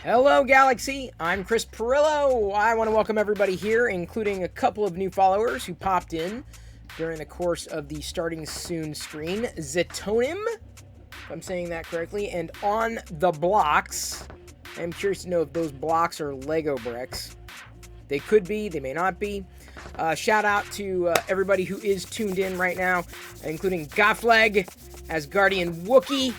Hello, Galaxy. I'm Chris Perillo. I want to welcome everybody here, including a couple of new followers who popped in during the course of the Starting Soon stream. Zetonim, if I'm saying that correctly, and On the Blocks. I'm curious to know if those blocks are Lego bricks. They could be, they may not be. Shout out to everybody who is tuned in right now, including Goffleg as Guardian Wookiee.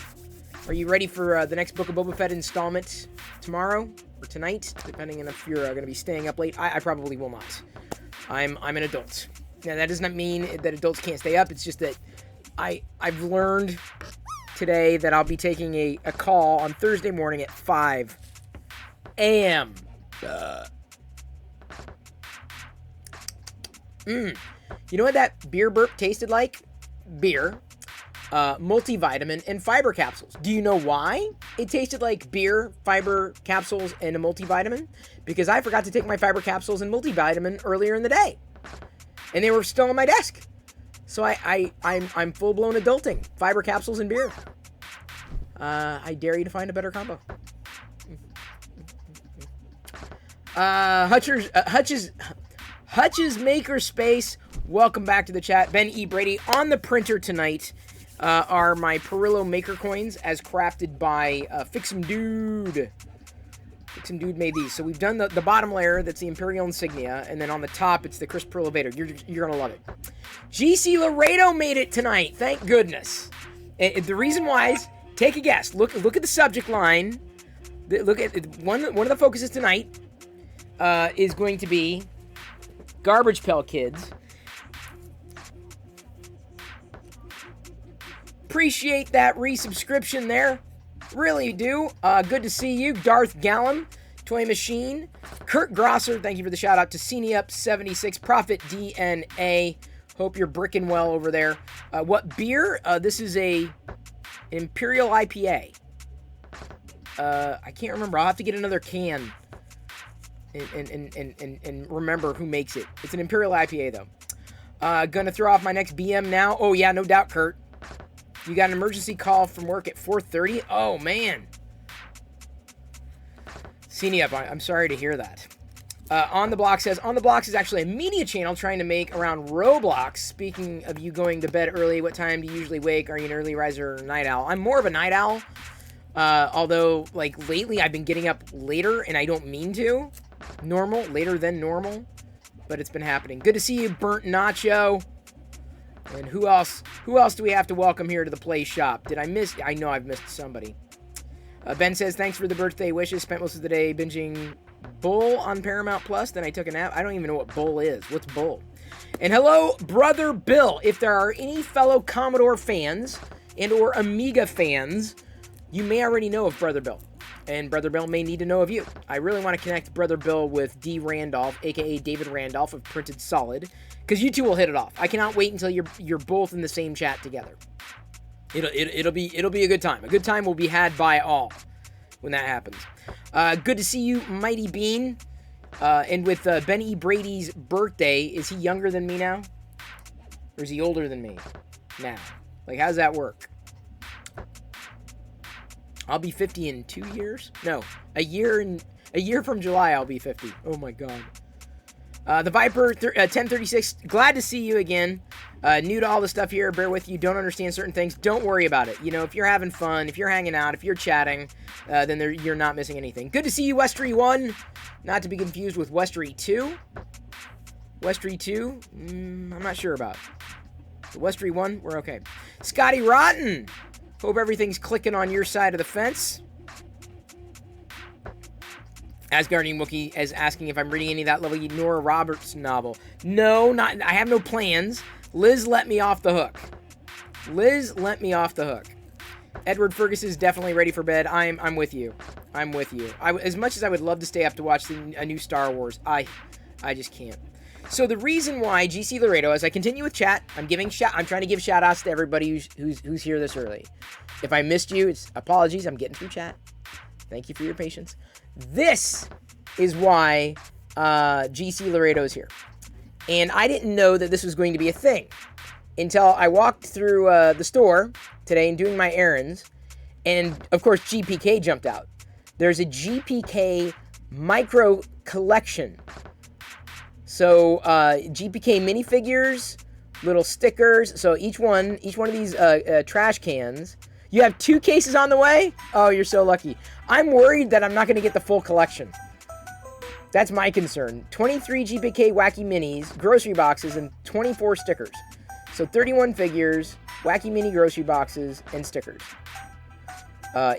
Are you ready for the next Book of Boba Fett installment tomorrow or tonight, depending on if you're going to be staying up late? I probably will not. I'm an adult. Now, that does not mean that adults can't stay up. It's just that I've learned today that I'll be taking a call on Thursday morning at 5 a.m. You know what that beer burp tasted like? Beer. Multivitamin and fiber capsules. Do you know why it tasted like beer, fiber capsules, and a multivitamin? Because I forgot to take my fiber capsules and multivitamin earlier in the day, and they were still on my desk. So I'm full-blown adulting. Fiber capsules and beer. I dare you to find a better combo. Hutch's Makerspace. Welcome back to the chat. Ben E. Brady on the printer tonight. Are my Perillo Maker coins as crafted by Fix'em Dude. Fix'em Dude made these. So we've done the bottom layer, that's the Imperial insignia, and then on the top it's the Chris Perillo Vader. You're gonna love it. GC Laredo made it tonight. Thank goodness. And the reason why is, take a guess. Look at the subject line. Look at one of the focuses tonight is going to be Garbage Pail Kids. Appreciate that resubscription there. Really do. Good to see you. Darth Gallum, Toy Machine. Kurt Grosser, thank you for the shout out to CNEUp76. Prophet DNA. Hope you're bricking well over there. What beer? This is an Imperial IPA. I can't remember. I'll have to get another can and remember who makes it. It's an Imperial IPA, though. Gonna throw off my next BM now. Oh, yeah, no doubt, Kurt. You got an emergency call from work at 4:30? Oh, man. CNEUp, I'm sorry to hear that. On the Block says, On the Blocks is actually a media channel trying to make around Roblox. Speaking of you going to bed early, what time do you usually wake? Are you an early riser or night owl? I'm more of a night owl. Although, like, lately I've been getting up later, and I don't mean to. Later than normal. But it's been happening. Good to see you, Burnt Nacho. And who else do we have to welcome here to the Play Shop? Did I miss? I know I've missed somebody. Ben says, thanks for the birthday wishes. Spent most of the day binging Bull on Paramount Plus. Then I took a nap. I don't even know what Bull is. What's Bull? And hello, Brother Bill. If there are any fellow Commodore fans and or Amiga fans, you may already know of Brother Bill. And Brother Bill may need to know of you. I really want to connect Brother Bill with D. Randolph, a.k.a. David Randolph of Printed Solid, because you two will hit it off. I cannot wait until you're both in the same chat together. It'll be a good time. A good time will be had by all when that happens. Good to see you, Mighty Bean. And with Ben E. Brady's birthday, is he younger than me now? Or is he older than me now? Like, how does that work? I'll be 50 in 2 years? No, a year from July I'll be 50. Oh my god. The Viper 1036, glad to see you again. New to all the stuff here, bear with you, don't understand certain things, don't worry about it. You know, if you're having fun, if you're hanging out, if you're chatting, then you're not missing anything. Good to see you, Westery 1, not to be confused with Westery 2. Westery 2, I'm not sure about. The Westery 1, we're okay. Scotty Rotten, hope everything's clicking on your side of the fence. Asgardian Wookie is asking if I'm reading any of that lovely Nora Roberts novel. No, not. I have no plans. Liz let me off the hook. Edward Fergus is definitely ready for bed. I'm with you. As much as I would love to stay up to watch a new Star Wars, I just can't. So the reason why GC Laredo, as I continue with chat, I'm trying to give shout outs to everybody who's here this early. If I missed you, it's apologies. I'm getting through chat. Thank you for your patience. This is why GC Laredo is here. And I didn't know that this was going to be a thing until I walked through the store today and doing my errands. And, of course, GPK jumped out. There's a GPK Micro Collection. So, GPK Minifigures, little stickers. So, each one of these trash cans. You have 2 cases on the way? Oh, you're so lucky. I'm worried that I'm not going to get the full collection. That's my concern. 23 GPK Wacky Minis, grocery boxes, and 24 stickers. So 31 figures, Wacky Mini grocery boxes, and stickers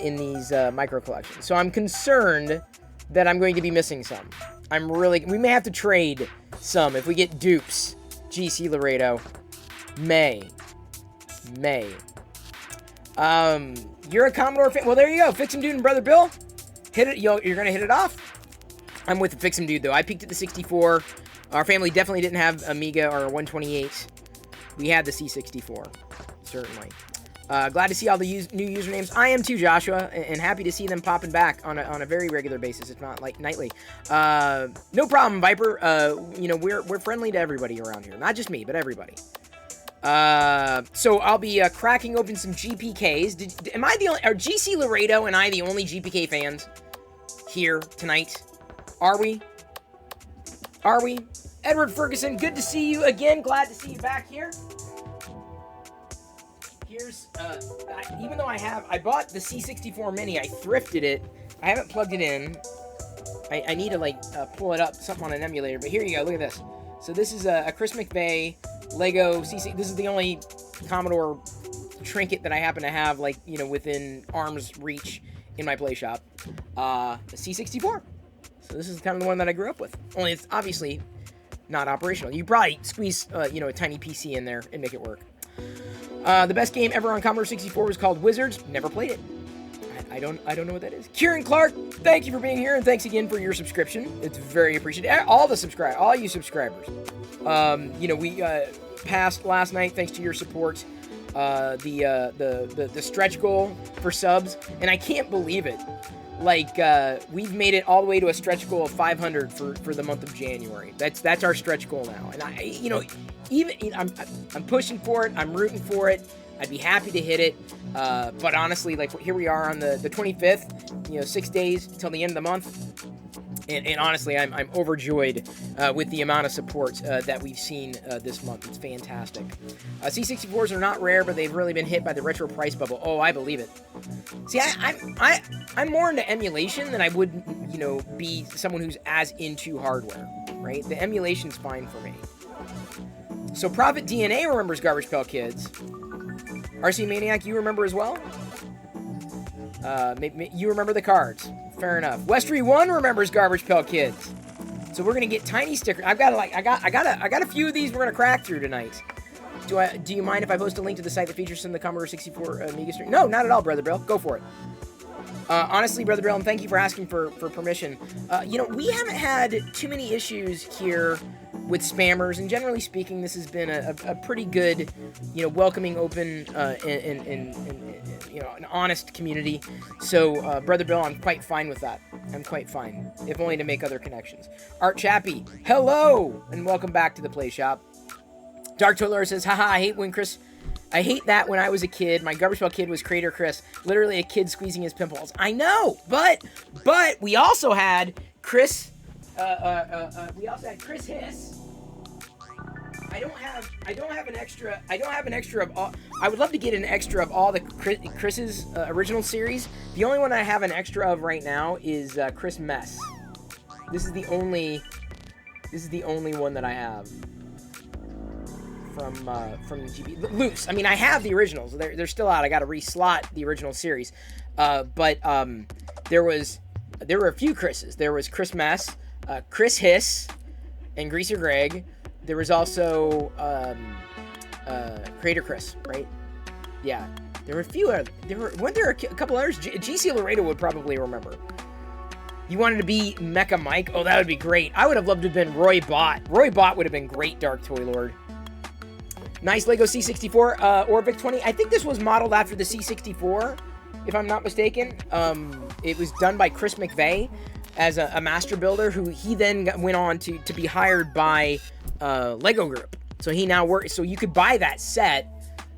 in these micro collections. So I'm concerned that I'm going to be missing some. We may have to trade some if we get dupes. GC Laredo. May. You're a Commodore fan. Well, there you go. Fix 'em Dude and Brother Bill. Hit it. You're going to hit it off. I'm with the Fix 'em Dude, though. I peaked at the 64. Our family definitely didn't have Amiga or 128. We had the C64. Certainly. Glad to see all the new usernames. I am too, Joshua, and happy to see them popping back on a very regular basis, if not like nightly. No problem, Viper. We're friendly to everybody around here. Not just me, but everybody. So I'll be cracking open some GPKs. Are GC Laredo and I the only GPK fans here tonight? Are we? Edward Ferguson, good to see you again. Glad to see you back here. Here's, even though I bought the C64 Mini, I thrifted it. I haven't plugged it in. I need to, pull it up, something on an emulator, but here you go, look at this. So this is a Chris McVeigh Lego CC. This is the only Commodore trinket that I happen to have, within arm's reach in my play shop. The C64. So this is kind of the one that I grew up with. Only it's obviously not operational. You probably squeeze, a tiny PC in there and make it work. The best game ever on Commodore 64 was called Wizards. Never played it. I don't know what that is. Kieran Clark, thank you for being here, and thanks again for your subscription. It's very appreciated. All you subscribers. We passed last night, thanks to your support, the stretch goal for subs, and I can't believe it. We've made it all the way to a stretch goal of 500 for the month of January. That's our stretch goal now, and I'm pushing for it. I'm rooting for it. I'd be happy to hit it, but honestly, here we are on the 25th. 6 days till the end of the month. And honestly, I'm overjoyed with the amount of support that we've seen this month. It's fantastic. C64s are not rare, but they've really been hit by the retro price bubble. Oh, I believe it. See, I'm more into emulation than I would, you know, be someone who's as into hardware, right? The emulation's fine for me. So Prophet DNA remembers Garbage Pail Kids. RC Maniac, you remember as well? You remember the cards. Fair enough. Westry 1 remembers Garbage Pail Kids. So we're gonna get tiny stickers. I got a few of these we're gonna crack through tonight. Do you mind if I post a link to the site that features some of the Commodore 64 Amiga stream? No, not at all, Brother Bill. Go for it. Honestly, Brother Bill, and thank you for asking for permission. You know, we haven't had too many issues here with spammers, and generally speaking, this has been a pretty good, you know, welcoming, open, and you know, an honest community. So, Brother Bill, I'm quite fine with that. I'm quite fine, if only to make other connections. Art Chappie, hello, and welcome back to the Play Shop. Dark Toiler says, haha, I hate that when I was a kid. My Garbage Pail Kid was Crater Chris. Literally a kid squeezing his pimples. I know, but we also had Chris, Chris Hiss. I don't have an extra of all. I would love to get an extra of all the Chris's original series. The only one I have an extra of right now is Chris Mess. This is the only one that I have from GB. Loose. I mean, I have the originals. They're still out. I got to reslot the original series. But there were a few Chris's. There was Chris Mess, Chris Hiss, and Greaser Greg. There was also Crater Chris, right? Yeah. There were a few. Weren't there a couple others? GC Laredo would probably remember. You wanted to be Mecha Mike? Oh, that would be great. I would have loved to have been Roy Bott. Roy Bott would have been great, Dark Toy Lord. Nice Lego C64 or Vic 20. I think this was modeled after the C64, if I'm not mistaken. It was done by Chris McVeigh as a master builder, who he then went on to be hired by Lego Group. So he now works. So you could buy that set,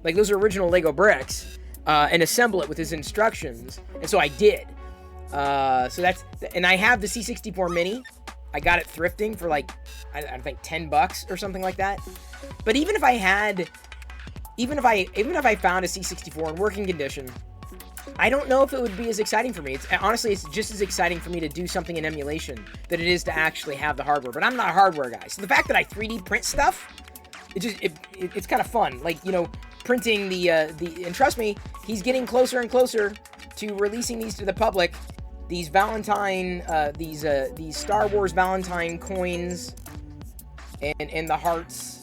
like those are original Lego bricks, and assemble it with his instructions. And so I did. So that's, and I have the C64 Mini. I got it thrifting for like, I think $10 or something like that. But even if I found a C64 in working condition, I don't know if it would be as exciting for me. Honestly, it's just as exciting for me to do something in emulation than it is to actually have the hardware. But I'm not a hardware guy. So the fact that I 3D print stuff, it's kind of fun. Like, you know, printing and trust me, he's getting closer and closer to releasing these to the public. These Valentine, these Star Wars Valentine coins, and the hearts.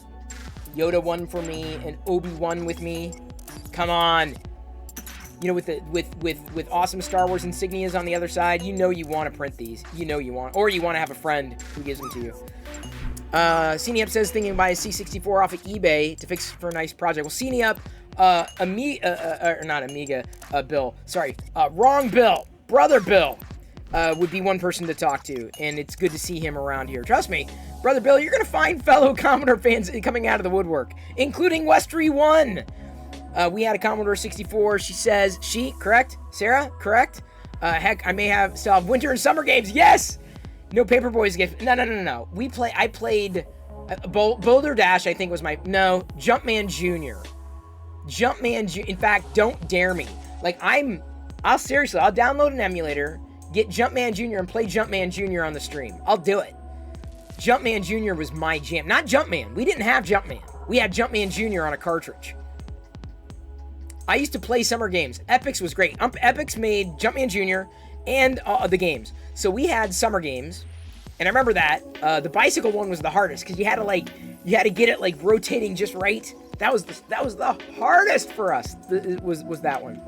Yoda won for me, and Obi-Wan with me. Come on. You know, with awesome Star Wars insignias on the other side, you know you want to print these. You know you want, or you want to have a friend who gives them to you. CNEUp says thinking to buy a C64 off of eBay to fix for a nice project. Well, CNEUp, not Amiga, Bill. Sorry, wrong Bill. Brother Bill would be one person to talk to, and it's good to see him around here. Trust me, Brother Bill, you're going to find fellow Commodore fans coming out of the woodwork, including Westry 1. We had a Commodore 64. She says, correct? Sarah, correct? Heck, I may still have winter and summer games. Yes! No Paperboys gift. No. I played Boulder Dash, I think was Jumpman Jr. Jumpman Jr. In fact, don't dare me. Like, I'll download an emulator, get Jumpman Jr. and play Jumpman Jr. on the stream. I'll do it. Jumpman Jr. was my jam. Not Jumpman. We didn't have Jumpman. We had Jumpman Jr. on a cartridge. I used to play summer games. Epix was great. Epix made Jumpman Jr. and the games. So we had summer games, and I remember that. The bicycle one was the hardest, because you had to get it like rotating just right. That was the hardest for us. Was that one.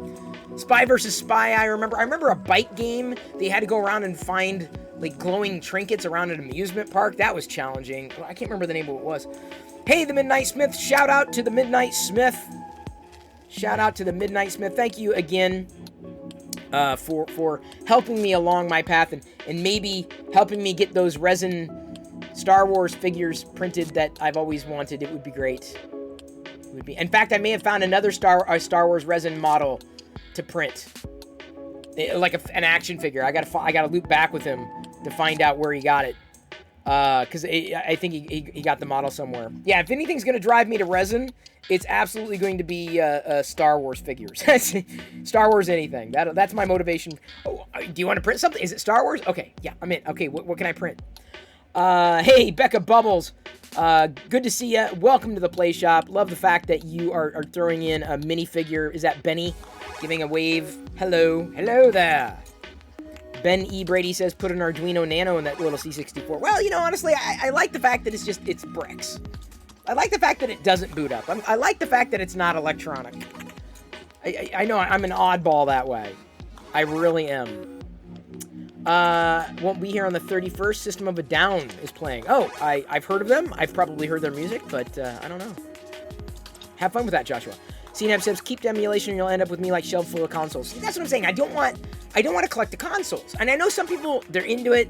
Spy versus Spy, I remember a bike game. They had to go around and find like glowing trinkets around an amusement park. That was challenging. I can't remember the name of what it was. Hey, the Midnight Smith. Shout out to the Midnight Smith. Thank you again for helping me along my path and maybe helping me get those resin Star Wars figures printed that I've always wanted. It would be great. In fact, I may have found another Star Wars resin model to print, like an action figure. I gotta loop back with him to find out where he got it. Because I think he got the model somewhere. Yeah, if anything's going to drive me to resin, it's absolutely going to be Star Wars figures. Star Wars anything. That's my motivation. Oh, do you want to print something? Is it Star Wars? Okay, yeah, I'm in. Okay, what can I print? Hey, Becca Bubbles. Good to see you. Welcome to the Play Shop. Love the fact that you are throwing in a minifigure. Is that Benny? Giving a wave. Hello. Hello there. Ben E. Brady says, put an Arduino Nano in that little C64. Well, you know, honestly, I like the fact that it's bricks. I like the fact that it doesn't boot up. I like the fact that it's not electronic. I know I'm an oddball that way. I really am. Won't be here on the 31st. System of a Down is playing. Oh, I've heard of them. I've probably heard their music, but I don't know. Have fun with that, Joshua. CNAB says, keep the emulation and you'll end up with me like shelf full of consoles. See, that's what I'm saying. I don't want to collect the consoles. And I know some people, they're into it.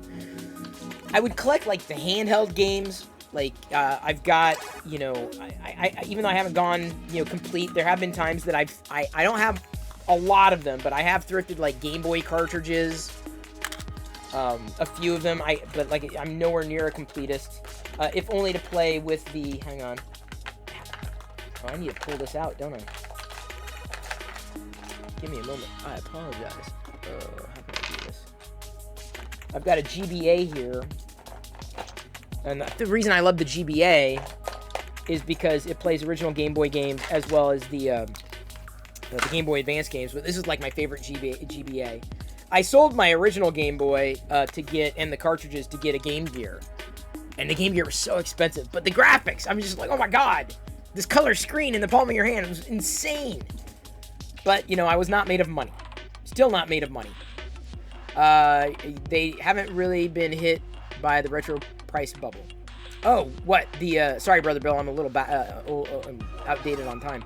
I would collect, like, the handheld games. Like, I've got, you know, I even though I haven't gone, you know, complete, there have been times that I don't have a lot of them, but I have thrifted, like, Game Boy cartridges. A few of them, but, like, I'm nowhere near a completist. If only to play with the, hang on. Oh, I need to pull this out, don't I? Give me a moment. I apologize. How can I do this? I've got a GBA here. And the reason I love the GBA is because it plays original Game Boy games as well as the Game Boy Advance games. But this is like my favorite GBA. I sold my original Game Boy and the cartridges to get a Game Gear. And the Game Gear was so expensive. But the graphics, I'm just like, oh my god! This color screen in the palm of your hand was insane. But, you know, I was not made of money. Still not made of money. They haven't really been hit by the retro price bubble. Oh, what? Sorry, Brother Bill, I'm a little I'm outdated on time.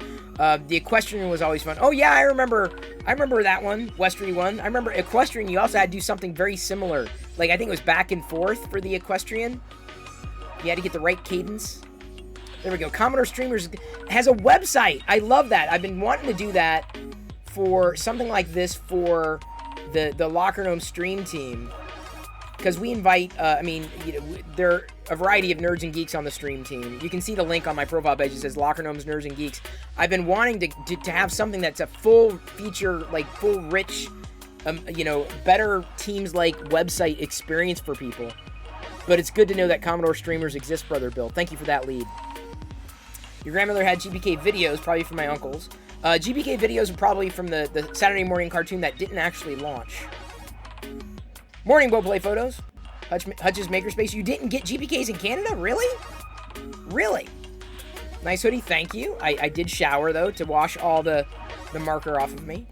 The Equestrian was always fun. Oh, yeah, I remember that one, Westry one. I remember Equestrian, you also had to do something very similar. Like, I think it was back and forth for the Equestrian. You had to get the right cadence. There we go. Commodore Streamers has a website. I love that. I've been wanting to do that for something like this for the Locker Gnome stream team. Because we invite, you know, there are a variety of nerds and geeks on the stream team. You can see the link on my profile page. It says Locker Gnomes, Nerds, and Geeks. I've been wanting to have something that's a full feature, like full rich, you know, better teams-like website experience for people. But it's good to know that Commodore Streamers exist, Brother Bill. Thank you for that lead. Your grandmother had GPK videos, probably from my uncles. GPK videos are probably from the Saturday morning cartoon that didn't actually launch. Morning, Bo Play Photos. Hutch's Makerspace. You didn't get GPKs in Canada? Really? Really? Nice hoodie, thank you. I did shower, though, to wash all the marker off of me.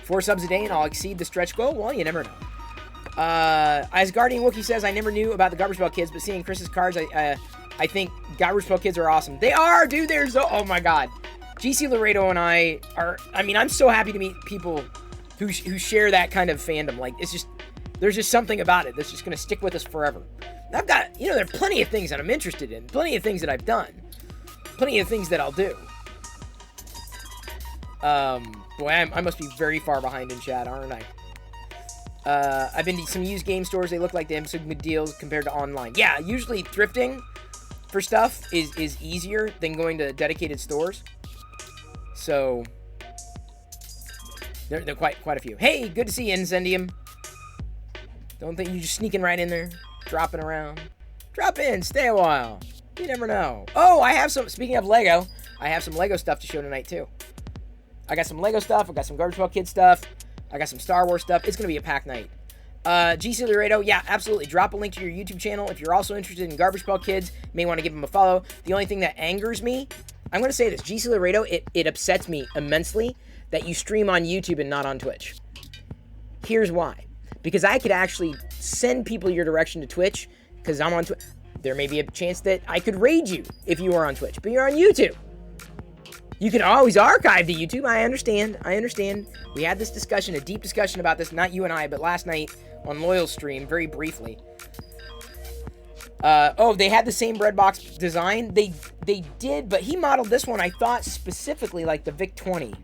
4 subs a day and I'll exceed the stretch goal? Well, you never know. Asgardian Wookie says, I never knew about the Garbage Pail Kids, but seeing Chris's cards, I think Garbage Pail Kids are awesome. They are, dude. They're so... Oh, my God. GC Laredo and I are... I mean, I'm so happy to meet people who share that kind of fandom. Like, it's just... There's just something about it that's just going to stick with us forever. I've got... You know, there are plenty of things that I'm interested in. Plenty of things that I've done. Plenty of things that I'll do. Boy, I must be very far behind in chat, aren't I? I've been to some used game stores. They look like they have some good deals compared to online. Yeah, usually thrifting for stuff is easier than going to dedicated stores. So, there are quite a few. Hey, good to see you, Incendium. Don't think you're just sneaking right in there, dropping around. Drop in, stay a while. You never know. Oh, I have some, speaking of Lego, I have some Lego stuff to show tonight, too. I got some Lego stuff. I got some Garbage Pail Kid stuff. I got some Star Wars stuff. It's going to be a packed night. GC Laredo, yeah, absolutely. Drop a link to your YouTube channel. If you're also interested in Garbage Pail Kids, you may want to give them a follow. The only thing that angers me, I'm going to say this. GC Laredo, it upsets me immensely that you stream on YouTube and not on Twitch. Here's why. Because I could actually send people your direction to Twitch because I'm on Twitch. There may be a chance that I could raid you if you were on Twitch, but you're on YouTube. You can always archive to YouTube. I understand. We had this discussion, a deep discussion about this, not you and I, but last night on Loyal's stream, very briefly. Oh, they had the same bread box design. They did, but he modeled this one, I thought, specifically like the VIC-20.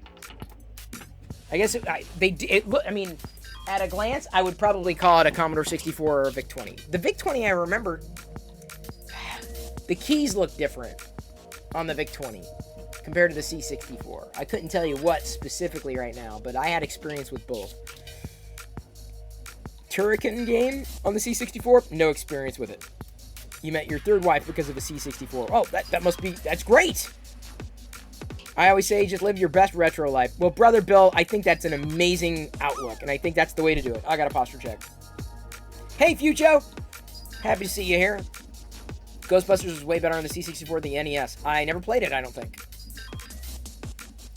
I guess I mean, at a glance, I would probably call it a Commodore 64 or a VIC-20. The VIC-20, I remember, the keys look different on the VIC-20 compared to the C64. I couldn't tell you what specifically right now, but I had experience with both. Turrican game on the C64, no experience with it. You met your third wife because of the C64. Oh, that's great! I always say, just live your best retro life. Well, Brother Bill, I think that's an amazing outlook, and I think that's the way to do it. I got a posture check. Hey, Fucho! Happy to see you here. Ghostbusters was way better on the C64 than the NES. I never played it, I don't think.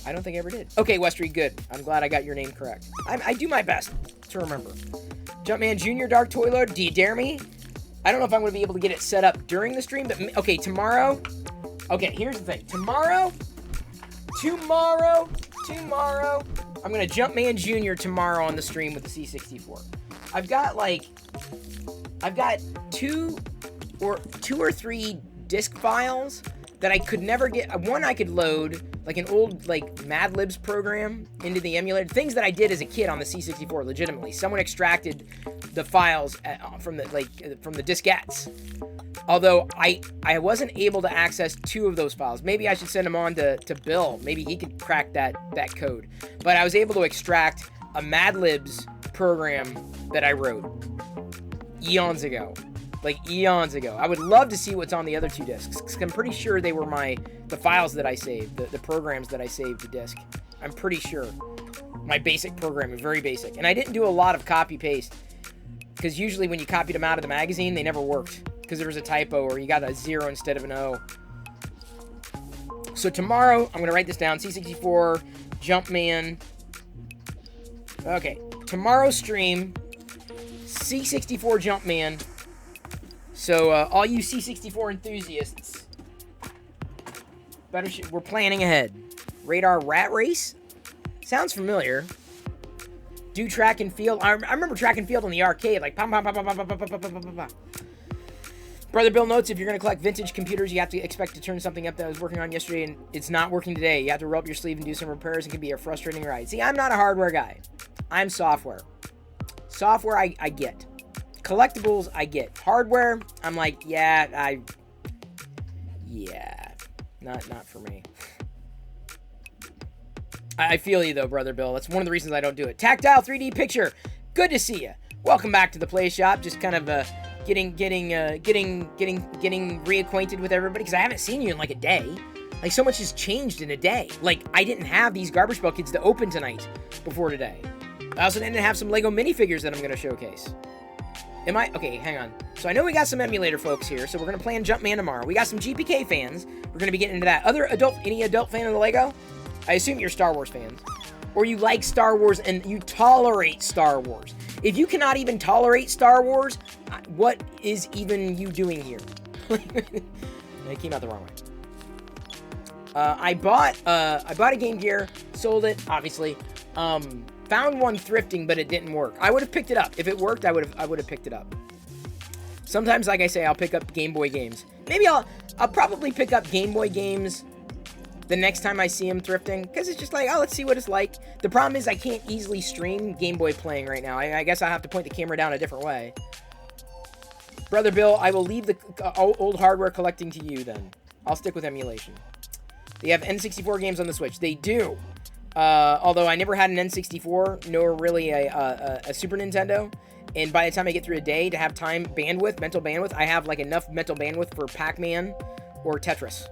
I don't think I ever did. Okay, Westry, good. I'm glad I got your name correct. I do my best to remember. Jumpman Jr., Dark Toy Lord, do you dare me? I don't know if I'm going to be able to get it set up during the stream, but okay, tomorrow. Okay, here's the thing. Tomorrow, I'm going to Jumpman Jr. tomorrow on the stream with the C64. I've got two or three disk files that I could never get. One I could load, like an old Mad Libs program into the emulator. Things that I did as a kid on the C64, legitimately. Someone extracted the files from the diskettes. Although I wasn't able to access two of those files. Maybe I should send them on to Bill. Maybe he could crack that code. But I was able to extract a Mad Libs program that I wrote eons ago. Eons ago. I would love to see what's on the other two discs, because I'm pretty sure they were the files that I saved, the programs that I saved to disk. I'm pretty sure. My basic programming, very basic. And I didn't do a lot of copy-paste, because usually when you copied them out of the magazine, they never worked, because there was a typo, or you got a 0 instead of an O. So tomorrow, I'm going to write this down, C64, Jumpman. Okay, tomorrow's stream, C64 Jumpman. So, all you C64 enthusiasts, we're planning ahead. Radar Rat Race? Sounds familiar. Do track and field. I remember track and field on the arcade, like pom pom pom pom pom pom pom pom pom pom pom. Brother Bill notes, if you're going to collect vintage computers, you have to expect to turn something up that I was working on yesterday and it's not working today. You have to roll up your sleeve and do some repairs. It can be a frustrating ride. See, I'm not a hardware guy. I'm software. Software, I get. Collectibles, I get. Hardware, I'm like, not for me. I feel you though, Brother Bill. That's one of the reasons I don't do it. Tactile 3D picture. Good to see you. Welcome back to the Play Shop. Just kind of getting reacquainted with everybody, because I haven't seen you in like a day. Like, so much has changed in a day. Like, I didn't have these Garbage Pail Kids to open tonight before today. I also didn't have some Lego minifigures that I'm going to showcase. Okay, hang on. So I know we got some emulator folks here, so we're going to play in Jumpman tomorrow. We got some GPK fans. We're going to be getting into that. Any adult fan of the Lego? I assume you're Star Wars fans. Or you like Star Wars and you tolerate Star Wars. If you cannot even tolerate Star Wars, what is even you doing here? It came out the wrong way. I bought a Game Gear, sold it, obviously. Found one thrifting, but it didn't work. I would have picked it up. If it worked, I would have picked it up. Sometimes, like I say, I'll pick up Game Boy games. Maybe I'll probably pick up Game Boy games the next time I see them thrifting, because it's just like, oh, let's see what it's like. The problem is I can't easily stream Game Boy playing right now. I guess I'll have to point the camera down a different way. Brother Bill, I will leave the old hardware collecting to you then. I'll stick with emulation. They have N64 games on the Switch. They do. Although I never had an N64, nor really a Super Nintendo. And by the time I get through a day to have mental bandwidth, I have like enough mental bandwidth for Pac-Man or Tetris.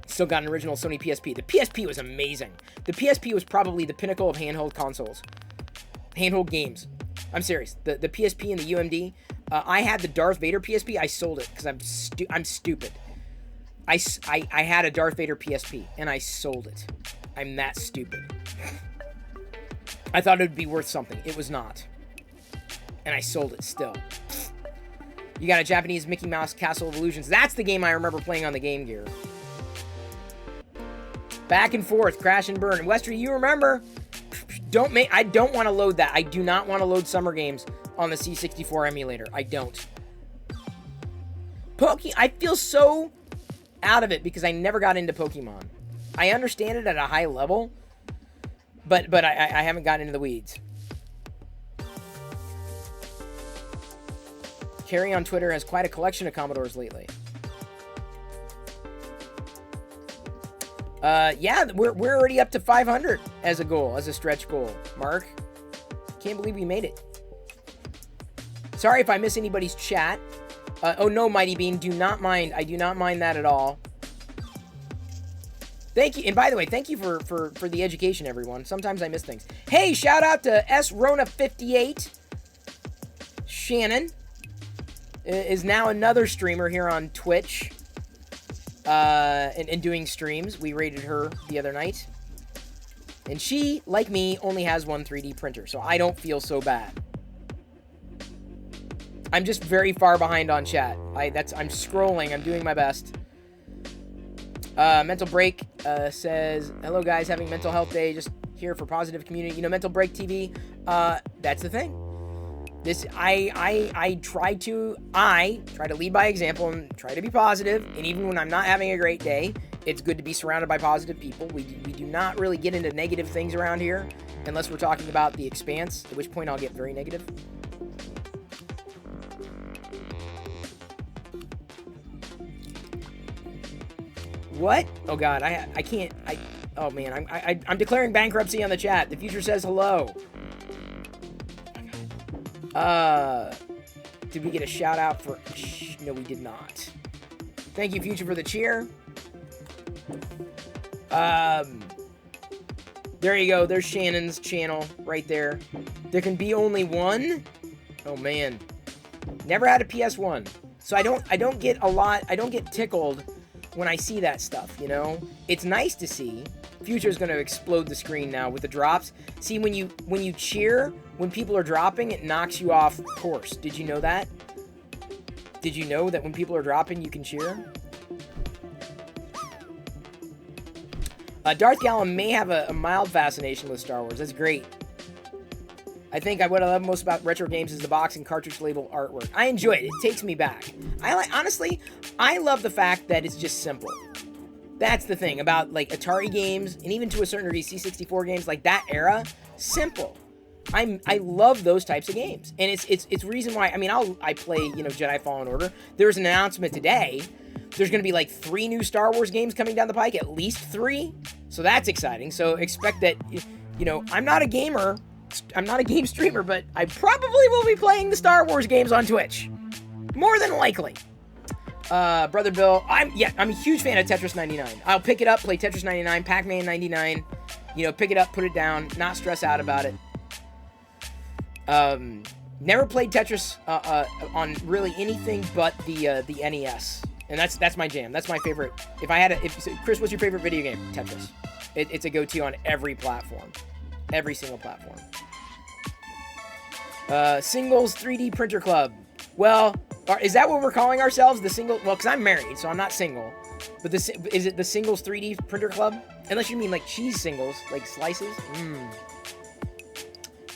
Still got an original Sony PSP. The PSP was amazing. The PSP was probably the pinnacle of handheld consoles. Handheld games. I'm serious. The PSP and the UMD. I had the Darth Vader PSP. I sold it because I'm stupid. I had a Darth Vader PSP, and I sold it. I'm that stupid. I thought it would be worth something. It was not. And I sold it still. You got a Japanese Mickey Mouse Castle of Illusions. That's the game I remember playing on the Game Gear. Back and forth, crash and burn. Westry, you remember? I don't want to load that. I do not want to load summer games on the C64 emulator. I don't. I feel so out of it because I never got into Pokemon. I understand it at a high level, But I haven't gotten into the weeds. Carrie on Twitter has quite a collection of Commodores lately. Yeah, we're already up to 500 as a goal, as a stretch goal. Mark, can't believe we made it. Sorry if I miss anybody's chat. Oh no, Mighty Bean, do not mind. I do not mind that at all. Thank you, and by the way, thank you for the education, everyone. Sometimes I miss things. Hey, shout out to srona58. Shannon is now another streamer here on Twitch. And doing streams. We rated her the other night. And she, like me, only has one 3D printer, so I don't feel so bad. I'm just very far behind on chat. I'm scrolling. I'm doing my best. Mental Break says, hello guys, having mental health day, just here for positive community. You know, Mental Break TV, that's the thing. I try to lead by example and try to be positive, and even when I'm not having a great day, it's good to be surrounded by positive people. We do not really get into negative things around here, unless we're talking about The Expanse, at which point I'll get very negative. What? Oh god, I can't, oh man, I'm declaring bankruptcy on the chat. The future says hello. Did we get a shout out for, no we did not. Thank you Future for the cheer. There you go, there's Shannon's channel right there. There can be only one? Oh man. Never had a PS1. So I don't get tickled when I see that stuff, you know? It's nice to see. Future's gonna explode the screen now with the drops. See, when you cheer, when people are dropping, it knocks you off course. Did you know that? Did you know that when people are dropping, you can cheer? Darth Gallum may have a mild fascination with Star Wars. That's great. I think what I love most about retro games is the box and cartridge label artwork. I enjoy it. It takes me back. Honestly, I love the fact that it's just simple. That's the thing about like Atari games, and even to a certain degree C64 games, like that era, simple. I love those types of games, and it's reason why. I mean, I play, you know, Jedi Fallen Order. There's an announcement today. There's going to be like 3 new Star Wars games coming down the pike, at least 3. So that's exciting. So expect that. You know, I'm not a gamer. I'm not a game streamer, but I probably will be playing the Star Wars games on Twitch. More than likely. Brother Bill, I'm a huge fan of Tetris 99. I'll pick it up, play Tetris 99, Pac-Man 99. You know, pick it up, put it down, not stress out about it. Never played Tetris on really anything but the NES. And that's my jam. That's my favorite. Chris, what's your favorite video game? Tetris. It's a go-to on every platform. Every single platform. Singles 3D Printer Club. Well, is that what we're calling ourselves? The single? Well, because I'm married, so I'm not single. But is it the Singles 3D Printer Club? Unless you mean like cheese singles, like slices.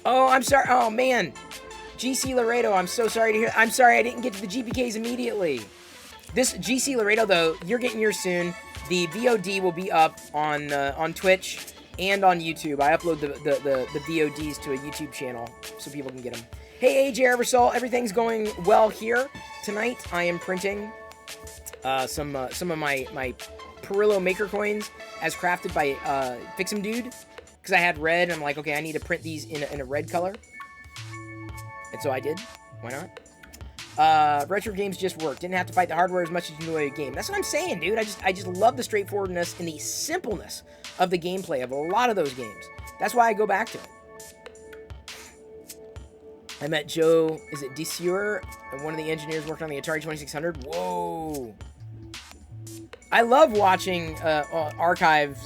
Oh, I'm sorry. Oh man, GC Laredo. I'm so sorry to hear. I'm sorry I didn't get to the GPKs immediately. This GC Laredo though, you're getting yours soon. The VOD will be up on Twitch and on YouTube. I upload the VODs to a YouTube channel so people can get them. Hey, AJ Eversol, everything's going well here. Tonight, I am printing some of my Perillo Maker coins as crafted by Fix'em Dude, because I had red, and I'm like, okay, I need to print these in a red color. And so I did. Why not? Retro games just work. Didn't have to fight the hardware as much as you enjoy a game. That's what I'm saying, dude. I just love the straightforwardness and the simpleness of the gameplay of a lot of those games. That's why I go back to it. I met Joe, is it Disseur, one of the engineers working on the Atari 2600. Whoa. I love watching archive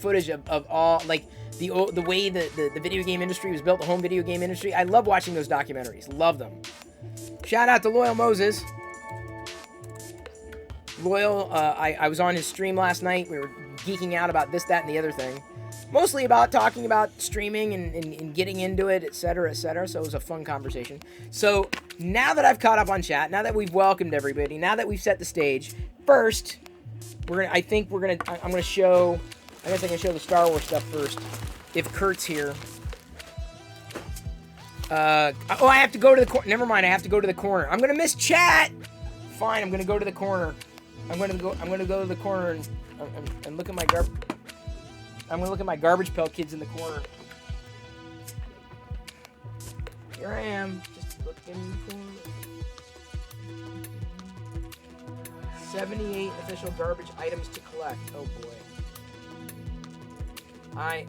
footage of all, like, the way the video game industry was built, the home video game industry. I love watching those documentaries. Love them. Shout out to Loyal Moses. Loyal, I was on his stream last night. We were geeking out about this, that, and the other thing. Mostly about talking about streaming and getting into it, etc., etc. So it was a fun conversation. So now that I've caught up on chat, now that we've welcomed everybody, now that we've set the stage, first, I'm gonna show I guess I can show the Star Wars stuff first. If Kurt's here. I have to go to the corner. Never mind, I have to go to the corner. I'm gonna miss chat. Fine, I'm gonna go to the corner. I'm gonna go to the corner and look at my I'm gonna look at my Garbage Pail Kids in the corner. Here I am, just looking in the corner. 78 official garbage items to collect. Oh boy. Oh man.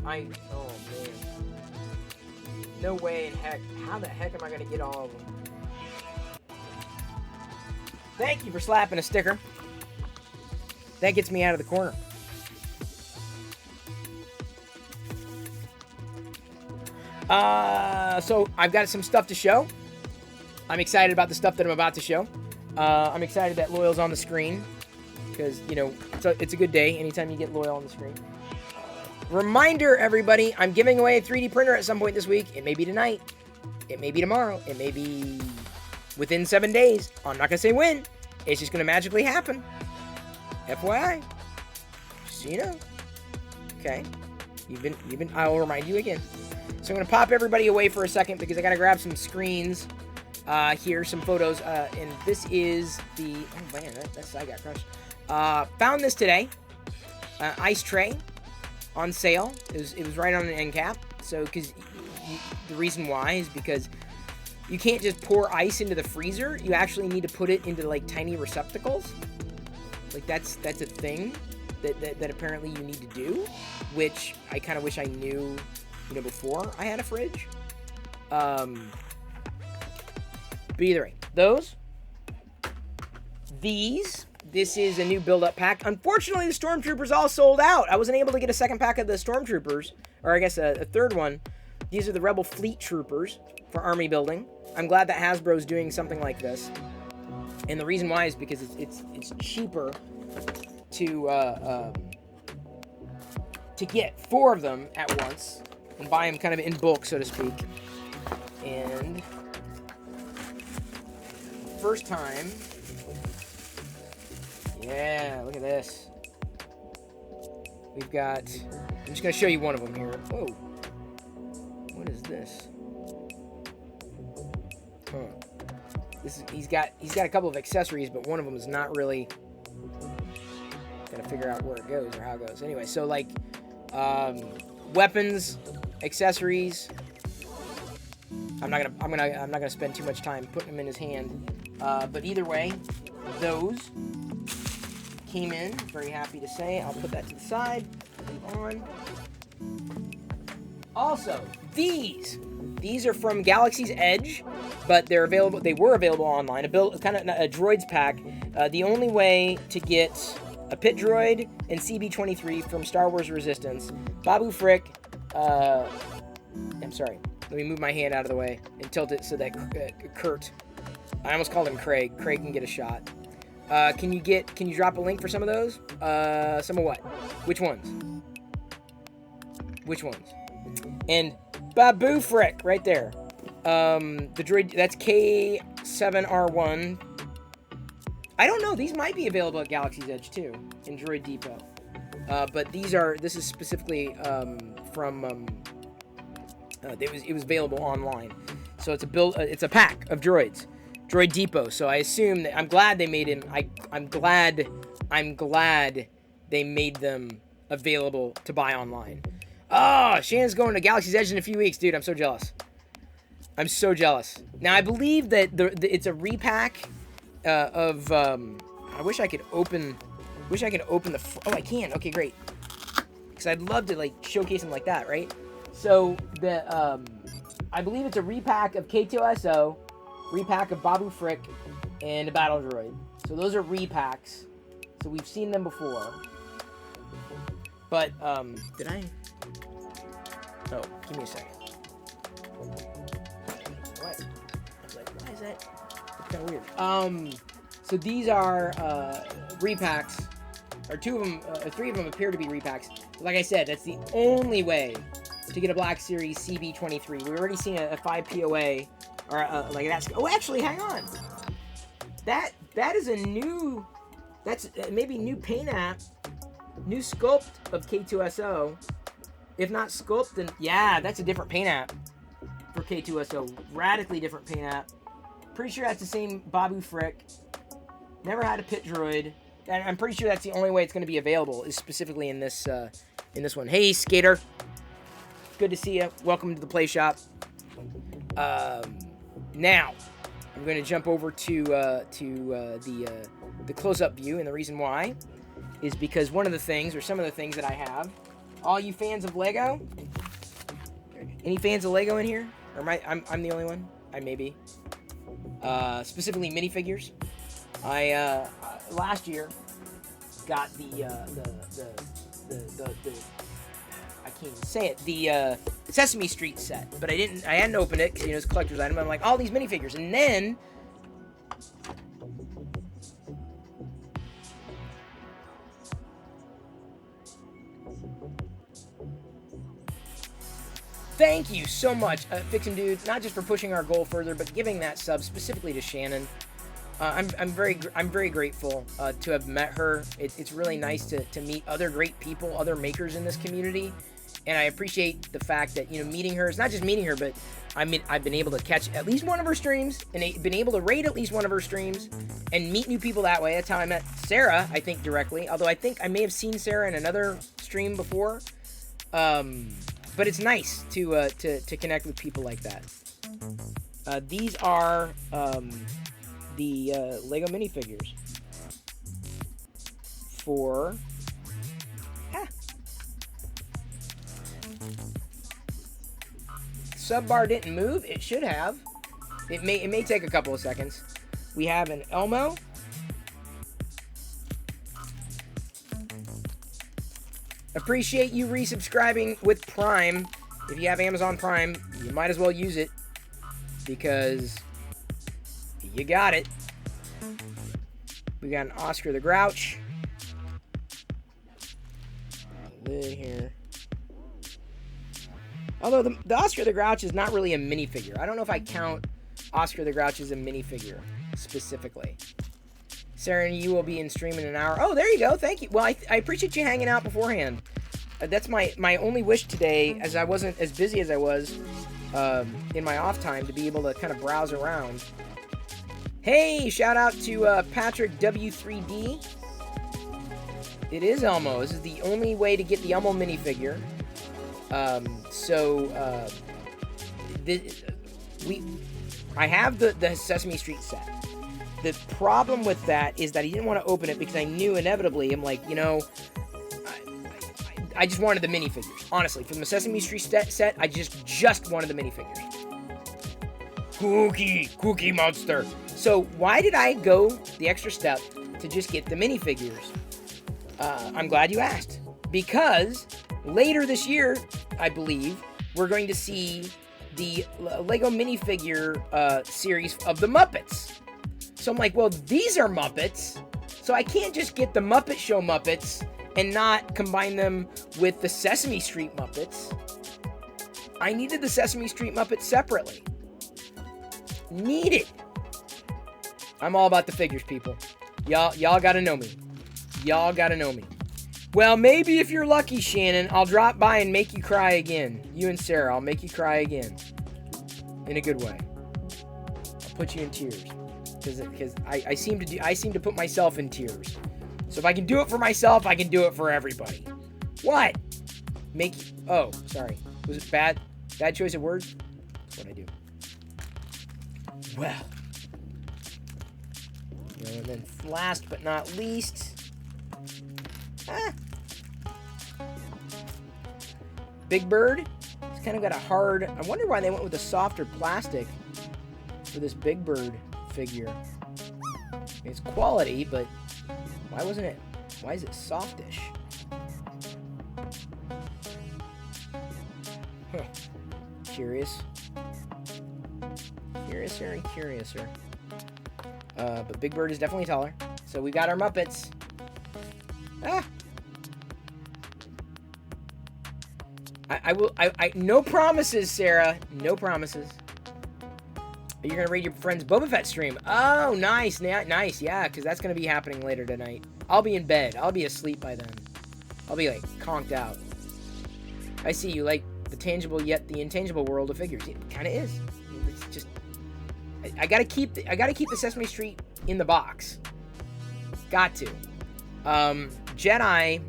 No way in heck. How the heck am I gonna get all of them? Thank you for slapping a sticker. That gets me out of the corner. So I've got some stuff to show. I'm excited about the stuff that I'm about to show. I'm excited that Loyal's on the screen because, you know, it's a good day anytime you get Loyal on the screen. Reminder, everybody, I'm giving away a 3D printer at some point this week. It may be tonight. It may be tomorrow. It may be within 7 days. I'm not going to say when. It's just going to magically happen. FYI. Just so you know. Okay. I'll remind you again. So I'm going to pop everybody away for a second because I got to grab some screens. Here, some photos. And this is the... Oh, man, that side got crushed. Found this today. Ice tray. On sale. It was right on an end cap. So, because the reason why is because you can't just pour ice into the freezer. You actually need to put it into like tiny receptacles. Like that's a thing that apparently you need to do, which I kind of wish I knew, you know, before I had a fridge. But either way, This is a new build-up pack. Unfortunately, the Stormtroopers all sold out. I wasn't able to get a second pack of the Stormtroopers, or I guess a third one. These are the Rebel Fleet Troopers for army building. I'm glad that Hasbro's doing something like this. And the reason why is because it's cheaper to get 4 of them at once and buy them kind of in bulk, so to speak. And first time. Yeah, look at this. We've got... I'm just going to show you one of them here. Whoa. What is this? Huh. He's got a couple of accessories, but one of them is not really... Gotta figure out where it goes or how it goes. Anyway, so like... weapons, accessories... I'm not gonna spend too much time putting them in his hand. But either way, those... came in, very happy to say. I'll put that to the side. Move on. Also, these are from Galaxy's Edge, but they're available. They were available online. A droids pack. The only way to get a pit droid and CB-23 from Star Wars Resistance. Babu Frick. I'm sorry. Let me move my hand out of the way and tilt it so that Kurt. I almost called him Craig. Craig can get a shot. Can you drop a link for some of those? Some of what? Which ones? And Babu Frick, right there. The droid, that's K7R1. I don't know, these might be available at Galaxy's Edge too, in Droid Depot. But this is specifically, from, it was available online. So it's a pack of droids. Droid Depot. So I assume that I'm glad they made him. I'm glad they made them available to buy online. Oh, Shannon's going to Galaxy's Edge in a few weeks, dude. I'm so jealous. Now I believe that it's a repack of. I wish I could open. Oh, I can. Okay, great. Because I'd love to like showcase them like that, right? So I believe it's a repack of K2SO. Repack of Babu Frick, and a Battle Droid. So those are repacks. So we've seen them before. But, did I? Oh, give me a second. What? I was like, why is that? It's kind of weird. So these are, repacks. Or 2 of them, 3 of them appear to be repacks. Like I said, that's the only way to get a Black Series CB-23. We've already seen a 5 POA. Or, like that's... Oh, actually, hang on. That is a new... That's maybe new paint app New sculpt of K2SO. If not sculpt, then yeah, that's a different paint app for K2SO. Radically different paint app. Pretty sure that's the same Babu Frick. Never had a pit droid. And I'm pretty sure that's the only way it's going to be available is specifically in this one. Hey, Skater. Good to see you. Welcome to the Play Shop. Now, I'm going to jump over to the close-up view, and the reason why is because one of the things, or some of the things that I have, all you fans of Lego, any fans of Lego in here? Or I'm the only one? I may be. Specifically minifigures. I last year got the I can't even say it, the Sesame Street set, but I hadn't opened it because, you know, it's a collector's item. I'm like, all these minifigures, and then thank you so much, Fixin' Dude, not just for pushing our goal further, but giving that sub specifically to Shannon. I'm very grateful to have met her. It's really nice to meet other great people, other makers in this community, and I appreciate the fact that, you know, meeting her. It's not just meeting her, but I've been able to catch at least one of her streams, and been able to raid at least one of her streams, and meet new people that way. That's how I met Sarah, I think, directly. Although I think I may have seen Sarah in another stream before. But it's nice to connect with people like that. These are the Lego minifigures for sub bar didn't move. It should have. It may take a couple of seconds. We have an Elmo. Appreciate you resubscribing with Prime. If you have Amazon Prime, you might as well use it because you got it. We got an Oscar the Grouch. Lid here. Although the Oscar the Grouch is not really a minifigure. I don't know if I count Oscar the Grouch as a minifigure specifically. Sarah, you will be in stream in an hour. Oh, there you go. Thank you. Well, I appreciate you hanging out beforehand. That's my only wish today, as I wasn't as busy as I was in my off time, to be able to kind of browse around. Hey, shout out to Patrick W3D. It is Elmo. This is the only way to get the Elmo minifigure. I have the Sesame Street set. The problem with that is that I didn't want to open it because I knew inevitably, I'm like, you know, I just wanted the minifigures. Honestly, from the Sesame Street set, I just wanted the minifigures. Cookie Monster. So why did I go the extra step to just get the minifigures? I'm glad you asked. Because later this year, I believe, we're going to see the Lego minifigure series of the Muppets. So I'm like, well, these are Muppets, so I can't just get the Muppet Show Muppets and not combine them with the Sesame Street Muppets. I needed the Sesame Street Muppets separately. Needed. I'm all about the figures, people. Y'all gotta know me. Y'all gotta know me. Well, maybe if you're lucky, Shannon, I'll drop by and make you cry again. You and Sarah, I'll make you cry again. In a good way. I'll put you in tears. Because I seem to put myself in tears. So if I can do it for myself, I can do it for everybody. What? Oh, sorry. Was it bad choice of words? That's what I do. Well. And then last but not least. Big Bird. It's kind of got a hard... I wonder why they went with a softer plastic for this Big Bird figure. It's quality, but why is it softish? Huh. Curiouser and curiouser. But Big Bird is definitely taller. So we got our Muppets. I no promises, Sarah. No promises. You're going to raid your friend's Boba Fett stream. Oh, nice. Nice, yeah, because that's going to be happening later tonight. I'll be in bed. I'll be asleep by then. I'll be like conked out. I see you like the tangible yet the intangible world of figures. It kind of is. It's just I gotta keep the Sesame Street in the box. Got to. Jedi,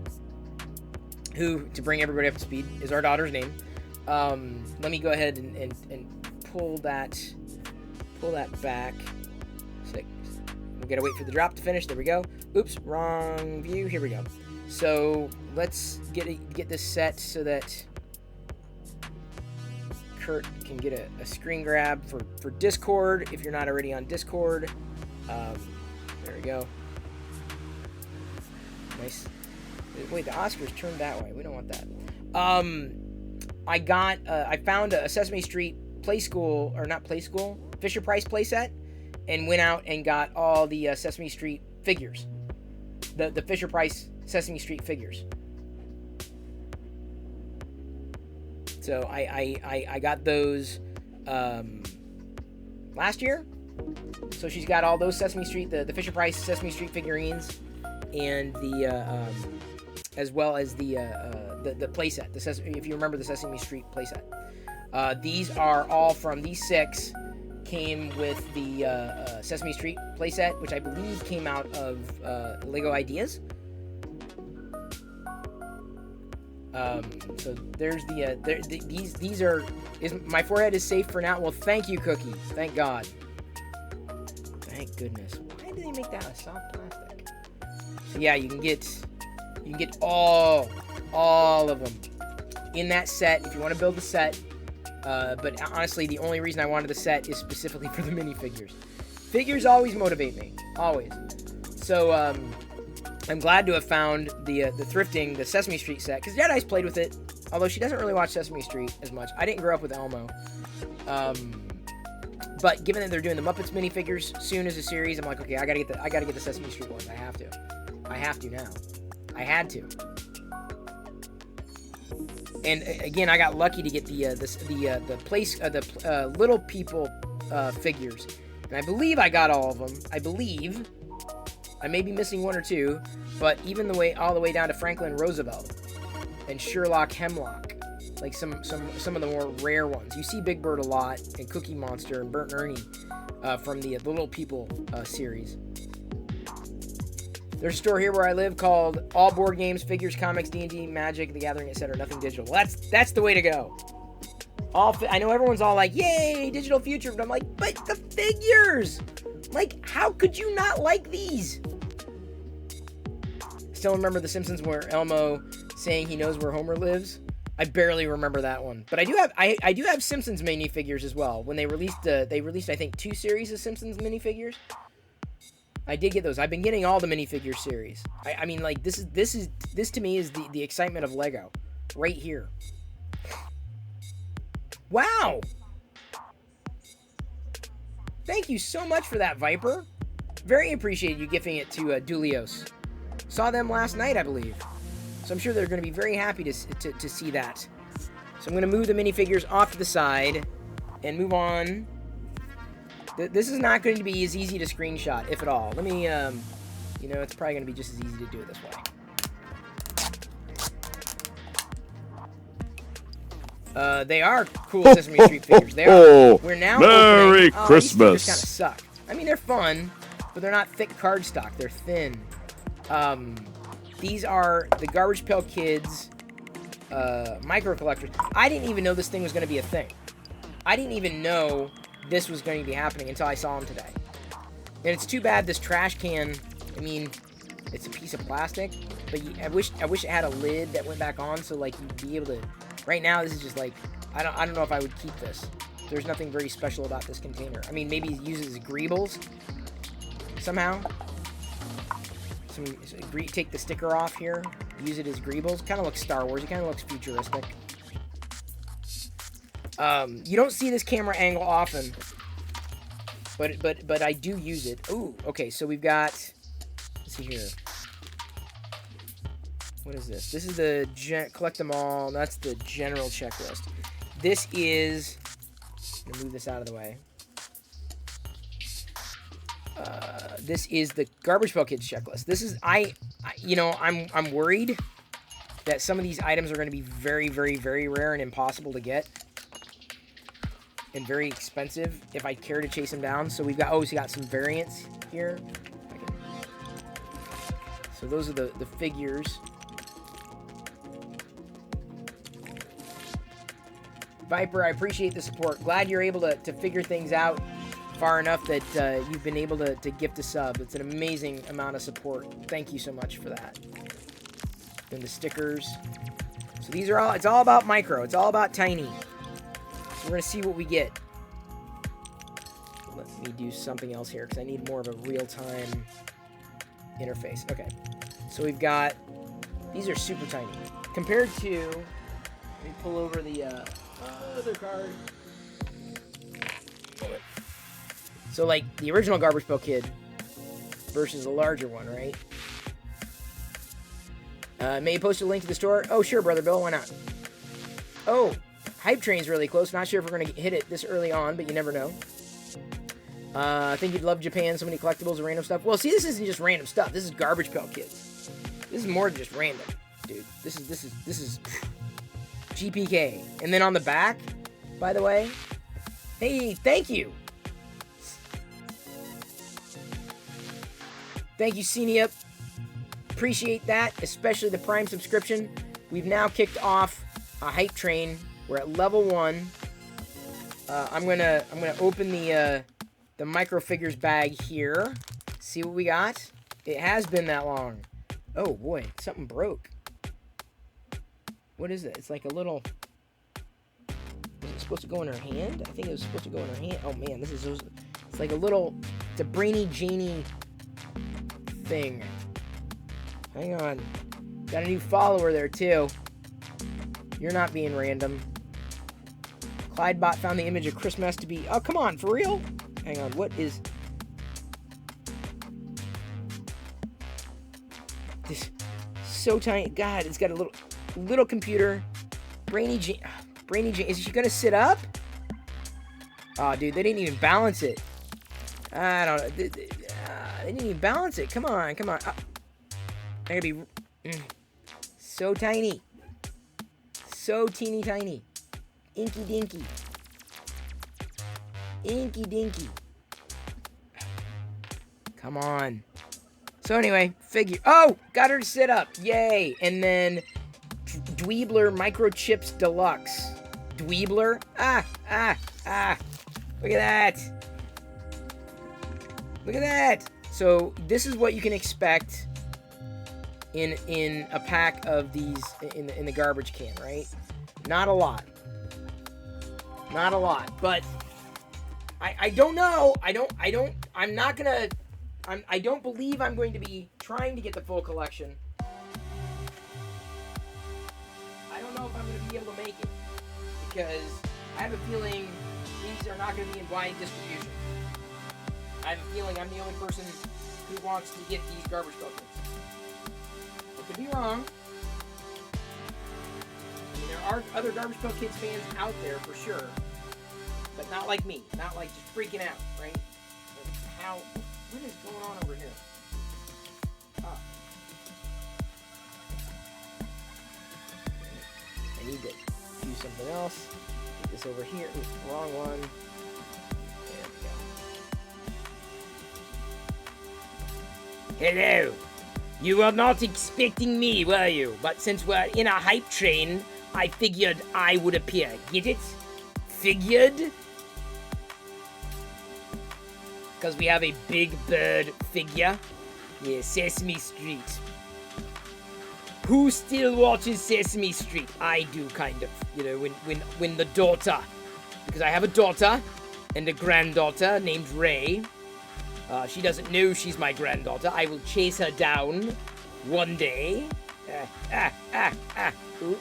who, to bring everybody up to speed, is our daughter's name. Let me go ahead and pull that back. We gotta wait for the drop to finish. There we go. Oops, wrong view. Here we go. So let's get this set so that Kurt can get a screen grab for Discord if you're not already on Discord. There we go. Nice. Wait, the Oscars turned that way. We don't want that. I found a Sesame Street Fisher Price playset, and went out and got all the Sesame Street figures. The Fisher Price Sesame Street figures. So I got those last year. So she's got all those Sesame Street, the Fisher Price Sesame Street figurines, and the as well as the playset. If you remember the Sesame Street playset, these are all from these 6. Came with the Sesame Street playset, which I believe came out of Lego Ideas. So there's these are. My forehead is safe for now. Well, thank you, Cookie. Thank God. Thank goodness. Why do they make that a soft plastic? So yeah, you can get all of them in that set if you want to build the set. But honestly, the only reason I wanted the set is specifically for the minifigures. Figures always motivate me, always. So I'm glad to have found the thrifting, the Sesame Street set, because Jedi's played with it, although she doesn't really watch Sesame Street as much. I didn't grow up with Elmo. But given that they're doing the Muppets minifigures soon as a series, I'm like, okay, I gotta get the Sesame Street ones. I have to now. I had to. And again, I got lucky to get the Little People figures, and I believe I got all of them. I believe I may be missing one or two, but even all the way down to Franklin Roosevelt and Sherlock Hemlock, like some of the more rare ones. You see Big Bird a lot, and Cookie Monster and Bert and Ernie from the Little People series. There's a store here where I live called All Board Games, Figures, Comics, D&D, Magic, The Gathering, etc. Nothing digital. Well, that's the way to go. I know everyone's all like, yay, digital future, but I'm like, but the figures! Like, how could you not like these? Still remember The Simpsons where Elmo saying he knows where Homer lives? I barely remember that one. But I do have Simpsons minifigures as well. When they released I think 2 series of Simpsons minifigures. I did get those. I've been getting all the minifigure series. I mean, like, this to me is the excitement of Lego, right here. Wow! Thank you so much for that, Viper. Very appreciated you gifting it to Dulios. Saw them last night, I believe. So I'm sure they're going to be very happy to see that. So I'm going to move the minifigures off to the side and move on. This is not going to be as easy to screenshot, if at all. Let me, it's probably going to be just as easy to do it this way. They are cool Sesame Street figures. They are. We're now Merry Christmas. These figures kind of suck. I mean, they're fun, but they're not thick cardstock. They're thin. These are the Garbage Pail Kids micro collectors. I didn't even know this thing was going to be a thing. I didn't even know this was going to be happening until I saw them today. And it's too bad this trash can, I mean, it's a piece of plastic, but I wish it had a lid that went back on, so like you'd be able to. Right now, this is just like, I don't know if I would keep this. There's nothing very special about this container. I mean, maybe use it as greebles somehow. Take the sticker off here, use it as greebles. Kind of looks Star Wars. It kind of looks futuristic. You don't see this camera angle often, but I do use it. Ooh, okay. So we've got. Let's see here. What is this? This is the collect them all. That's the general checklist. This is. I'm gonna move this out of the way. This is the Garbage Pail Kids checklist. This is I'm worried that some of these items are going to be very, very, very rare and impossible to get. And very expensive if I care to chase them down. So we've got, oh, so we got some variants here. So those are the figures. Viper, I appreciate the support. Glad you're able to figure things out far enough that you've been able to gift a sub. It's an amazing amount of support. Thank you so much for that. And the stickers. So these are all, it's all about micro. It's all about tiny. So we're going to see what we get. Let me do something else here because I need more of a real-time interface. Okay. So we've got, these are super tiny. Compared to, let me pull over the other card. So like the original Garbage Pail Kid versus the larger one, right? May you post a link to the store? Oh, sure, Brother Bill. Why not? Oh, Hype Train's really close. Not sure if we're going to hit it this early on, but you never know. I think you'd love Japan. So many collectibles and random stuff. Well, see, this isn't just random stuff. This is Garbage Pail Kids. This is more than just random, dude. This is Gpk. And then on the back, by the way, hey, thank you. Thank you, Cenia. Appreciate that, especially the Prime subscription. We've now kicked off a Hype Train. We're at level 1. I'm gonna open the micro figures bag here. See what we got. It has been that long. Oh boy, something broke. What is it? It's like a little. Was it supposed to go in her hand? I think it was supposed to go in her hand. Oh man, this is. It's like a little. It's a brainy Janie thing. Hang on. Got a new follower there too. You're not being random. Clydebot found the image of Christmas to be... Oh, come on, for real? Hang on, what is... This... So tiny. God, it's got a little computer. Brainy Jane... Is she gonna sit up? Oh, dude, they didn't even balance it. I don't know. They didn't even balance it. Come on, come on. I gotta be... So tiny. So teeny tiny. Inky dinky. Inky dinky. Come on. So anyway, figure. Oh! Got her to sit up. Yay! And then Dweebler Microchips Deluxe. Dweebler? Ah! Look at that. Look at that. So this is what you can expect in a pack of these in the garbage can, right? Not a lot. Not a lot, but I don't know. I don't believe I'm going to be trying to get the full collection. I don't know if I'm going to be able to make it because I have a feeling these are not going to be in wide distribution. I have a feeling I'm the only person who wants to get these garbage pail kids. I could be wrong. I mean, there are other Garbage Pail Kids fans out there for sure, but not like me. Not like just freaking out, right? But how? What is going on over here? Oh. I need to do something else. Get this over here. Ooh, wrong one. There we go. Hello. You were not expecting me, were you? But since we're in a hype train, I figured I would appear. Get it? Figured? Because we have a Big Bird figure. Yeah, Sesame Street. Who still watches Sesame Street? I do, kind of. You know, when the daughter... Because I have a daughter and a granddaughter named Ray. She doesn't know she's my granddaughter. I will chase her down one day. Ooh,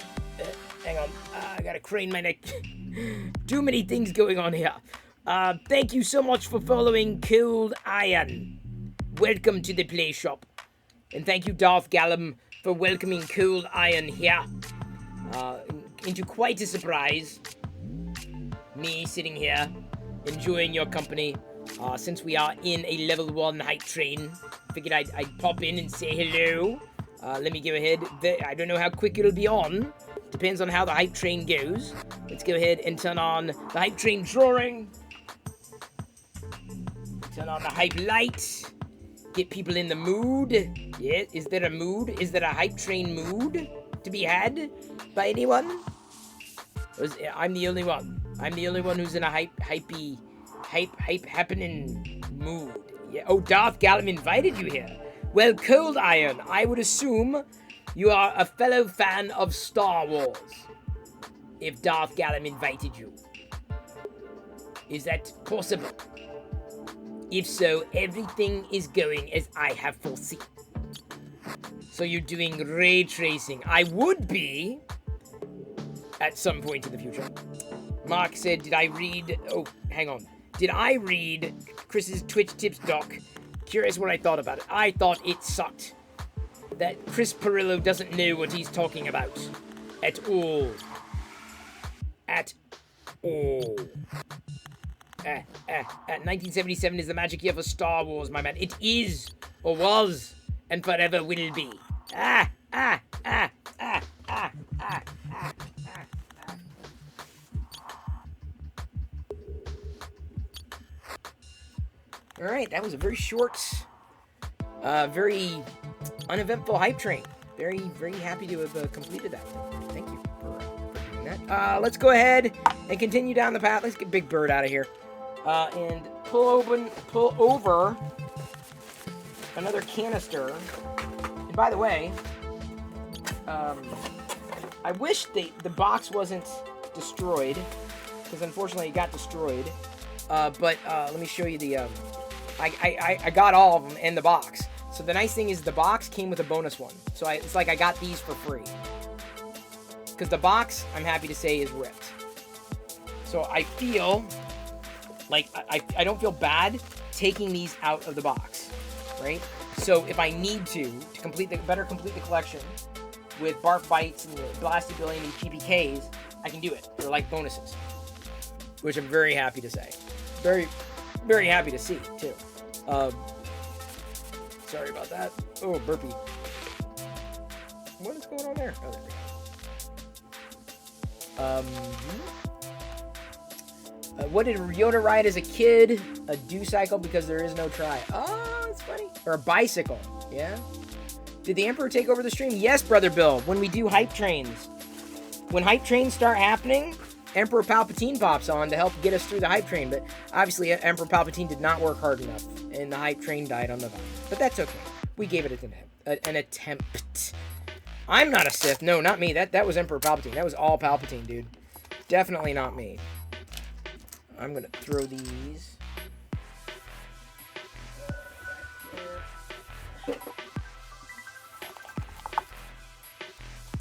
hang on. I gotta crane my neck. Too many things going on here. Thank you so much for following Cold Iron. Welcome to the play shop. And thank you, Darth Gallum, for welcoming Cold Iron here. Into quite a surprise. Me sitting here, enjoying your company. Since we are in a level 1 hype train, figured I'd pop in and say hello. Let me go ahead. I don't know how quick it'll be on. Depends on how the hype train goes. Let's go ahead and turn on the hype train drawing. Turn on the hype light. Get people in the mood. Yeah, is there a mood? Is there a hype train mood to be had by anyone? I'm the only one. I'm the only one who's in a hype happening mood. Yeah. Oh, Darth Gallum invited you here. Well, Cold Iron, I would assume you are a fellow fan of Star Wars. If Darth Gallum invited you. Is that possible? If so, everything is going as I have foreseen. So you're doing ray tracing. I would be at some point in the future. Mark said, did I read... Oh, hang on. Did I read Chris's Twitch tips doc? Curious what I thought about it. I thought it sucked. That Chris Pirillo doesn't know what he's talking about. At all. At all. 1977 is the magic year for Star Wars, my man. It is, or was, and forever will be. Alright, that was a very short, very uneventful hype train. Very, very happy to have completed that. Thank you for doing that. Let's go ahead and continue down the path. Let's get Big Bird out of here. And pull over another canister. And by the way, I wish the box wasn't destroyed, because unfortunately it got destroyed. But let me show you the. I got all of them in the box. So the nice thing is the box came with a bonus one. So it's like I got these for free. Because the box, I'm happy to say, is ripped. So I feel like I don't feel bad taking these out of the box, right? So if I need to better complete the collection with Barf Bites and the Blasty Billy and these GPKs, I can do it. They're like bonuses, which I'm very happy to say. Very, very happy to see, too. Sorry about that. Oh, burpee. What is going on there? Oh, there we go. What did Yoda ride as a kid? A do-cycle because there is no try. Oh, that's funny. Or a bicycle. Yeah. Did the Emperor take over the stream? Yes, Brother Bill. When we do hype trains. When hype trains start happening, Emperor Palpatine pops on to help get us through the hype train. But obviously, Emperor Palpatine did not work hard enough. And the hype train died on the vine. But that's okay. We gave it an attempt. I'm not a Sith. No, not me. That was Emperor Palpatine. That was all Palpatine, dude. Definitely not me. I'm going to throw these.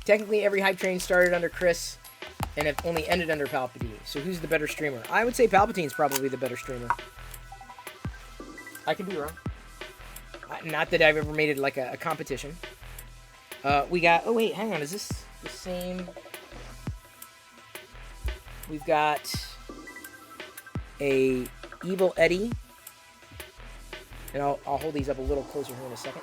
Technically, every hype train started under Chris and have only ended under Palpatine. So who's the better streamer? I would say Palpatine's probably the better streamer. I could be wrong. Not that I've ever made it like a competition. We got... Oh, wait. Hang on. Is this the same... We've got a Evil Eddie. And I'll hold these up a little closer here in a second.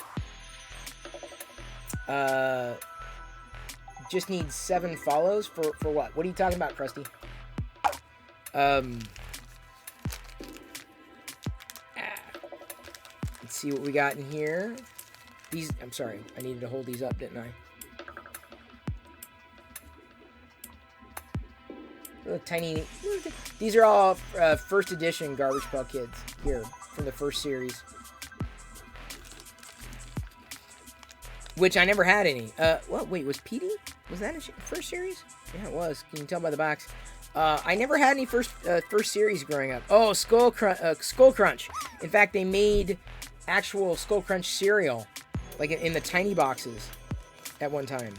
Just needs 7 follows for what? What are you talking about, Krusty? Let's see what we got in here. These, I'm sorry, I needed to hold these up, didn't I? Little tiny. These are all first edition Garbage Pail Kids here from the first series. Which I never had any. What? Wait, was Petey? Was that a first series? Yeah, it was. Can you tell by the box? I never had any first series growing up. Oh, Skull Crunch. In fact, they made actual Skull Crunch cereal, like in the tiny boxes, at one time.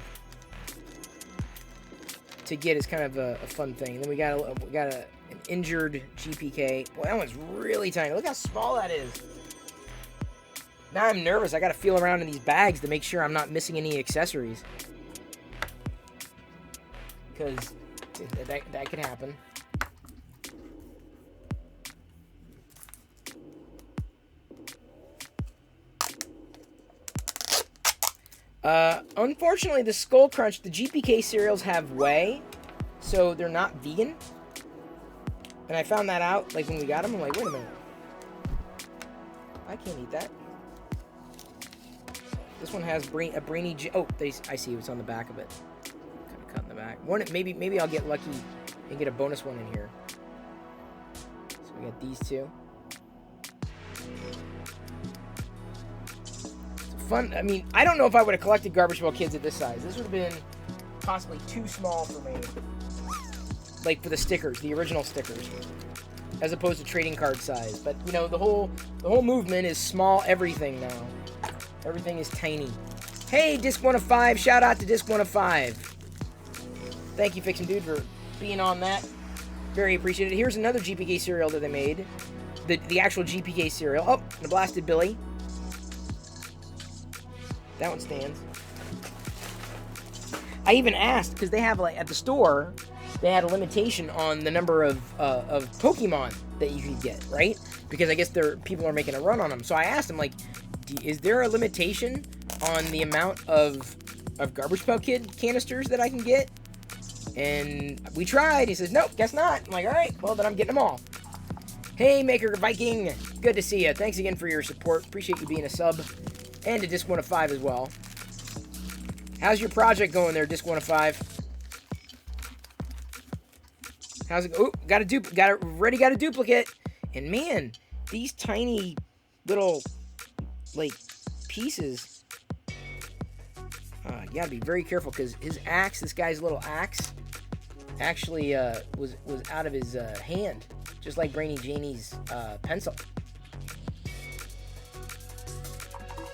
To get is kind of a fun thing. And then we got an injured GPK. Boy, that one's really tiny. Look how small that is. Now I'm nervous. I got to feel around in these bags to make sure I'm not missing any accessories. Because that could happen. Unfortunately, the Skull Crunch, the GPK cereals have whey, so they're not vegan. And I found that out, like, when we got them. I'm like, wait a minute. I can't eat that. This one has a brainy... Oh, I see what's on the back of it. Kind of cut in the back. Maybe I'll get lucky and get a bonus one in here. So we got these two. Fun. I mean, I don't know if I would have collected Garbage Pail Kids at this size. This would have been possibly too small for me. Like for the stickers, the original stickers, as opposed to trading card size. But you know, the whole movement is small everything now. Everything is tiny. Hey, Disc 1 of 5. Shout out to Disc 1 of 5. Thank you, Fiction Dude, for being on that. Very appreciated. Here's another GPK cereal that they made. The actual GPK cereal. Oh, the Blasted Billy. That one stands. I even asked, because they have, like, at the store, they had a limitation on the number of Pokemon that you could get, right? Because I guess people are making a run on them. So I asked him, like, is there a limitation on the amount of Garbage Pail Kid canisters that I can get? And we tried. He says, nope, guess not. I'm like, all right, well, then I'm getting them all. Hey, Maker Viking. Good to see you. Thanks again for your support. Appreciate you being a sub. And to Disc 1 of 5 as well. How's your project going there, Disc 1 of 5? How's it? Oh, got a duplicate. And man, these tiny little like pieces. You gotta be very careful because his axe, this guy's little axe, actually was out of his hand, just like Brainy Janie's pencil.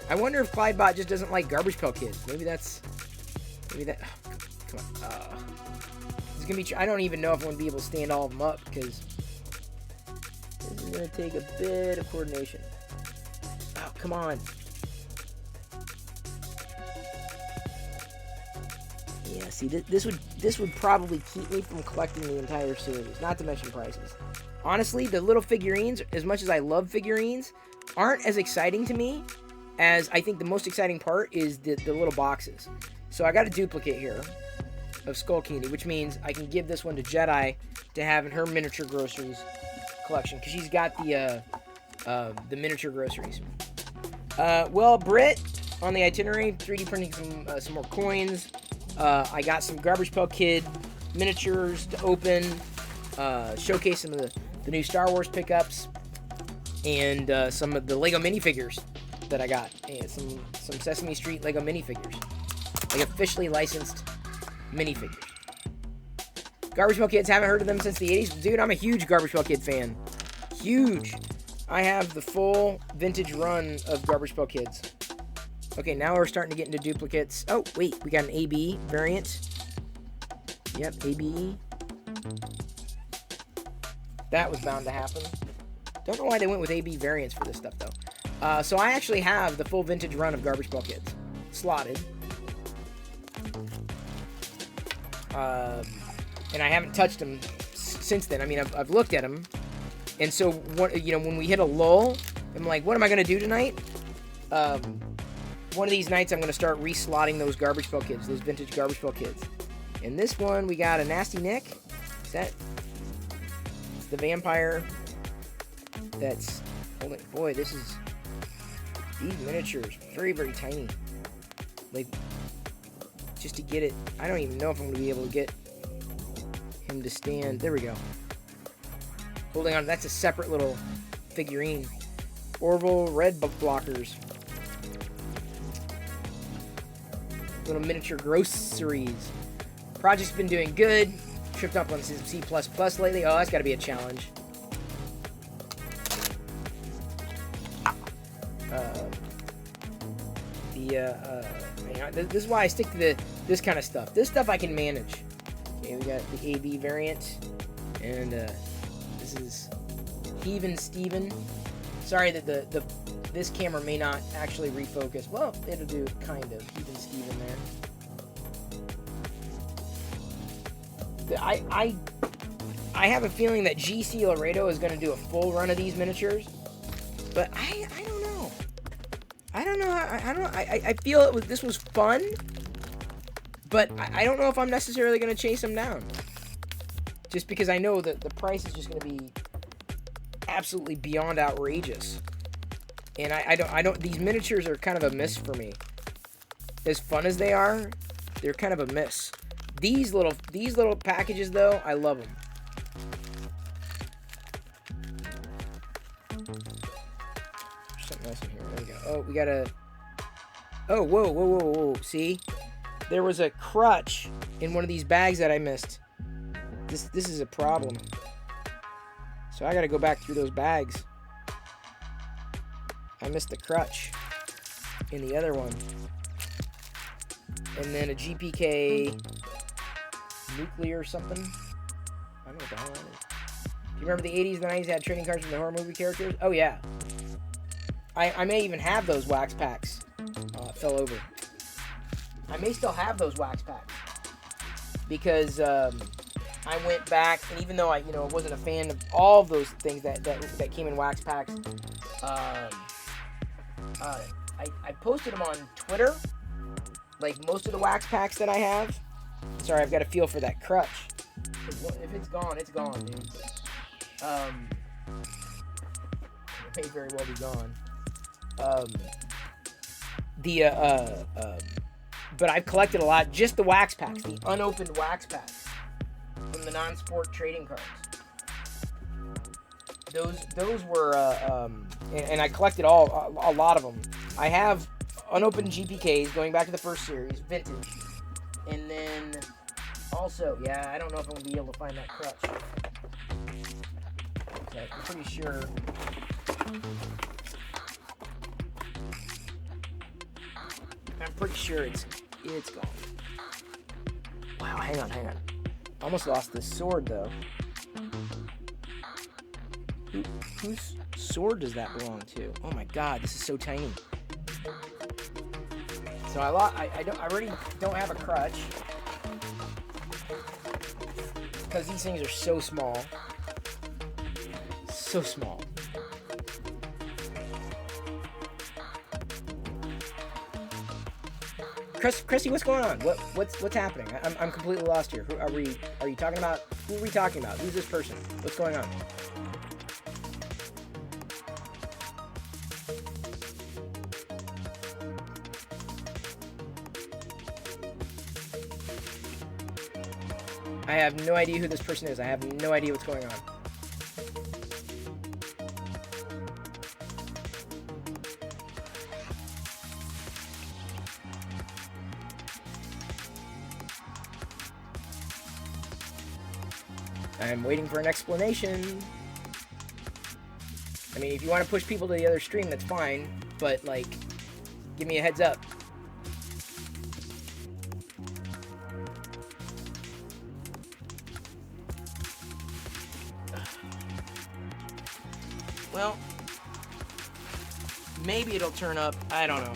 I wonder if Clydebot just doesn't like Garbage Pail Kids. Maybe that. Oh, come on. It's gonna be. I don't even know if I'm gonna be able to stand all of them up because this is gonna take a bit of coordination. Oh, come on. Yeah. See, this would probably keep me from collecting the entire series. Not to mention prices. Honestly, the little figurines, as much as I love figurines, aren't as exciting to me. As I think the most exciting part is the little boxes. So I got a duplicate here of Skull Candy, which means I can give this one to Jedi to have in her miniature groceries collection, because she's got the miniature groceries. Well, Britt, on the itinerary, 3D printing some more coins. I got some Garbage Pail Kid miniatures to open, showcase some of the new Star Wars pickups, and some of the Lego minifigures that I got, and some Sesame Street Lego minifigures, like officially licensed minifigures. Garbage Pail Kids, haven't heard of them since the 80s. Dude, I'm a huge Garbage Pail Kid fan. Huge. I have the full vintage run of Garbage Pail Kids. Okay, now we're starting to get into duplicates. Oh, wait, we got an AB variant. Yep, ABE. That was bound to happen. Don't know why they went with AB variants for this stuff, though. So I actually have the full vintage run of Garbage Pail Kids slotted. And I haven't touched them since then. I mean, I've looked at them. And so, when we hit a lull, I'm like, what am I going to do tonight? One of these nights, I'm going to start reslotting those Garbage Pail Kids, those vintage Garbage Pail Kids. And this one, we got a Nasty Nick. Is that the vampire? That's, boy, these miniatures, very, very tiny. Like, just to get it, I don't even know if I'm going to be able to get him to stand. There we go. Holding on, that's a separate little figurine. Orville red blockers. Little miniature groceries. Project's been doing good. Tripped up on some C++ lately. Oh, that's got to be a challenge. This is why I stick to this kind of stuff. This stuff I can manage. Okay, we got the AB variant, and this is Heavin' Steven. Sorry that this camera may not actually refocus. Well, it'll do kind of. Heavin' Steven there. I have a feeling that GC Laredo is going to do a full run of these miniatures, but I don't know. I don't know. I feel this was fun, but I don't know if I'm necessarily going to chase them down. Just because I know that the price is just going to be absolutely beyond outrageous. And I don't, these miniatures are kind of a miss for me. As fun as they are, they're kind of a miss. These little packages, though, I love them. There's something else in here. There we go. Oh, we gotta... Oh, whoa. See? There was a crutch in one of these bags that I missed. This is a problem. So I gotta go back through those bags. I missed the crutch in the other one. And then a Gpk nuclear or something. I don't know what the hell that is. Do you remember the 80s and the 90s had trading cards from the horror movie characters? Oh, yeah. I may even have those wax packs. Oh, it fell over. I may still have those wax packs. Because I went back, and even though I wasn't a fan of all of those things that came in wax packs, I posted them on Twitter. Like most of the wax packs that I have. Sorry, I've got a feel for that crutch. If it's gone, it's gone, dude. It may very well be gone. But I've collected a lot. Just the wax packs, the unopened wax packs from the non-sport trading cards. Those were, and I collected a lot of them. I have unopened GPKs going back to the first series, vintage. And then also, yeah, I don't know if I'm going to be able to find that crutch. Okay, I'm pretty sure. I'm pretty sure it's gone. Wow, hang on. Almost lost this sword, though. Whose sword does that belong to? Oh my god, this is so tiny. So I already don't have a crutch because these things are so small. So small. Chrissy, what's going on? What's happening? I'm completely lost here. Who are you talking about? Who are we talking about? Who's this person? What's going on? I have no idea who this person is. I have no idea what's going on. I'm waiting for an explanation. I mean, if you want to push people to the other stream, that's fine. But, like, give me a heads up. Well, maybe it'll turn up. I don't know.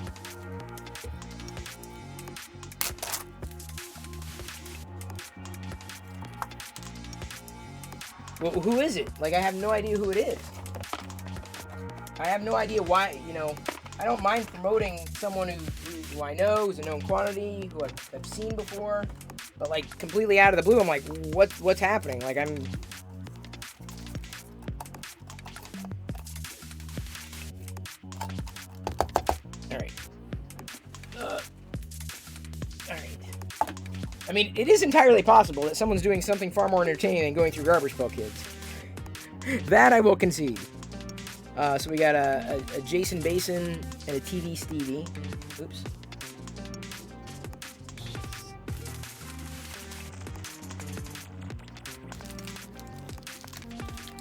Well, who is it? Like, I have no idea who it is. I have no idea why, I don't mind promoting someone who I know, who's a known quantity, who I've seen before, but, like, completely out of the blue, I'm like, what's happening? Like, I'm... I mean, it is entirely possible that someone's doing something far more entertaining than going through Garbage Pail Kids. That I will concede. So we got a Jason Basin and a TV Stevie. Oops.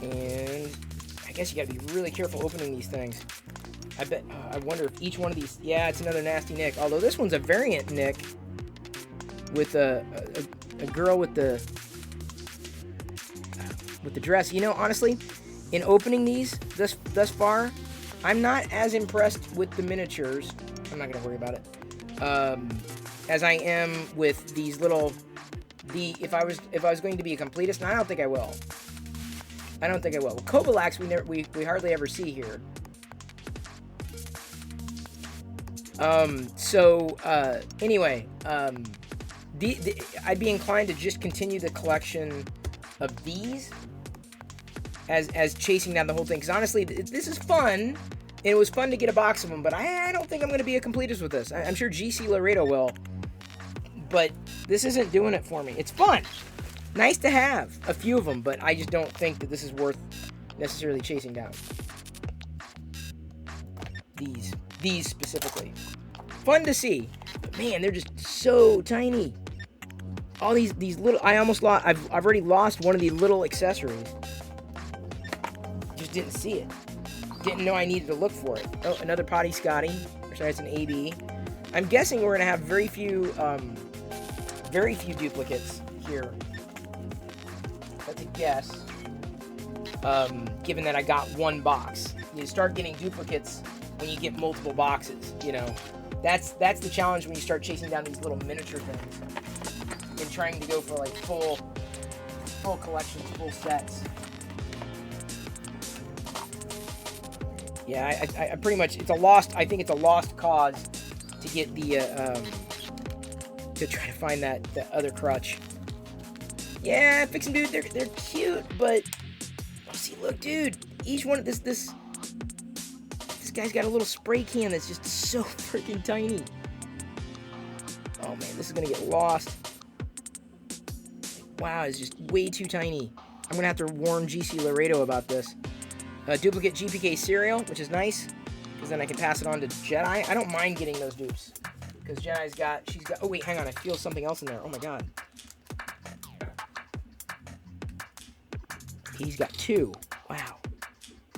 And I guess you gotta be really careful opening these things. I wonder if each one of these... Yeah, it's another nasty Nick. Although this one's a variant Nick. With a girl with the dress. Honestly, in opening these thus far, I'm not as impressed with the miniatures. I'm not gonna worry about it. As I am with these little. If I was going to be a completist, and I don't think I will. Well, Kobalax we hardly ever see here. Anyway, I'd be inclined to just continue the collection of these as chasing down the whole thing. Because honestly, this is fun, and it was fun to get a box of them, but I don't think I'm going to be a completist with this. I'm sure GC Laredo will, but this isn't doing it for me. It's fun. Nice to have a few of them, but I just don't think that this is worth necessarily chasing down. These specifically. Fun to see, but man, they're just so tiny. All these little, I've already lost one of these little accessories. Just didn't see it. Didn't know I needed to look for it. Oh, another Potty Scotty. Sorry, it's an AB. I'm guessing we're gonna have very few duplicates here. That's a guess. Given that I got one box, you start getting duplicates when you get multiple boxes. You know, that's the challenge when you start chasing down these little miniature things and trying to go for like full collections, full sets. Yeah, I pretty much, I think it's a lost cause to get the, to try to find that other crutch. Yeah, Fix 'em Dude, they're cute, but, oh, see, look, dude, each one of this guy's got a little spray can that's just so freaking tiny. Oh man, this is gonna get lost. Wow, it's just way too tiny. I'm gonna have to warn GC Laredo about this. Duplicate GPK cereal, which is nice, because then I can pass it on to Jedi. I don't mind getting those dupes, because she's got, oh wait, hang on, I feel something else in there. Oh my god. He's got two. Wow.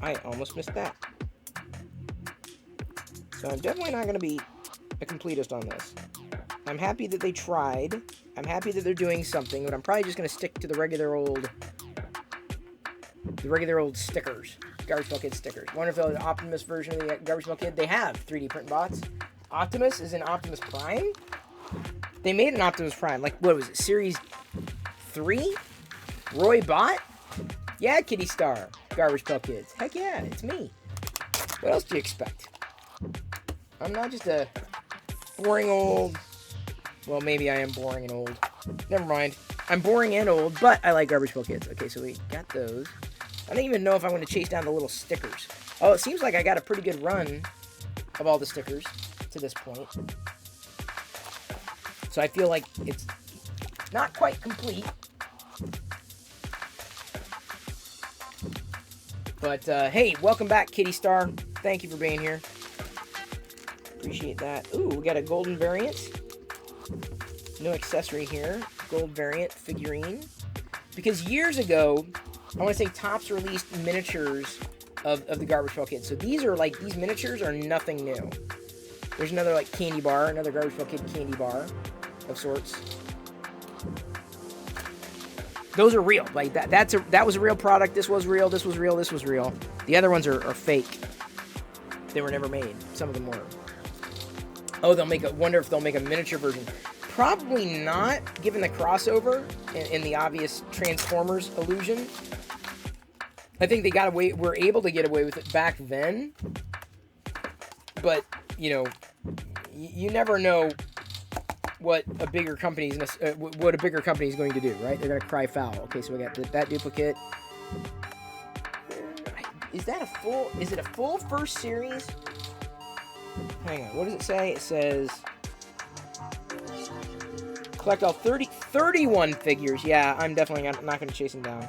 I almost missed that. So I'm definitely not going to be a completist on this. I'm happy that they tried. I'm happy that they're doing something, but I'm probably just going to stick to the regular old stickers. Garbage Pail Kid stickers. Wonder if the Optimus version of the Garbage Pail Kid, they have 3D print bots. Optimus is in Optimus Prime? They made an Optimus Prime. Like, what was it? Series 3? Roy Bot? Yeah, Kitty Star. Garbage Pail Kids. Heck yeah, it's me. What else do you expect? I'm not just a boring old... Well, maybe I am boring and old. Never mind. I'm boring and old, but I like Garbage Pail Kids. Okay, so we got those. I don't even know if I want to chase down the little stickers. Oh, it seems like I got a pretty good run of all the stickers to this point. So I feel like it's not quite complete. But, hey, welcome back, Kitty Star. Thank you for being here. Appreciate that. Ooh, we got a golden variant. No accessory here. Gold variant figurine. Because years ago, I want to say Topps released miniatures of the Garbage Pail Kid. So these miniatures are nothing new. There's another, like, candy bar, another Garbage Pail Kid candy bar of sorts. Those are real. Like, that was a real product. This was real. This was real. This was real. The other ones are fake. They were never made. Some of them were. Oh, wonder if they'll make a miniature version. Probably not, given the crossover and the obvious Transformers illusion. I think were able to get away with it back then. But, you know, you never know what a bigger company is going to do, right? They're going to cry foul. Okay, so we got that duplicate. Is it a full first series? Hang on, what does it say? It says collect all 31 figures. Yeah, I'm definitely not going to chase them down.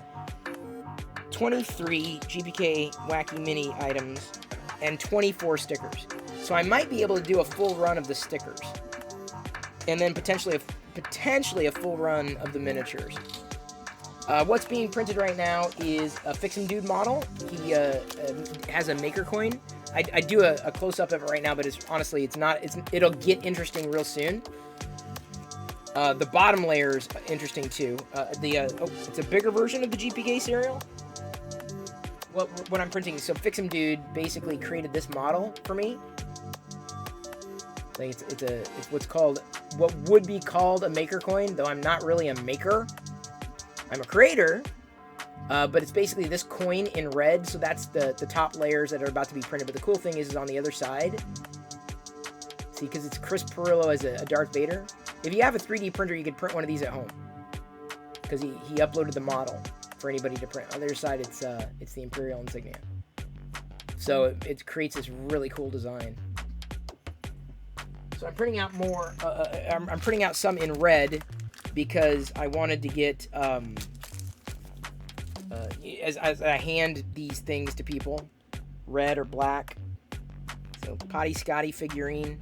23 GPK Wacky Mini items and 24 stickers. So I might be able to do a full run of the stickers, and then potentially a full run of the miniatures. What's being printed right now is a Fix 'em Dude model. He has a maker coin. I do a close-up of it right now, but it'll get interesting real soon. The bottom layer is interesting too. It's a bigger version of the GPK cereal. What I'm printing, so Fix 'em Dude basically created this model for me. Like it's what would be called a maker coin, though I'm not really a maker. I'm a creator, but it's basically this coin in red, so that's the top layers that are about to be printed. But the cool thing is on the other side, See, because it's Chris Perillo as a Darth Vader. If you have a 3D printer, you could print one of these at home. Because he uploaded the model for anybody to print. On the other side, it's the Imperial insignia. So it creates this really cool design. So I'm printing out more. I'm printing out some in red because I wanted to get as I hand these things to people, red or black. So Potty Scotty figurine,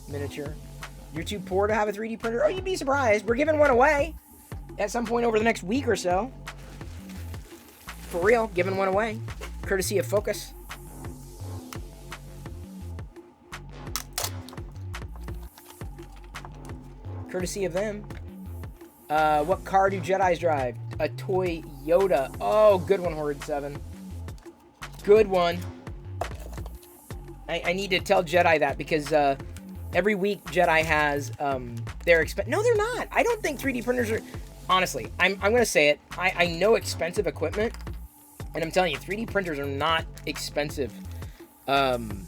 miniature. You're too poor to have a 3D printer? Oh, you'd be surprised. We're giving one away at some point over the next week or so. For real, giving one away, courtesy of Focus. Courtesy of them. What car do Jedis drive? A toy Yoda. Oh, good one, Horde 7. Good one. I need to tell Jedi that because every week Jedi has their No, they're not. I don't think 3D printers are... Honestly, I'm going to say it. I know expensive equipment, and I'm telling you, 3D printers are not expensive in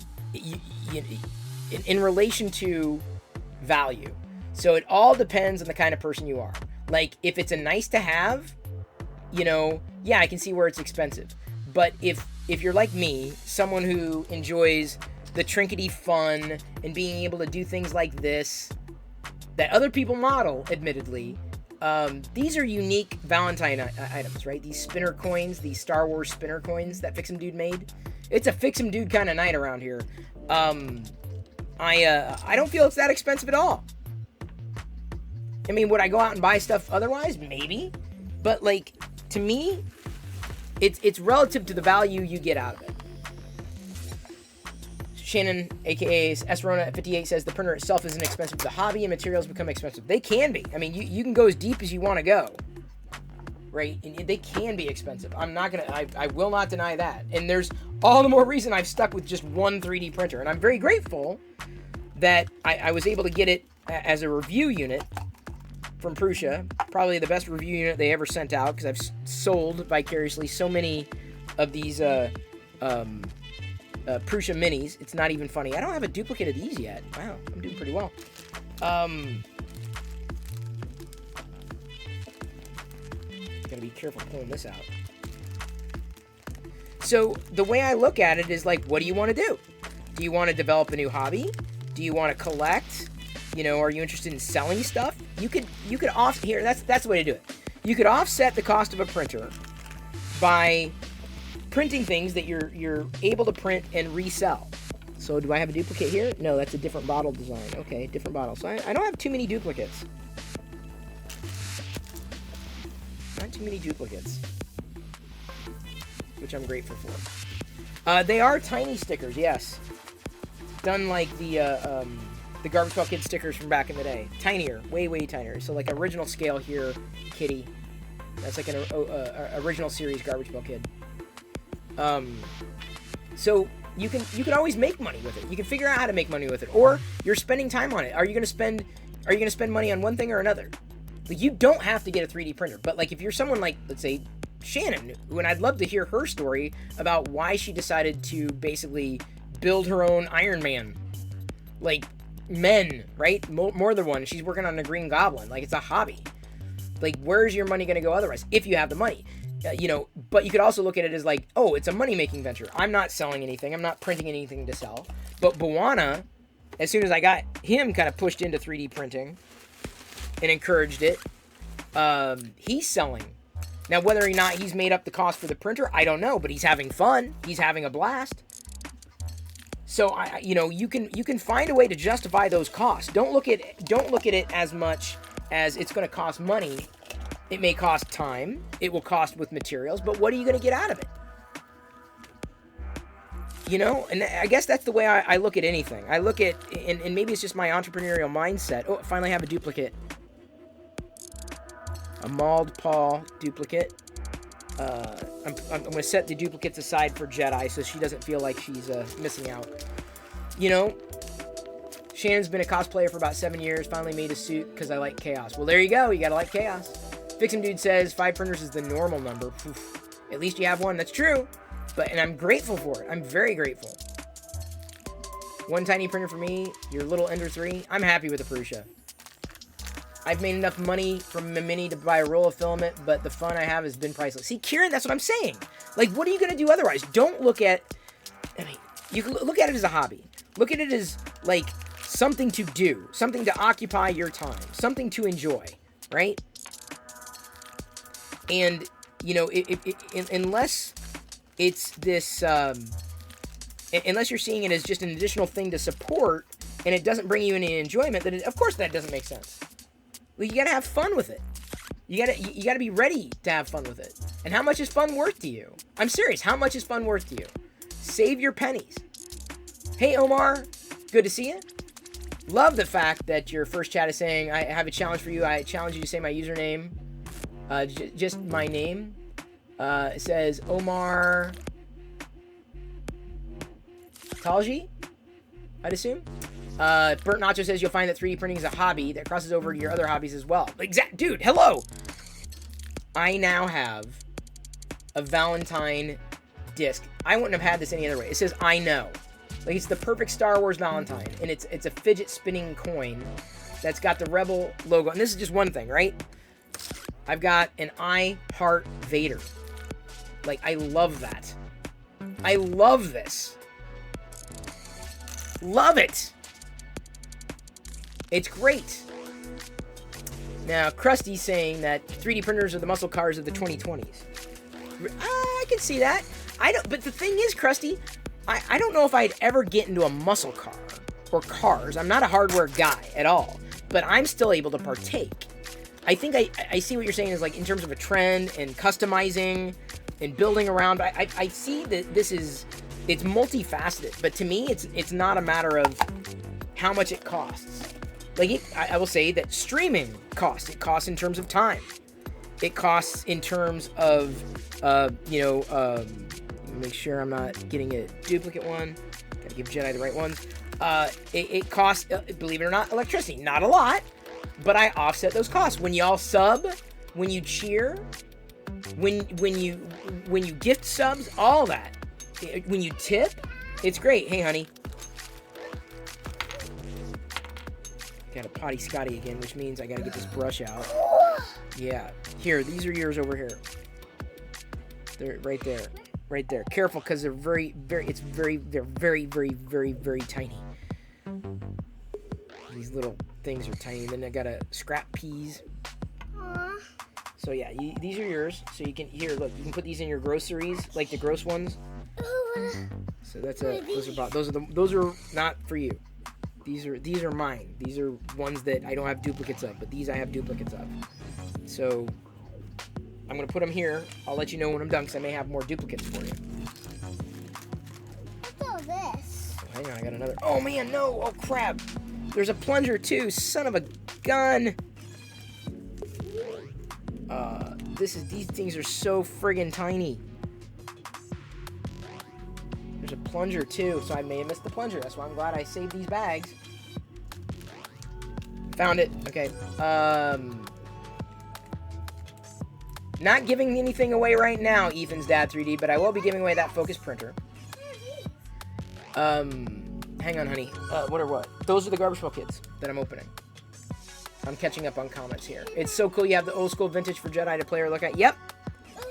relation to value. So it all depends on the kind of person you are. Like, if it's a nice to have, you know, yeah, I can see where it's expensive. But if you're like me, someone who enjoys the trinkety fun and being able to do things like this that other people model, admittedly, these are unique Valentine items, right? These spinner coins, these Star Wars spinner coins that Fix'em Dude made. It's a Fix'em Dude kind of night around here. I don't feel it's that expensive at all. I mean, would I go out and buy stuff otherwise? Maybe. But, like, to me, it's relative to the value you get out of it. Shannon, a.k.a. Esrona58, says the printer itself isn't expensive. The hobby and materials become expensive. They can be. I mean, you can go as deep as you want to go. Right? And they can be expensive. I'm not going to... I will not deny that. And there's all the more reason I've stuck with just one 3D printer. And I'm very grateful that I was able to get it as a review unit from Prusa, probably the best review unit they ever sent out, because I've sold vicariously so many of these Prusa minis. It's not even funny. I don't have a duplicate of these yet. Wow, I'm doing pretty well. Gotta be careful pulling this out. So the way I look at it is like, what do you want to do? Do you want to develop a new hobby? Do you want to collect? You know, are you interested in selling stuff? You could here. That's the way to do it. You could offset the cost of a printer by printing things that you're able to print and resell. So do I have a duplicate here? No, that's a different bottle design. Okay, different bottle. So I don't have too many duplicates. Not too many duplicates, which I'm grateful for. They are tiny stickers, yes. Done like the Garbage Pail Kid stickers from back in the day. Tinier, way, way tinier. So like original scale here, Kitty. That's like an original series Garbage Pail Kid. So you can always make money with it. You can figure out how to make money with it, or you're spending time on it. Are you gonna spend money on one thing or another? Like, you don't have to get a 3D printer, but like if you're someone like, let's say, Shannon, and I'd love to hear her story about why she decided to basically build her own Iron Man. Like, men, right? More than one. She's working on a Green Goblin. Like, it's a hobby. Like, where's your money going to go otherwise? If you have the money. You know, but you could also look at it as like, oh, it's a money-making venture. I'm not selling anything. I'm not printing anything to sell. But Bawana, as soon as I got him kind of pushed into 3D printing and encouraged it, he's selling. Now, whether or not he's made up the cost for the printer, I don't know. But he's having fun. He's having a blast. So you know, you can find a way to justify those costs. Don't look at it as much as it's going to cost money. It may cost time. It will cost with materials. But what are you going to get out of it? You know, and I guess that's the way I look at anything. I look at, and maybe it's just my entrepreneurial mindset. Oh, I finally have a duplicate. A Mauled Paw duplicate. I'm going to set the duplicates aside for Jedi so she doesn't feel like she's missing out. You know, Shannon's been a cosplayer for about 7 years. Finally made a suit because I like chaos. Well, there you go. You got to like chaos. Fix'em Dude says 5 printers is the normal number. Oof. At least you have one. That's true. And I'm grateful for it. I'm very grateful. One tiny printer for me. Your little Ender 3. I'm happy with the Prusa. I've made enough money from a mini to buy a roll of filament, but the fun I have has been priceless. See, Kieran, that's what I'm saying. Like, what are you going to do otherwise? Don't look at... I mean, you can look at it as a hobby. Look at it as, like, something to do. Something to occupy your time. Something to enjoy, right? And, you know, unless it's this... unless you're seeing it as just an additional thing to support, and it doesn't bring you any enjoyment, then of course that doesn't make sense. Well, you gotta have fun with it. You gotta be ready to have fun with it. And how much is fun worth to you? I'm serious. How much is fun worth to you? Save your pennies. Hey, Omar. Good to see you. Love the fact that your first chat is saying, I have a challenge for you. I challenge you to say my username. Just my name. It says Omar Talji, I'd assume. Bert Nacho says you'll find that 3D printing is a hobby that crosses over to your other hobbies as well. Dude, hello! I now have a Valentine disc. I wouldn't have had this any other way. It says I know. Like, it's the perfect Star Wars Valentine. And it's a fidget spinning coin that's got the Rebel logo. And this is just one thing, right? I've got an I Heart Vader. Like, I love that. I love this. Love it. It's great. Now, Krusty's saying that 3D printers are the muscle cars of the 2020s. I can see that. But the thing is, Krusty, I don't know if I'd ever get into a muscle car or cars. I'm not a hardware guy at all, but I'm still able to partake. I think I see what you're saying is, like, in terms of a trend and customizing and building around. I see that it's multifaceted, but to me, it's not a matter of how much it costs. Like, I will say that streaming costs. It costs in terms of time. It costs in terms of, make sure I'm not getting a duplicate one. Gotta give Jedi the right ones. It costs, believe it or not, electricity. Not a lot, but I offset those costs. When y'all sub, when you cheer, when you gift subs, all that. When you tip, it's great. Hey, honey. Got a potty Scotty again, which means I gotta get this brush out. Yeah. Here, these are yours over here. They're right there. Right there. Careful, because they're very, very tiny. These little things are tiny. And then I got a scrap peas. So yeah, these are yours. So you can, here, look, you can put these in your groceries, like the gross ones. So that's those are not for you. These are mine. These are ones that I don't have duplicates of, but these I have duplicates of. So I'm gonna put them here. I'll let you know when I'm done, because I may have more duplicates for you. What's all this? Oh, hang on, I got another. Oh man, no! Oh crap! There's a plunger too. Son of a gun! These things are so friggin' tiny. There's a plunger too, so I may have missed the plunger. That's why I'm glad I saved these bags. Found it. Okay. Not giving anything away right now, Ethan's Dad 3D, but I will be giving away that focus printer. Hang on, honey. What are what? Those are the Garbage Pail Kids that I'm opening. I'm catching up on comments here. It's so cool you have the old school vintage for Jedi to play or look at. Yep.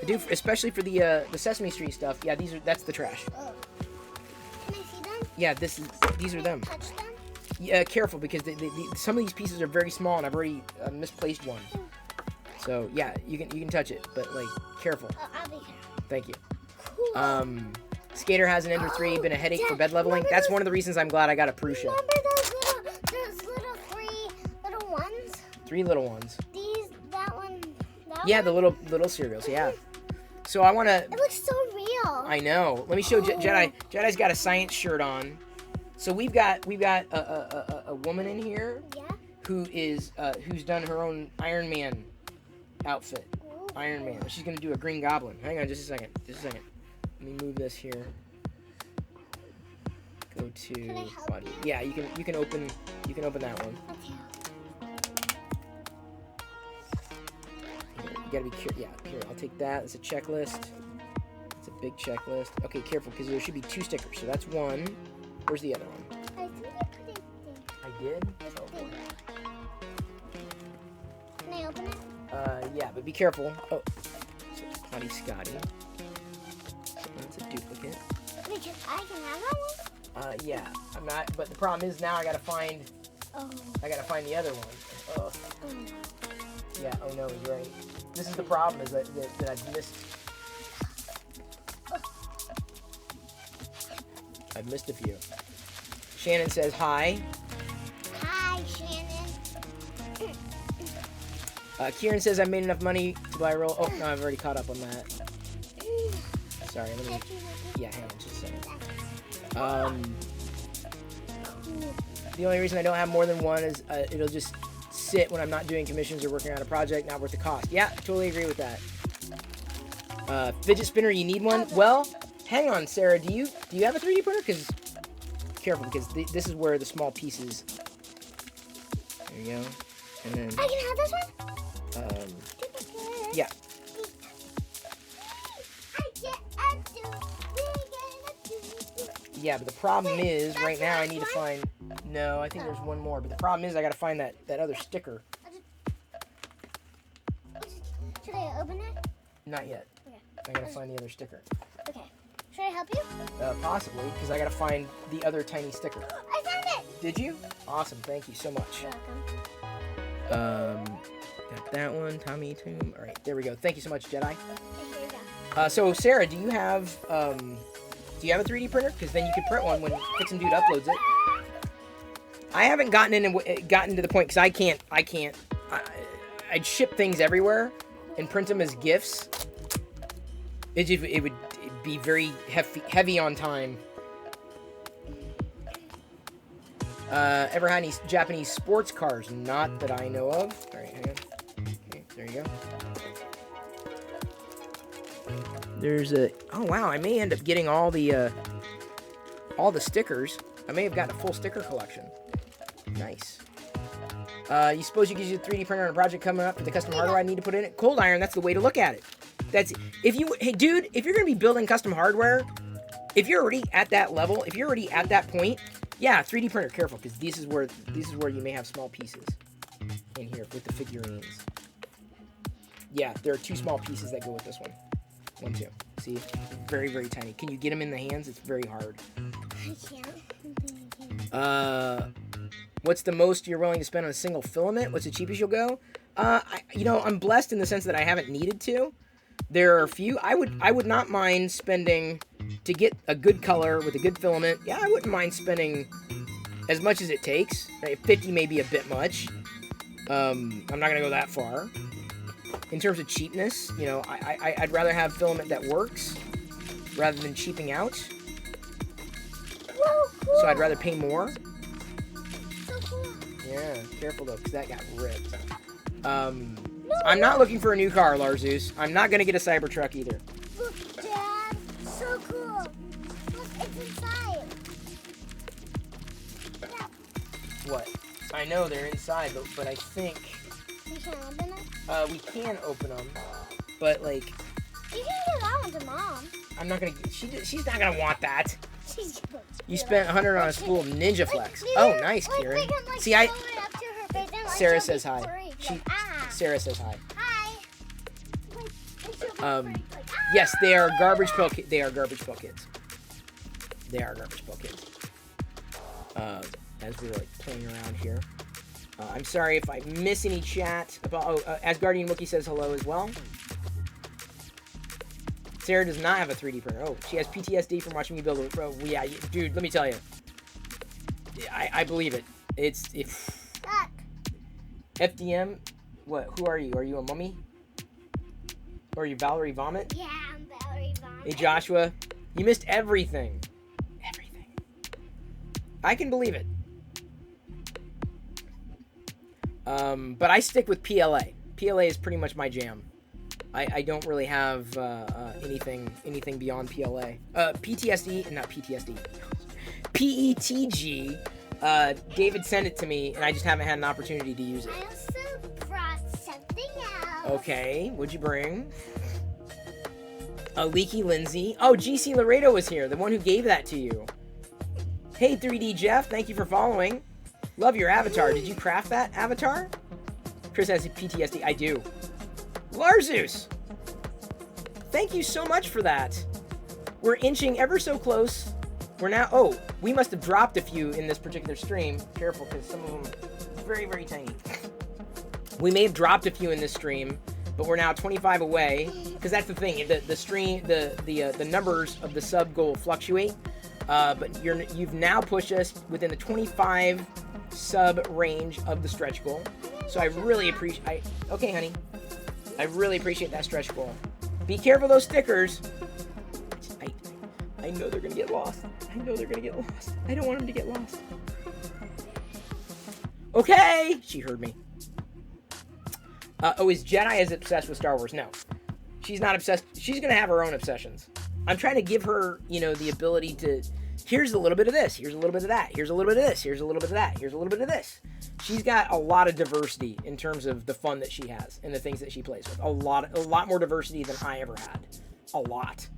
I do, especially for the Sesame Street stuff. Yeah, that's the trash. Oh. Can I see them? Yeah, these are them. Touch them? Yeah, careful, because some of these pieces are very small, and I've already misplaced one. So yeah, you can touch it, but like careful. I'll be careful. Thank you. Cool. Skater has an Ender 3, been a headache for bed leveling. That's one of the reasons I'm glad I got a Prusa. Remember those little 3 little ones? 3 little ones. That one. Yeah, the little cereals. Yeah. So I want to. It looks so real. I know. Let me show Jedi. Jedi's got a science shirt on. So we've got a woman in here. Yeah. Who's done her own Iron Man outfit. Ooh. Iron Man. She's gonna do a Green Goblin. Hang on, just a second. Let me move this here. Go to body. Yeah, you can open that one. Okay. Here, you gotta be careful. Yeah, here, I'll take that. It's a checklist. It's a big checklist. Okay, careful, because there should be 2 stickers. So that's one. Where's the other one? Right did? This Oh, thing. boy. Can I open it? Yeah, but be careful. Oh, Scotty Scotty. That's a duplicate. Wait, I can have that one? Yeah, I'm not, but the problem is now I gotta find Oh. the other one. Oh, Oh. yeah, oh no, he's right. This is the problem, is that I've missed. I've missed a few. Shannon says hi. Hi, Shannon. Kieran says I made enough money to buy a roll. Oh, no, I've already caught up on that. Sorry, let me. Yeah, hang on just a second. The only reason I don't have more than one is it'll just sit when I'm not doing commissions or working on a project, not worth the cost. Yeah, totally agree with that. Fidget spinner, you need one? Well, hang on, Sarah. Do you have a 3D printer? Because careful, because this is where the small pieces. There you go. And then. I can have this one? Yeah. Yeah, but the problem is, right now I need to find. No, I think there's one more. But the problem is, I gotta find that other sticker. Should I open it? Not yet. Okay. I gotta find the other sticker. Okay. Should I help you? Possibly, because I gotta find the other tiny sticker. I found it! Did you? Awesome, thank you so much. You're welcome. Got that one, Tommy Tomb. All right, there we go. Thank you so much, Jedi. Here you go. So Sarah, do you have a 3D printer? Because then you could print one when Fixin' Dude uploads it. I haven't gotten to the point because I can't. I'd ship things everywhere and print them as gifts. It would be very heavy on time. Ever had any Japanese sports cars? Not that I know of. All right, hang on. Okay, there you go. There's a. Oh wow! I may end up getting all the stickers. I may have gotten a full sticker collection. Nice. You suppose you could use a 3D printer on a project coming up with the custom hardware I need to put in it? Cold iron. That's the way to look at it. Hey dude, if you're gonna be building custom hardware, if you're already at that level, if you're already at that point, yeah, 3D printer. Careful, because this is where you may have small pieces in here with the figurines. Yeah, there are 2 small pieces that go with this one. 1, 2. See, very, very tiny. Can you get them in the hands? It's very hard. I can't. What's the most you're willing to spend on a single filament? What's the cheapest you'll go? I'm blessed in the sense that I haven't needed to. There are a few. I would not mind spending to get a good color with a good filament. Yeah, I wouldn't mind spending as much as it takes. 50 may be a bit much. I'm not gonna go that far. In terms of cheapness, I'd rather have filament that works rather than cheaping out. Whoa, cool. So I'd rather pay more. So cool. Yeah, careful though, because that got ripped. I'm not looking for a new car, Larzeus. I'm not gonna get a Cybertruck either. Look, Dad. So cool. Look, it's inside. Yeah. What? I know they're inside, but I think We can open it? we can open them. But like, You can give that one to Mom. I'm not gonna. She's not gonna want that. She's good. You spent 100 on a spool of Ninja Flex. Like, Oh, nice, like, Kieran. they can, like, See, show it up to her face and, like, Sarah she'll says be hi. freaked, like, Sarah says hi. Hi. Like, and she'll be freaked, like, Yes, they are garbage pail. They are garbage pail kids. They are garbage pail kids. As we're like playing around here. I'm sorry if I miss any chat. Asgardian Wookie says hello as well. Sarah does not have a 3D printer. Oh, she has PTSD from watching me build it. Oh, yeah, dude, let me tell you. I believe it. It's Fuck. FDM. What? Who are you? Are you a mummy? Or are you Valerie Vomit? Yeah, I'm Valerie Vaughn. Hey, Joshua. You missed everything. Everything. I can believe it. But I stick with PLA. PLA is pretty much my jam. I don't really have anything beyond PLA. PTSD, not PTSD. PETG. David sent it to me, and I just haven't had an opportunity to use it. I also brought something else. Okay, what'd you bring? Leaky Lindsay. Oh, GC Laredo was here, the one who gave that to you. Hey, 3D Jeff, thank you for following. Love your avatar. Did you craft that avatar? Chris has PTSD. I do. Larzeus! Thank you so much for that. We're inching ever so close. We're now... Oh, we must have dropped a few in this particular stream. Careful, because some of them are very, very tiny. We may have dropped a few in this stream, but we're now 25 away. Because that's the thing. The stream... The numbers of the sub goal fluctuate. But you've now pushed us within the 25 sub range of the stretch goal. So I really appreciate... Okay, honey. I really appreciate that stretch goal. Be careful of those stickers. I know they're going to get lost. I know they're going to get lost. I don't want them to get lost. Okay! She heard me. Is Jedi as obsessed with Star Wars? No. She's not obsessed. She's going to have her own obsessions. I'm trying to give her, the ability to... Here's a little bit of this. Here's a little bit of that. Here's a little bit of this. Here's a little bit of that. Here's a little bit of this. She's got a lot of diversity in terms of the fun that she has and the things that she plays with. A lot more diversity than I ever had. A lot.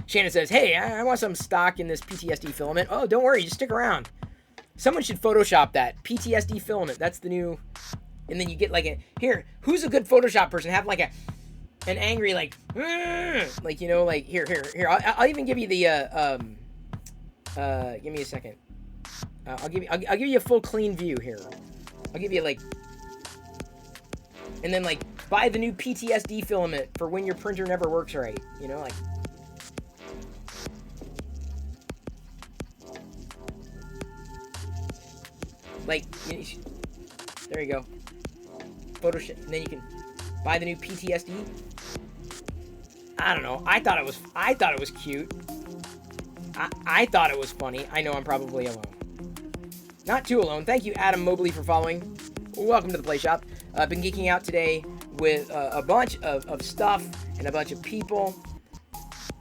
Shannon says, hey, I want some stock in this PTSD filament. Oh, don't worry. Just stick around. Someone should Photoshop that. PTSD filament. That's the new... And then you get like a... Here, who's a good Photoshop person? Have like an angry like... Here. I'll even give you the... give me a second. I'll give you a full clean view here. I'll give you like... And then like, buy the new PTSD filament for when your printer never works right. There you go. Photoshop, and then you can buy the new PTSD. I don't know. I thought it was cute. I thought it was funny. I know I'm probably alone. Not too alone. Thank you, Adam Mobley, for following. Welcome to the Play Shop. I've been geeking out today with a bunch of stuff and a bunch of people.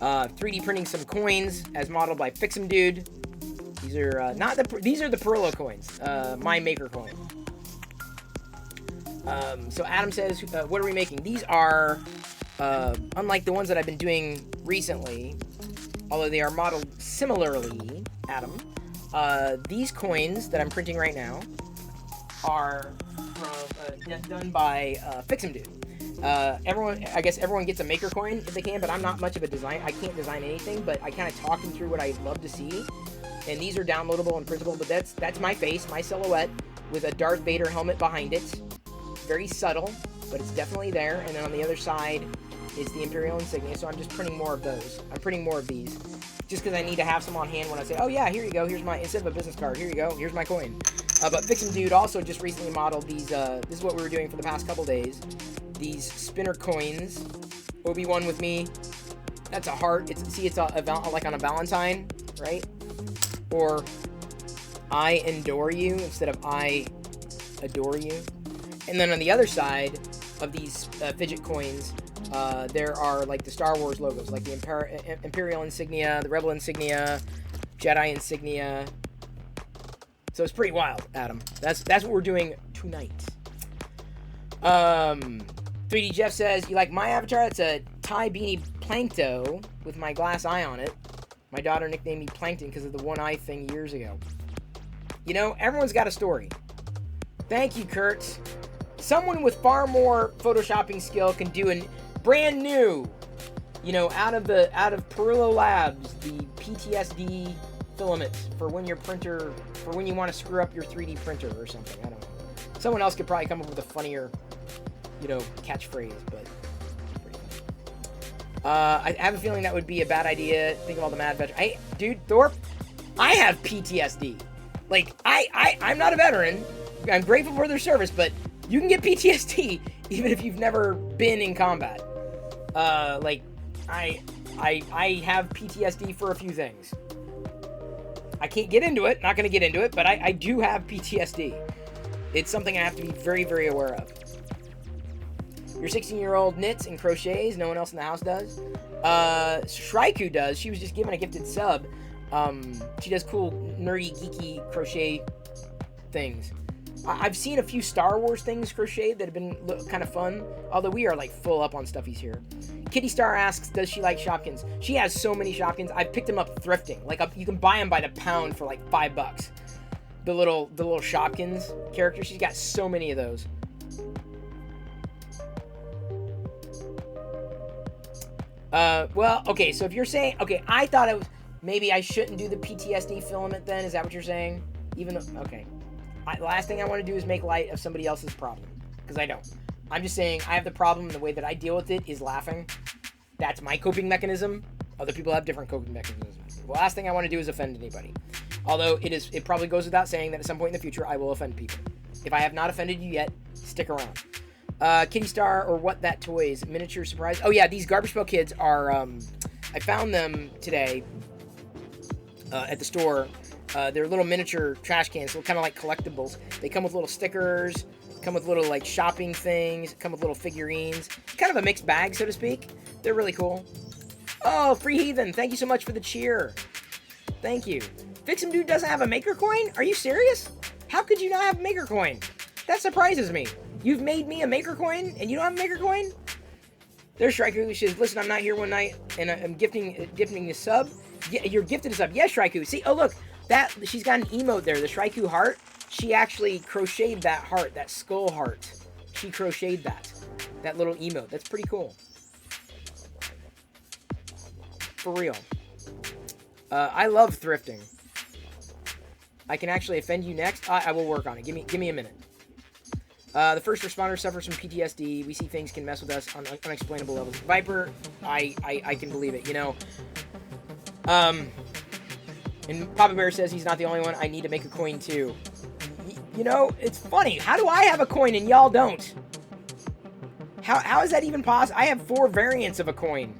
3D printing some coins as modeled by Fix'em Dude. These are these are the Perillo coins. My maker coin. So Adam says, what are we making? These are, unlike the ones that I've been doing recently, although they are modeled similarly, Adam, these coins that I'm printing right now are done by Fix'em Dude. I guess everyone gets a maker coin if they can, but I'm not much of a design. I can't design anything, but I kind of talk them through what I'd love to see. And these are downloadable and printable, but that's my face, my silhouette, with a Darth Vader helmet behind it. Very subtle, but it's definitely there. And then on the other side is the Imperial insignia, so I'm just printing more of those. I'm printing more of these, just because I need to have some on hand when I say, oh yeah, here you go, here's my, instead of a business card, here you go, here's my coin. But Fix'em Dude also just recently modeled these, this is what we were doing for the past couple days, these spinner coins. Obi-Wan with me, that's a heart, it's like on a Valentine, right? Or I endure you instead of I adore you. And then on the other side of these fidget coins, there are like the Star Wars logos, like the Imperial insignia, the Rebel insignia, Jedi insignia. So it's pretty wild, Adam. That's what we're doing tonight. 3D Jeff says, you like my avatar? It's a Thai beanie Plankto with my glass eye on it. My daughter nicknamed me Plankton because of the one eye thing years ago. Everyone's got a story. Thank you, Kurt. Someone with far more photoshopping skill can do a brand new, out of Perillo Labs, the PTSD filament for when you want to screw up your 3D printer or something. I don't know. Someone else could probably come up with a funnier, catchphrase, but pretty funny. I have a feeling that would be a bad idea. Think of all the mad veterans. Dude, Thorpe, I have PTSD. Like, I'm not a veteran. I'm grateful for their service, but you can get PTSD even if you've never been in combat. I have PTSD for a few things. I can't get into it, not going to get into it, but I do have PTSD. It's something I have to be very, very aware of. Your 16-year-old knits and crochets, no one else in the house does. Shraiku does. She was just given a gifted sub. She does cool, nerdy, geeky crochet things. I've seen a few Star Wars things crocheted that have been kind of fun, although we are like full up on stuffies here. Kitty Star asks, does she like Shopkins? She has so many Shopkins. I've picked them up thrifting. Like, you can buy them by the pound for like $5. The little Shopkins character. She's got so many of those. Well, okay, so if you're saying, okay, I thought it was, maybe I shouldn't do the PTSD filament then, is that what you're saying? Even though, okay. The last thing I want to do is make light of somebody else's problem, because I don't. I'm just saying I have the problem, and the way that I deal with it is laughing. That's my coping mechanism. Other people have different coping mechanisms. The last thing I want to do is offend anybody. Although it probably goes without saying that at some point in the future I will offend people. If I have not offended you yet, stick around. Kitty Star or What That Toys, miniature surprise. Oh yeah, these Garbage Pail Kids are, I found them today at the store. They're little miniature trash cans, so kind of like collectibles. They come with little stickers, come with little like shopping things, come with little figurines. Kind of a mixed bag, so to speak. They're really cool. Oh, Free Heathen, thank you so much for the cheer. Thank you. Fix'em Dude doesn't have a Maker Coin? Are you serious? How could you not have a Maker Coin? That surprises me. You've made me a Maker Coin, and you don't have a Maker Coin? There's Shraiku. She says, listen, I'm not here one night, and I'm gifting a sub. Yeah, you're gifted a sub. Yes, Shraiku. See, oh, look. She's got an emote there, the Shraiku heart. She actually crocheted that heart, that skull heart. She crocheted that little emote. That's pretty cool. For real. I love thrifting. I can actually offend you next. I will work on it. Give me a minute. The first responder suffers from PTSD. We see things can mess with us on unexplainable levels. Viper, I can believe it. You know. And Papa Bear says he's not the only one. I need to make a coin too. You know, it's funny. How do I have a coin and y'all don't? How is that even possible? I have 4 variants of a coin.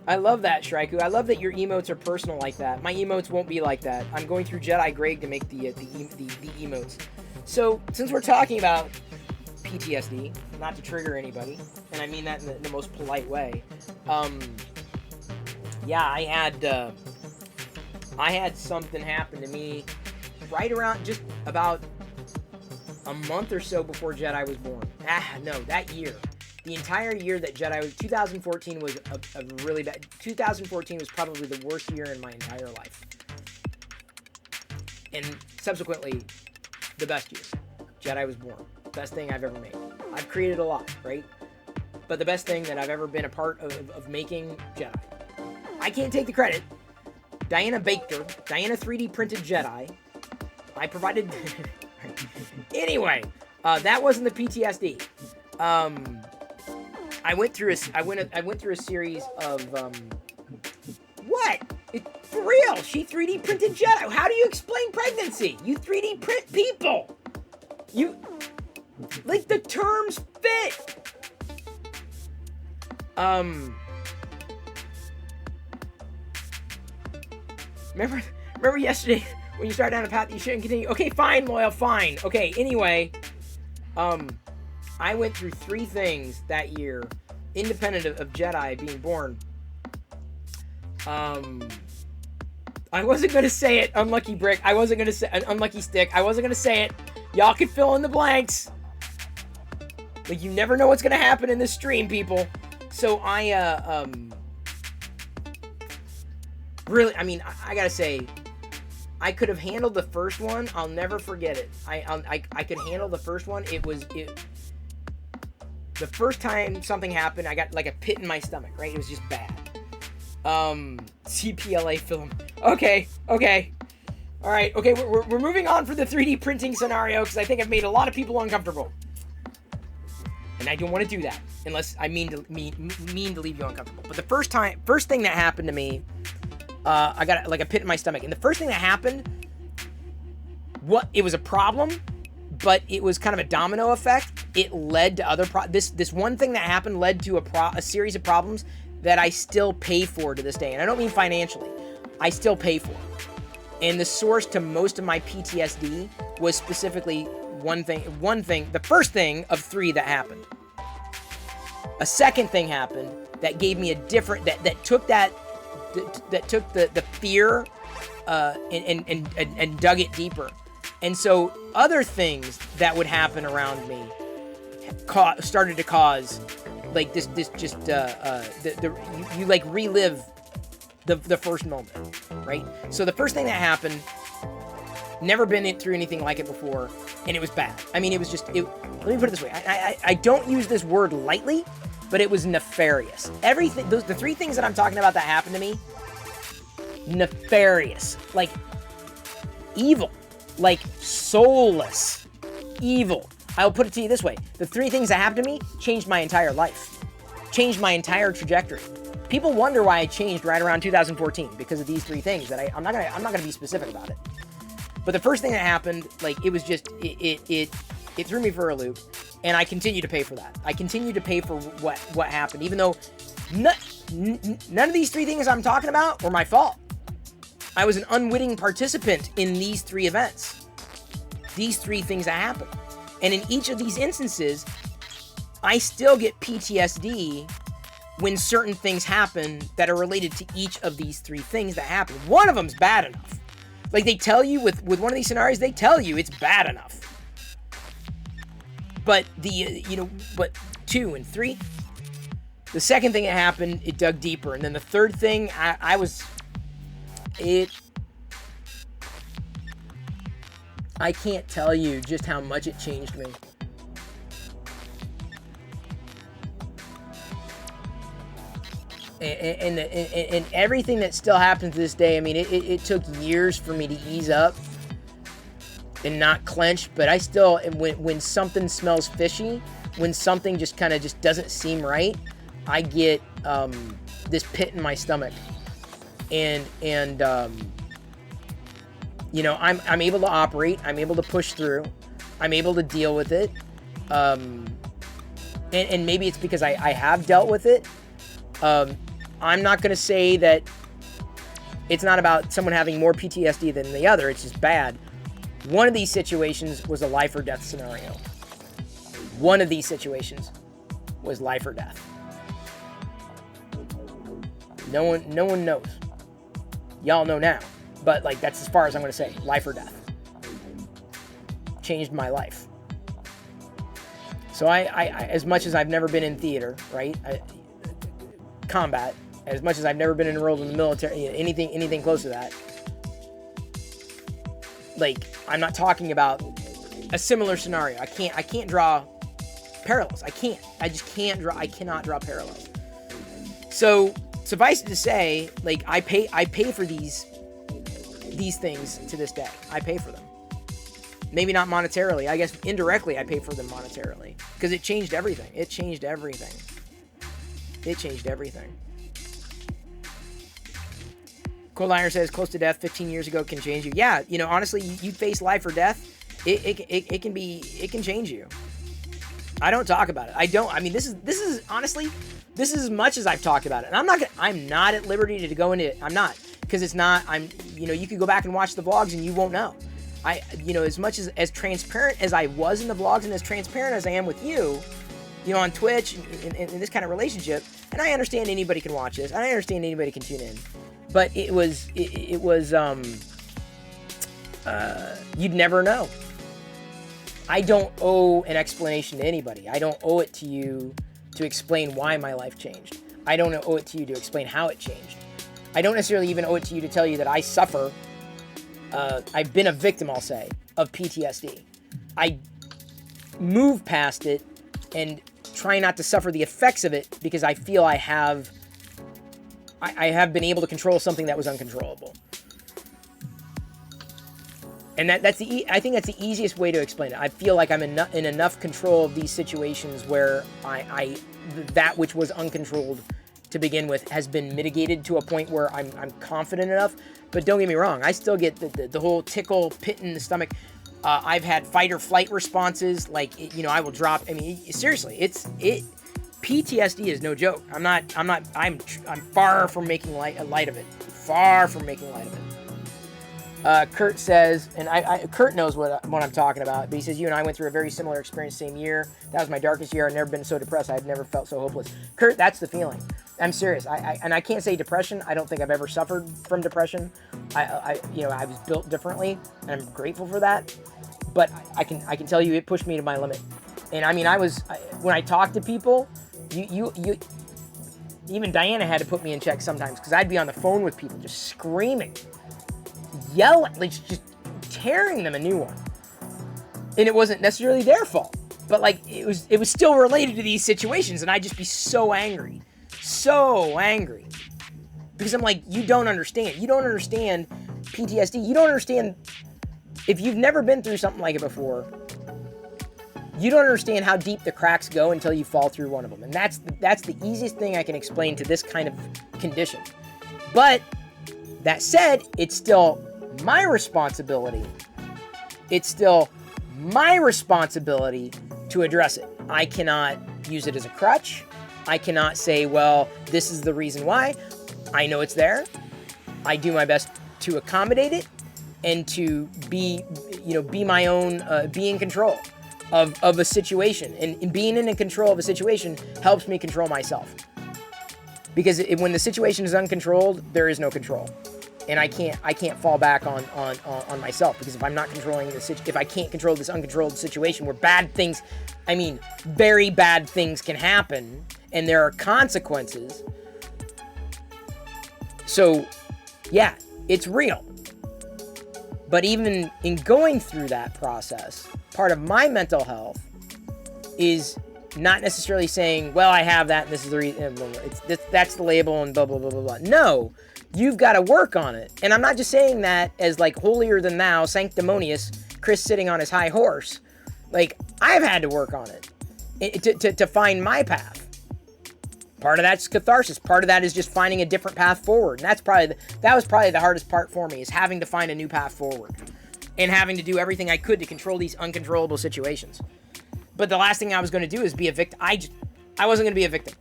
I love that, Shraiku. I love that your emotes are personal like that. My emotes won't be like that. I'm going through Jedi Greg to make the emotes. So, since we're talking about PTSD, not to trigger anybody, and I mean that in the most polite way, yeah, I had something happen to me right around just about a month or so before Jedi was born. No, that year. The entire year that Jedi was... 2014 was a really bad... 2014 was probably the worst year in my entire life. And subsequently, the best year. Jedi was born. Best thing I've ever made. I've created a lot, right? But the best thing that I've ever been a part of making, Jedi. I can't take the credit. Diana baked her. Diana 3D printed Jedi. I provided... Anyway, that wasn't the PTSD. I went through a series of what? For real? She 3D printed Jedi. How do you explain pregnancy? You 3D print people. You like the terms fit. Remember yesterday when you started down a path that you shouldn't continue? Okay, fine, Loyal, fine. Okay, anyway, I went through 3 things that year, independent of Jedi being born. I wasn't gonna say it, Unlucky Brick. I wasn't gonna say Unlucky Stick. I wasn't gonna say it. Y'all can fill in the blanks. Like, you never know what's gonna happen in this stream, people. So really, I mean, I gotta say, I could have handled the first one. I'll never forget it. I could handle the first one. The first time something happened, I got like a pit in my stomach, right? It was just bad. CPLA film. Okay. All right, okay, we're moving on for the 3D printing scenario because I think I've made a lot of people uncomfortable. And I don't want to do that unless I mean to leave you uncomfortable. But the first thing that happened to me, I got like a pit in my stomach. And the first thing that happened, it was a problem, but it was kind of a domino effect. It led to other this one thing that happened led to a series of problems that I still pay for to this day. And I don't mean financially. I still pay for. And the source to most of my PTSD was specifically one thing, the first thing of 3 that happened. A second thing happened that gave me a different, that took the fear and dug it deeper. And so other things that would happen around me started to cause like this just you like relive the first moment, right? So the first thing that happened Never been through anything like it before, and it was bad. I mean, it was just, let me put it this way. I don't use this word lightly, but it was nefarious. Everything, the three things that I'm talking about that happened to me, nefarious. Like, evil. Like, soulless. Evil. I'll put it to you this way. The three things that happened to me changed my entire life. Changed my entire trajectory. People wonder why I changed right around 2014 because of these three things that I'm not gonna be specific about it. But the first thing that happened, like, it was just, it threw me for a loop, and I continue to pay for that. I continue to pay for what happened, even though none of these three things I'm talking about were my fault. I was an unwitting participant in these three events. These three things that happened. And in each of these instances, I still get PTSD when certain things happen that are related to each of these three things that happen. One of them's bad enough. Like, they tell you with one of these scenarios, they tell you it's bad enough. But but 2 and 3, the second thing that happened, it dug deeper. And then the third thing, I can't tell you just how much it changed me. And everything that still happens to this day, I mean, it took years for me to ease up and not clench, but I still, when something smells fishy, when something just kind of just doesn't seem right, I get this pit in my stomach. And I'm able to operate, I'm able to push through, I'm able to deal with it. And maybe it's because I have dealt with it. I'm not going to say that it's not about someone having more PTSD than the other. It's just bad. One of these situations was a life or death scenario. One of these situations was life or death. No one knows. Y'all know now. But, like, that's as far as I'm going to say. Life or death. Changed my life. So I as much as I've never been in theater, right? Combat, as much as I've never been enrolled in the military, anything close to that. Like, I'm not talking about a similar scenario. I can't draw parallels. I cannot draw parallels. So, suffice it to say, like, I pay for these things to this day. I pay for them. Maybe not monetarily. I guess indirectly I pay for them monetarily. Because it changed everything. It changed everything. Cold Iron says, close to death 15 years ago can change you. Yeah, honestly, you face life or death, it can change you. I don't talk about it. I mean, this is honestly, this is as much as I've talked about it. And I'm not at liberty to go into it. I'm not. Because it's not, you could go back and watch the vlogs and you won't know. As much as transparent as I was in the vlogs and as transparent as I am with you, on Twitch and in this kind of relationship, and I understand anybody can watch this, and I understand anybody can tune in, but it was you'd never know. I don't owe an explanation to anybody. I don't owe it to you to explain why my life changed. I don't owe it to you to explain how it changed. I don't necessarily even owe it to you to tell you that I suffer. I've been a victim, I'll say, of PTSD. I move past it and try not to suffer the effects of it because I feel I have been able to control something that was uncontrollable. And I think that's the easiest way to explain it. I feel like I'm in enough control of these situations where that which was uncontrolled to begin with has been mitigated to a point where I'm confident enough. But don't get me wrong, I still get the whole tickle, pit in the stomach. I've had fight or flight responses, like, I will drop. I mean, seriously, PTSD is no joke. I'm far from making light of it. Far from making light of it. Kurt says, and Kurt knows what I'm talking about, but he says, you and I went through a very similar experience same year. That was my darkest year. I've never been so depressed. I've never felt so hopeless. Kurt, that's the feeling. I'm serious. And I can't say depression. I don't think I've ever suffered from depression. I was built differently, and I'm grateful for that. But I can tell you, it pushed me to my limit. And I mean, when I talk to people, even Diana had to put me in check sometimes because I'd be on the phone with people just screaming, yelling, like just tearing them a new one. And it wasn't necessarily their fault. But, like, it was still related to these situations, and I'd just be so angry. So angry. Because I'm like, you don't understand. You don't understand PTSD. You don't understand... If you've never been through something like it before, you don't understand how deep the cracks go until you fall through one of them. And that's the easiest thing I can explain to this kind of condition. But, that said, it's still my responsibility. It's still my responsibility to address it. I cannot use it as a crutch. I cannot say, well, this is the reason why. I know it's there. I do my best to accommodate it and to be my own, be in control of a situation. And being in control of a situation helps me control myself. Because when the situation is uncontrolled, there is no control. And I can't fall back on myself, because if I'm not controlling if I can't control this uncontrolled situation where bad things, I mean, very bad things can happen, and there are consequences. So, yeah, it's real. But even in going through that process, part of my mental health is not necessarily saying, well, I have that, and this is the reason, that's the label, and blah, blah, blah, blah, blah. No. You've got to work on it. And I'm not just saying that as, like, holier than thou, sanctimonious, Chris sitting on his high horse. Like, I've had to work on it to find my path. Part of that's catharsis. Part of that is just finding a different path forward. And that was probably the hardest part for me, is having to find a new path forward. And having to do everything I could to control these uncontrollable situations. But the last thing I was going to do is be a victim. I wasn't going to be a victim.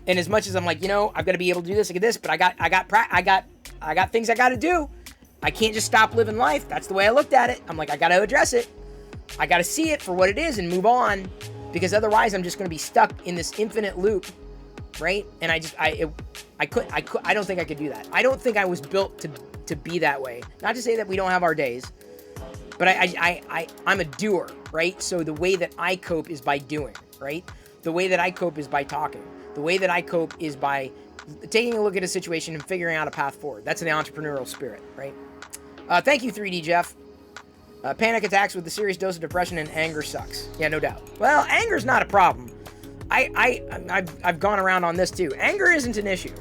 And as much as I'm like, I've got to be able to do this, I get this, but I got things I got to do. I can't just stop living life. That's the way I looked at it. I'm like, I got to address it. I got to see it for what it is and move on, because otherwise I'm just going to be stuck in this infinite loop, right? And I don't think I could do that. I don't think I was built to be that way. Not to say that we don't have our days, but I'm a doer, right? So the way that I cope is by doing, right? The way that I cope is by talking. The way that I cope is by taking a look at a situation and figuring out a path forward. That's an entrepreneurial spirit, right? Thank you, 3D Jeff. Panic attacks with a serious dose of depression and anger sucks. Yeah, no doubt. Well, anger's not a problem. I've gone around on this too. Anger isn't an issue.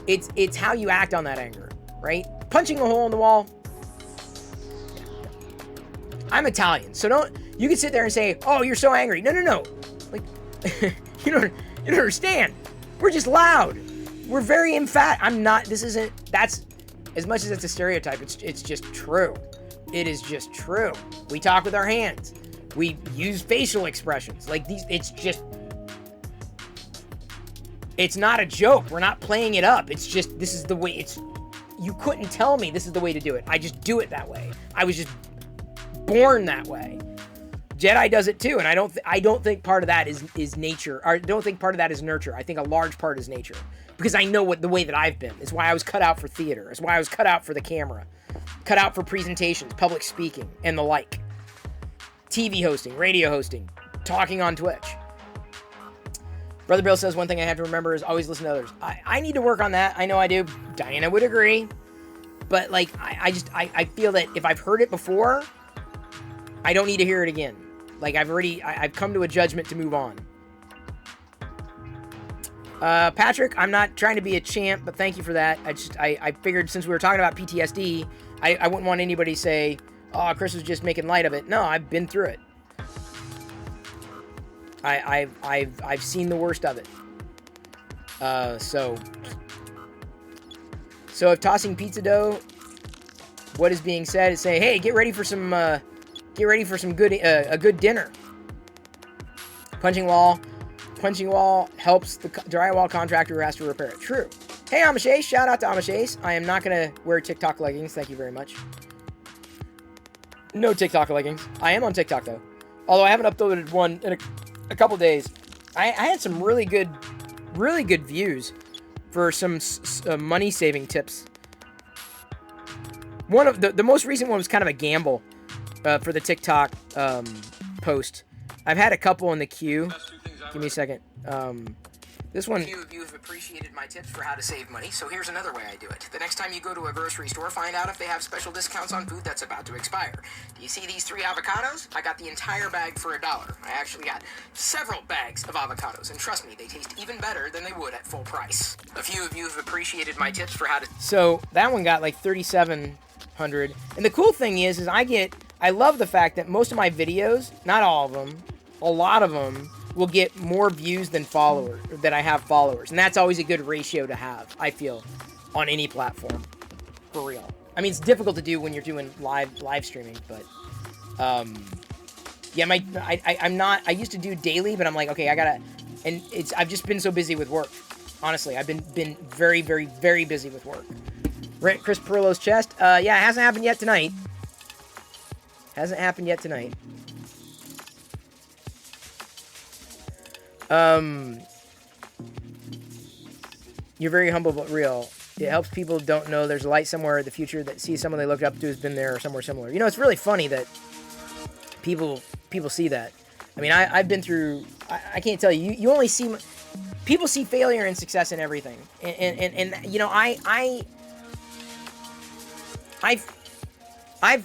It's how you act on that anger, right? Punching a hole in the wall. I'm Italian, so you can sit there and say, "Oh, you're so angry." No. Like, you don't understand. We're just loud. We're very emphatic. That's, as much as it's a stereotype, it's just true. It is just true. We talk with our hands. We use facial expressions. Like these, it's not a joke. We're not playing it up. It's just, this is the way you couldn't tell me this is the way to do it. I just do it that way. I was just born that way. Jedi does it too, and I don't think part of that is nature. Or I don't think part of that is nurture. I think a large part is nature, because I know the way that I've been. It's why I was cut out for theater. It's why I was cut out for the camera, cut out for presentations, public speaking, and the like. TV hosting, radio hosting, talking on Twitch. Brother Bill says one thing I have to remember is always listen to others. I need to work on that. I know I do. Diana would agree, but like I feel that if I've heard it before, I don't need to hear it again. Like I've come to a judgment to move on. Patrick, I'm not trying to be a champ, but thank you for that. I figured since we were talking about PTSD, I wouldn't want anybody to say, oh, Chris was just making light of it. No, I've been through it. I've seen the worst of it. So if tossing pizza dough, what is being said is say, hey, get ready for some good a good dinner. Punching wall helps the drywall contractor who has to repair it. True. Hey, Amishace, shout out to Amishace. I am not gonna wear TikTok leggings. Thank you very much. No TikTok leggings. I am on TikTok though. Although I haven't uploaded one in a couple days. I had some really good views for some money saving tips. One of the most recent one was kind of a gamble for the TikTok post. I've had a couple in the queue. Give me a second. This one. A few of you have appreciated my tips for how to save money, so here's another way I do it. The next time you go to a grocery store, find out if they have special discounts on food that's about to expire. Do you see these 3 avocados? I got the entire bag for $1. I actually got several bags of avocados, and trust me, they taste even better than they would at full price. A few of you have appreciated my tips for how to... So that one got like 3,700. And the cool thing is I love the fact that most of my videos, not all of them, a lot of them, will get more views than I have followers. And that's always a good ratio to have, I feel, on any platform. For real. I mean, it's difficult to do when you're doing live streaming, but yeah, I used to do daily, but I'm like, okay, I've just been so busy with work. Honestly, I've been very, very, very busy with work. Chris Perillo's chest. Yeah, it hasn't happened yet tonight. Hasn't happened yet tonight. You're very humble but real. It helps people don't know there's a light somewhere in the future that sees someone they looked up to has been there or somewhere similar. You know, it's really funny that people see that. I mean, I've been through... I can't tell you. You only see... People see failure and success in everything. And you know, I've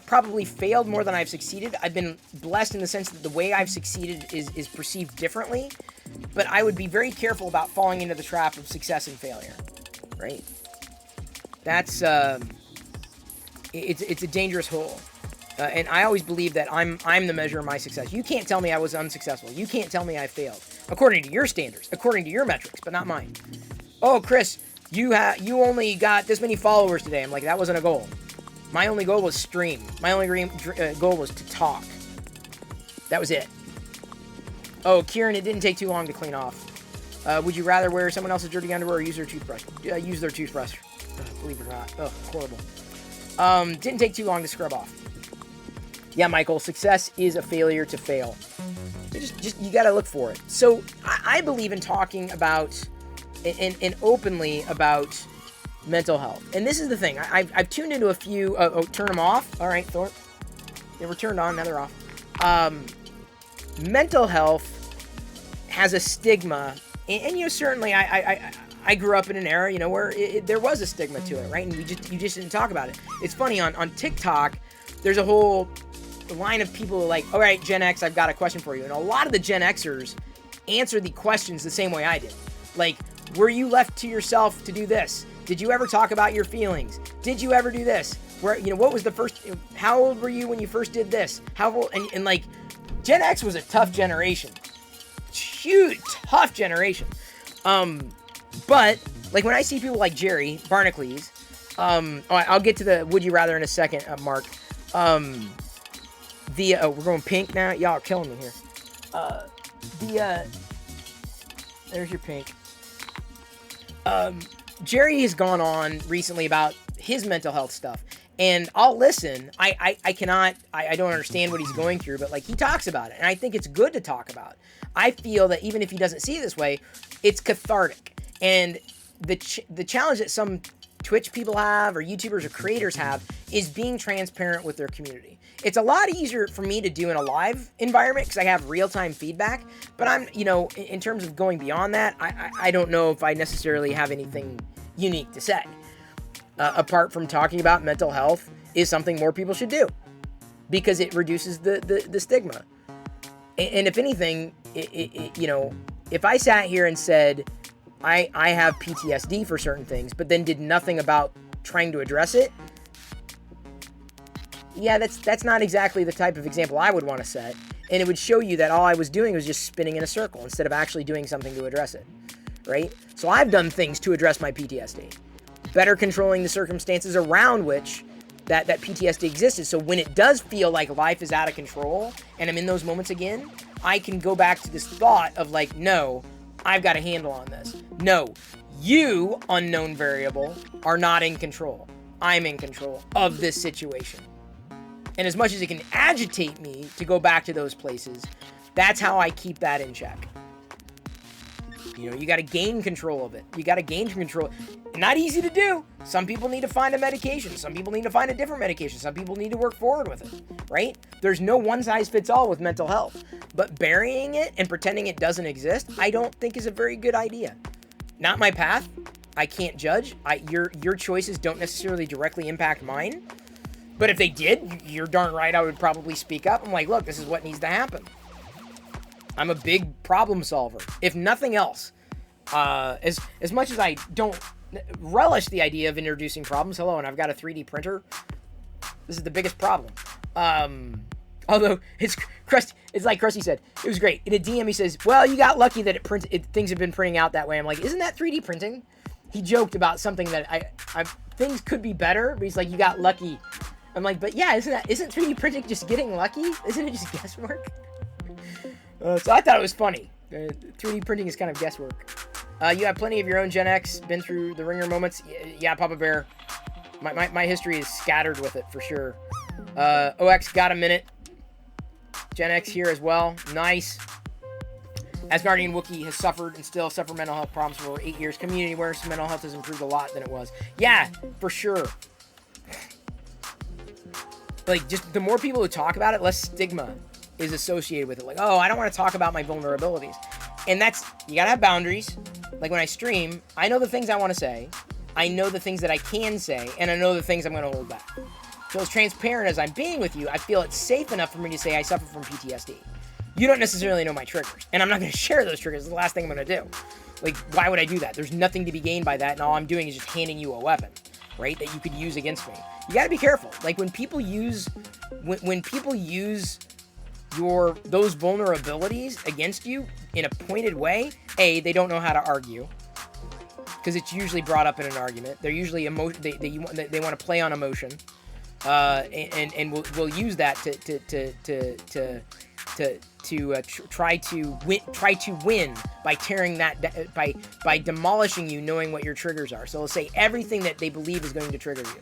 probably failed more than I've succeeded. I've been blessed in the sense that the way I've succeeded is perceived differently. But I would be very careful about falling into the trap of success and failure. Right? That's... It's a dangerous hole. And I always believe that I'm the measure of my success. You can't tell me I was unsuccessful. You can't tell me I failed. According to your standards. According to your metrics, but not mine. Oh, Chris, you only got this many followers today. I'm like, that wasn't a goal. My only goal was stream. My only goal was to talk. That was it. Oh, Kieran, it didn't take too long to clean off. Would you rather wear someone else's dirty underwear or use their toothbrush? Use their toothbrush. Believe it or not. Oh, horrible. Didn't take too long to scrub off. Yeah, Michael, success is a failure to fail. Just you gotta look for it. So I believe in talking about and openly about mental health. And this is the thing. I've tuned into a few. Oh, turn them off. All right, Thorpe. They were turned on. Now they're off. Mental health has a stigma, and you know, certainly I grew up in an era, you know, where there was a stigma to it, right? And you just didn't talk about it. It's funny on TikTok. There's a whole line of people like, all right, Gen X, I've got a question for you. And a lot of the Gen Xers answer the questions the same way I did. Like, were you left to yourself to do this? Did you ever talk about your feelings? Did you ever do this? Where, you know, what was the first, how old were you when you first did this? How old, and like, Gen X was a tough generation. Huge, tough generation. But, like, when I see people like Jerry Barnacles, I'll get to the would you rather in a second, Mark. We're going pink now. Y'all are killing me here. There's your pink. Jerry has gone on recently about his mental health stuff, and I'll listen. I don't understand what he's going through, but like, he talks about it, and I think it's good to talk about. I feel that even if he doesn't see it this way, it's cathartic. And the challenge that some Twitch people have, or YouTubers or creators have, is being transparent with their community. It's a lot easier for me to do in a live environment because I have real-time feedback, but I'm, you know, in terms of going beyond that, I don't know if I necessarily have anything unique to say. Apart from talking about mental health is something more people should do because it reduces the stigma. And if anything, you know, if I sat here and said, I have PTSD for certain things, but then did nothing about trying to address it, yeah, that's not exactly the type of example I would want to set. And it would show you that all I was doing was just spinning in a circle instead of actually doing something to address it, right? So I've done things to address my PTSD. Better controlling the circumstances around which that PTSD existed. So when it does feel like life is out of control and I'm in those moments again, I can go back to this thought of like, no, I've got a handle on this. No, you, unknown variable, are not in control. I'm in control of this situation. And as much as it can agitate me to go back to those places, that's how I keep that in check. You know, you got to gain control of it. You got to gain control. Not easy to do. Some people need to find a medication. Some people need to find a different medication. Some people need to work forward with it, right? There's no one size fits all with mental health. But burying it and pretending it doesn't exist, I don't think is a very good idea. not my path. I can't judge. Your choices don't necessarily directly impact mine. But if they did, you're darn right I would probably speak up. I'm like, look, this is what needs to happen. I'm a big problem solver. If nothing else, as much as I don't relish the idea of introducing problems, hello, and I've got a 3D printer. This is the biggest problem. Although it's like Krusty said, it was great. In a DM, he says, "Well, you got lucky that things have been printing out that way." I'm like, "Isn't that 3D printing?" He joked about something that things could be better, but he's like, "You got lucky." I'm like, "But yeah, isn't 3D printing just getting lucky? Isn't it just guesswork?" So I thought it was funny. 3D printing is kind of guesswork. You have plenty of your own Gen X. Been through the ringer moments. Yeah, Papa Bear. My history is scattered with it for sure. OX got a minute. Gen X here as well. Nice. Asgardian Wookiee has suffered and still suffer mental health problems for over 8 years. Community awareness of mental health has improved a lot than it was. Yeah, for sure. Like, just the more people who talk about it, less stigma is associated with it. Like, oh, I don't want to talk about my vulnerabilities. And that's, you gotta have boundaries. Like when I stream, I know the things I want to say. I know the things that I can say. And I know the things I'm going to hold back. So as transparent as I'm being with you, I feel it's safe enough for me to say I suffer from PTSD. You don't necessarily know my triggers. And I'm not going to share those triggers. It's the last thing I'm going to do. Like, why would I do that? There's nothing to be gained by that. And all I'm doing is just handing you a weapon, right? That you could use against me. You got to be careful. Like when people use, when people use those vulnerabilities against you in a pointed way, A, they don't know how to argue. Because it's usually brought up in an argument. They're usually they want to play on emotion. And we'll use that to try to win by tearing that by demolishing you, knowing what your triggers are. So they'll say everything that they believe is going to trigger you.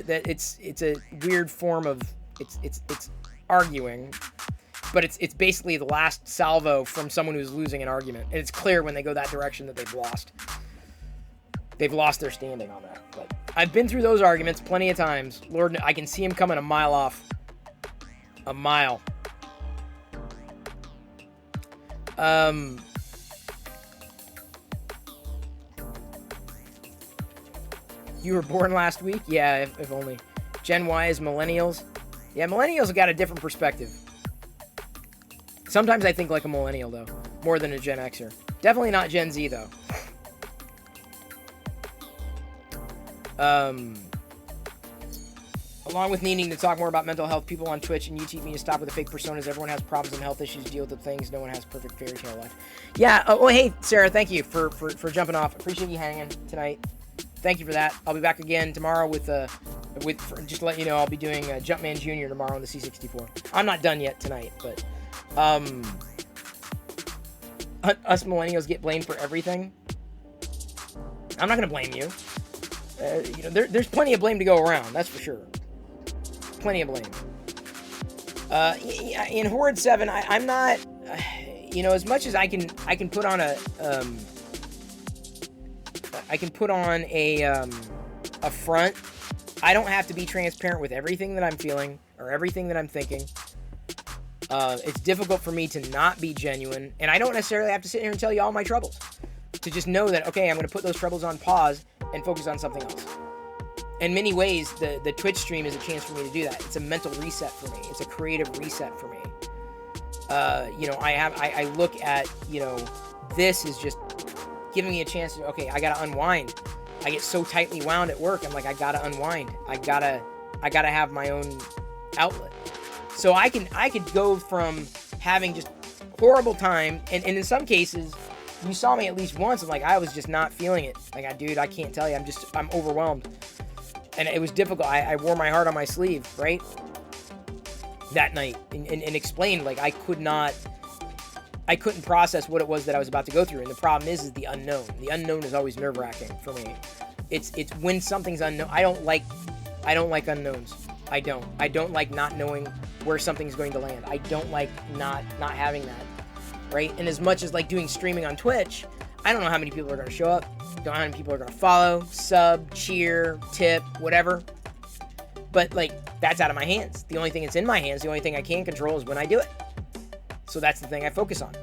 That it's a weird form of it's arguing, but it's basically the last salvo from someone who's losing an argument, and it's clear when they go that direction that they've lost. They've lost their standing on that. But I've been through those arguments plenty of times. Lord, I can see him coming a mile off. A mile. You were born last week? Yeah, if only. Gen Y is millennials. Yeah, millennials have got a different perspective. Sometimes I think like a millennial, though. More than a Gen Xer. Definitely not Gen Z, though. Along with needing to talk more about mental health, people on Twitch and YouTube need to stop with the fake personas. Everyone has problems and health issues, deal with the things. No one has perfect fairy tale life. Yeah. Oh, hey, Sarah. Thank you for jumping off. Appreciate you hanging tonight. Thank you for that. I'll be back again tomorrow with just to let you know, I'll be doing Jumpman Jr. tomorrow on the C64. I'm not done yet tonight, but us millennials get blamed for everything. I'm not gonna blame you. There's plenty of blame to go around. That's for sure. Plenty of blame. In Horde 7, I'm not, as much as I can put on a front. I don't have to be transparent with everything that I'm feeling or everything that I'm thinking. It's difficult for me to not be genuine, and I don't necessarily have to sit here and tell you all my troubles. To just know that, okay, I'm going to put those troubles on pause and focus on something else. In many ways, the Twitch stream is a chance for me to do that. It's a mental reset for me. It's a creative reset for me. I look at, this is just giving me a chance to, okay, I got to unwind. I get so tightly wound at work. I'm like, I got to unwind. I gotta have my own outlet. So I could go from having just horrible time, and in some cases, you saw me at least once, and like, I was just not feeling it. Like, dude, I can't tell you. I'm overwhelmed. And it was difficult. I wore my heart on my sleeve, right? That night. And explained, like, I couldn't process what it was that I was about to go through. And the problem is the unknown. The unknown is always nerve-wracking for me. It's when something's unknown. I don't like unknowns. I don't like not knowing where something's going to land. I don't like not having that. Right? And as much as like doing streaming on Twitch, I don't know how many people are going to show up. Don't know how many people are going to follow, sub, cheer, tip, whatever. But like, that's out of my hands. The only thing that's in my hands, the only thing I can control is when I do it. So that's the thing I focus on.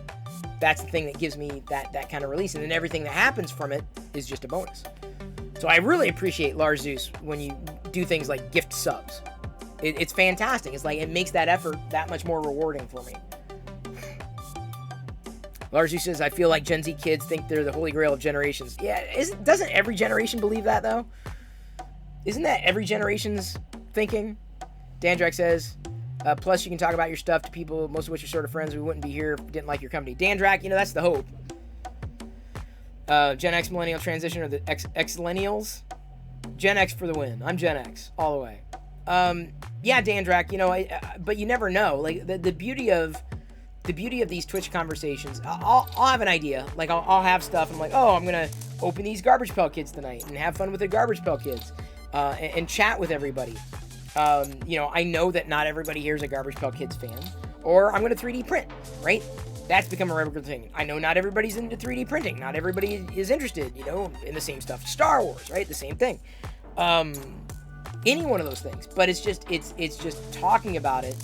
that's the thing that gives me that kind of release. And then everything that happens from it is just a bonus. So I really appreciate Lars Zeus when you do things like gift subs. It's fantastic. It's like, it makes that effort that much more rewarding for me. Lars Zeus says, I feel like Gen Z kids think they're the holy grail of generations. Yeah, doesn't every generation believe that, though? Isn't that every generation's thinking? Dandrak says, plus you can talk about your stuff to people, most of which are sort of friends. We wouldn't be here if we didn't like your company. Dandrak, that's the hope. Gen X millennial transition, or the X-Millennials? Gen X for the win. I'm Gen X, all the way. Yeah, Dandrak, but you never know. Like, the beauty of these Twitch conversations, I'll have an idea. Like, I'll have stuff, and I'm like, oh, I'm gonna open these Garbage Pail Kids tonight, and have fun with the Garbage Pail Kids, and chat with everybody. I know that not everybody here is a Garbage Pail Kids fan, or I'm gonna 3D print, right? That's become a regular thing. I know not everybody's into 3D printing. Not everybody is interested, in the same stuff. Star Wars, right? The same thing. Any one of those things. But it's just talking about it,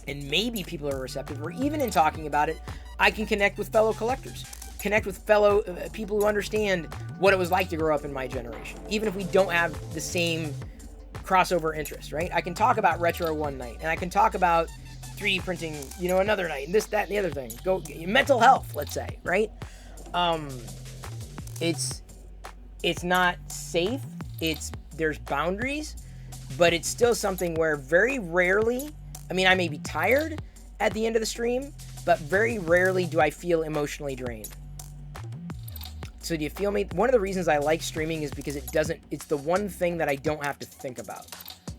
and maybe people are receptive. Or even in talking about it, I can connect with fellow collectors. Connect with fellow people who understand what it was like to grow up in my generation. Even if we don't have the same crossover interest, right? I can talk about retro one night, and I can talk about 3D printing, another night, and this, that, and the other thing. Mental health, let's say, right? It's not safe. There's boundaries, but it's still something where very rarely, I may be tired at the end of the stream, but very rarely do I feel emotionally drained. So do you feel me? One of the reasons I like streaming is because it's the one thing that I don't have to think about.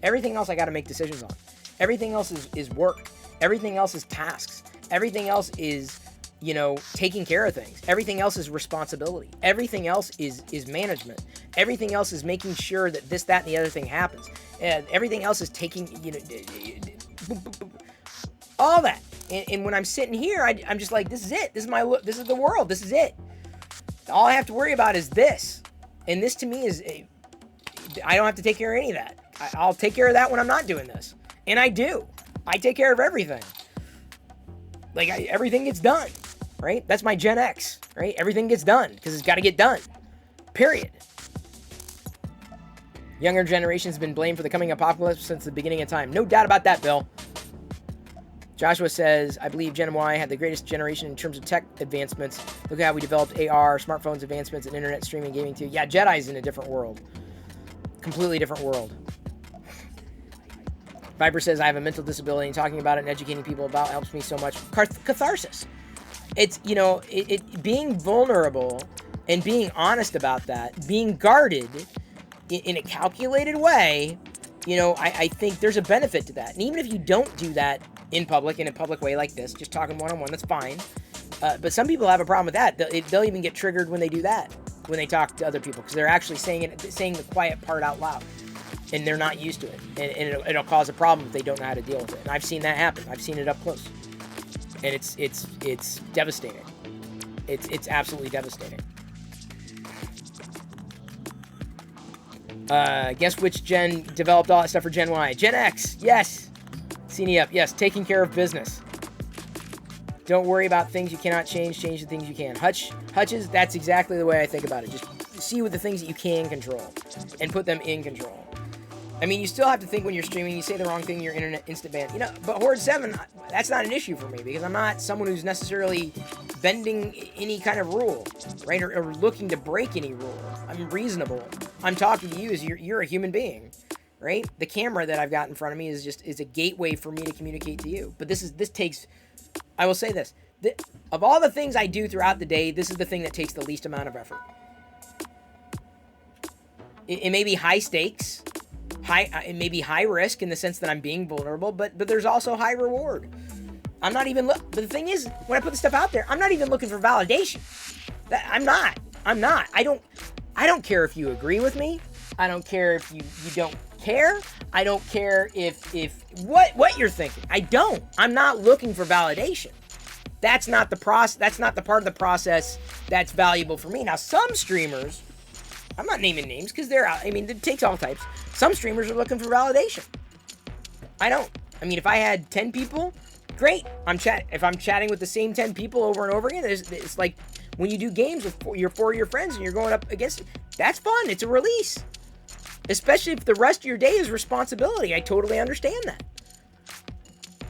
Everything else I got to make decisions on. Everything else is work. Everything else is tasks. Everything else is, taking care of things. Everything else is responsibility. Everything else is management. Everything else is making sure that this, that, and the other thing happens. And everything else is taking, all that. And when I'm sitting here, I'm just like, this is it. This is the world. This is it. All I have to worry about is this. And this to me I don't have to take care of any of that. I'll take care of that when I'm not doing this. And I do. I take care of everything. Like, everything gets done, right? That's my Gen X, right? Everything gets done because it's got to get done. Period. Younger generations have been blamed for the coming apocalypse since the beginning of time. No doubt about that, Bill. Joshua says, I believe Gen Y had the greatest generation in terms of tech advancements. Look at how we developed AR, smartphones, advancements, and internet streaming, gaming too. Yeah, Jedi's in a different world. Completely different world. Viper says, I have a mental disability, and talking about it and educating people about it helps me so much. Catharsis. It's, being vulnerable and being honest about that, being guarded in a calculated way, I think there's a benefit to that. And even if you don't do that in a public way like this, just talking one-on-one, that's fine. But some people have a problem with that. They'll even get triggered when they do that, when they talk to other people, because they're actually saying the quiet part out loud. And they're not used to it. And it'll cause a problem if they don't know how to deal with it. And I've seen that happen. I've seen it up close. And it's devastating. It's absolutely devastating. Guess which gen developed all that stuff for Gen Y? Gen X. Yes. CNE up. Yes. Taking care of business. Don't worry about things you cannot change. Change the things you can. Hutches, that's exactly the way I think about it. Just see with the things that you can control and put them in control. You still have to think when you're streaming, you say the wrong thing, your internet instant ban. But Horde 7, that's not an issue for me because I'm not someone who's necessarily bending any kind of rule, right? Or looking to break any rule. I'm reasonable. I'm talking to you as you're a human being, right? The camera that I've got in front of me is a gateway for me to communicate to you. But this takes, I will say this, of all the things I do throughout the day, this is the thing that takes the least amount of effort. It may be high stakes. It may be high risk in the sense that I'm being vulnerable, but there's also high reward. I'm not even but the thing is, when I put this stuff out there, I'm not even looking for validation. I'm not. I don't care if you agree with me. I don't care if you don't care. I don't care if what you're thinking. I'm not looking for validation. That's not the process. That's not the part of the process that's valuable for me. Now, some streamers, I'm not naming names because they're out. It takes all types. Some streamers are looking for validation. I don't. If I had 10 people great. If I'm chatting with the same 10 people over and over again, it's like when you do games with your 4 of your friends and you're going up against, that's fun. It's a release. Especially if the rest of your day is responsibility. I totally understand that.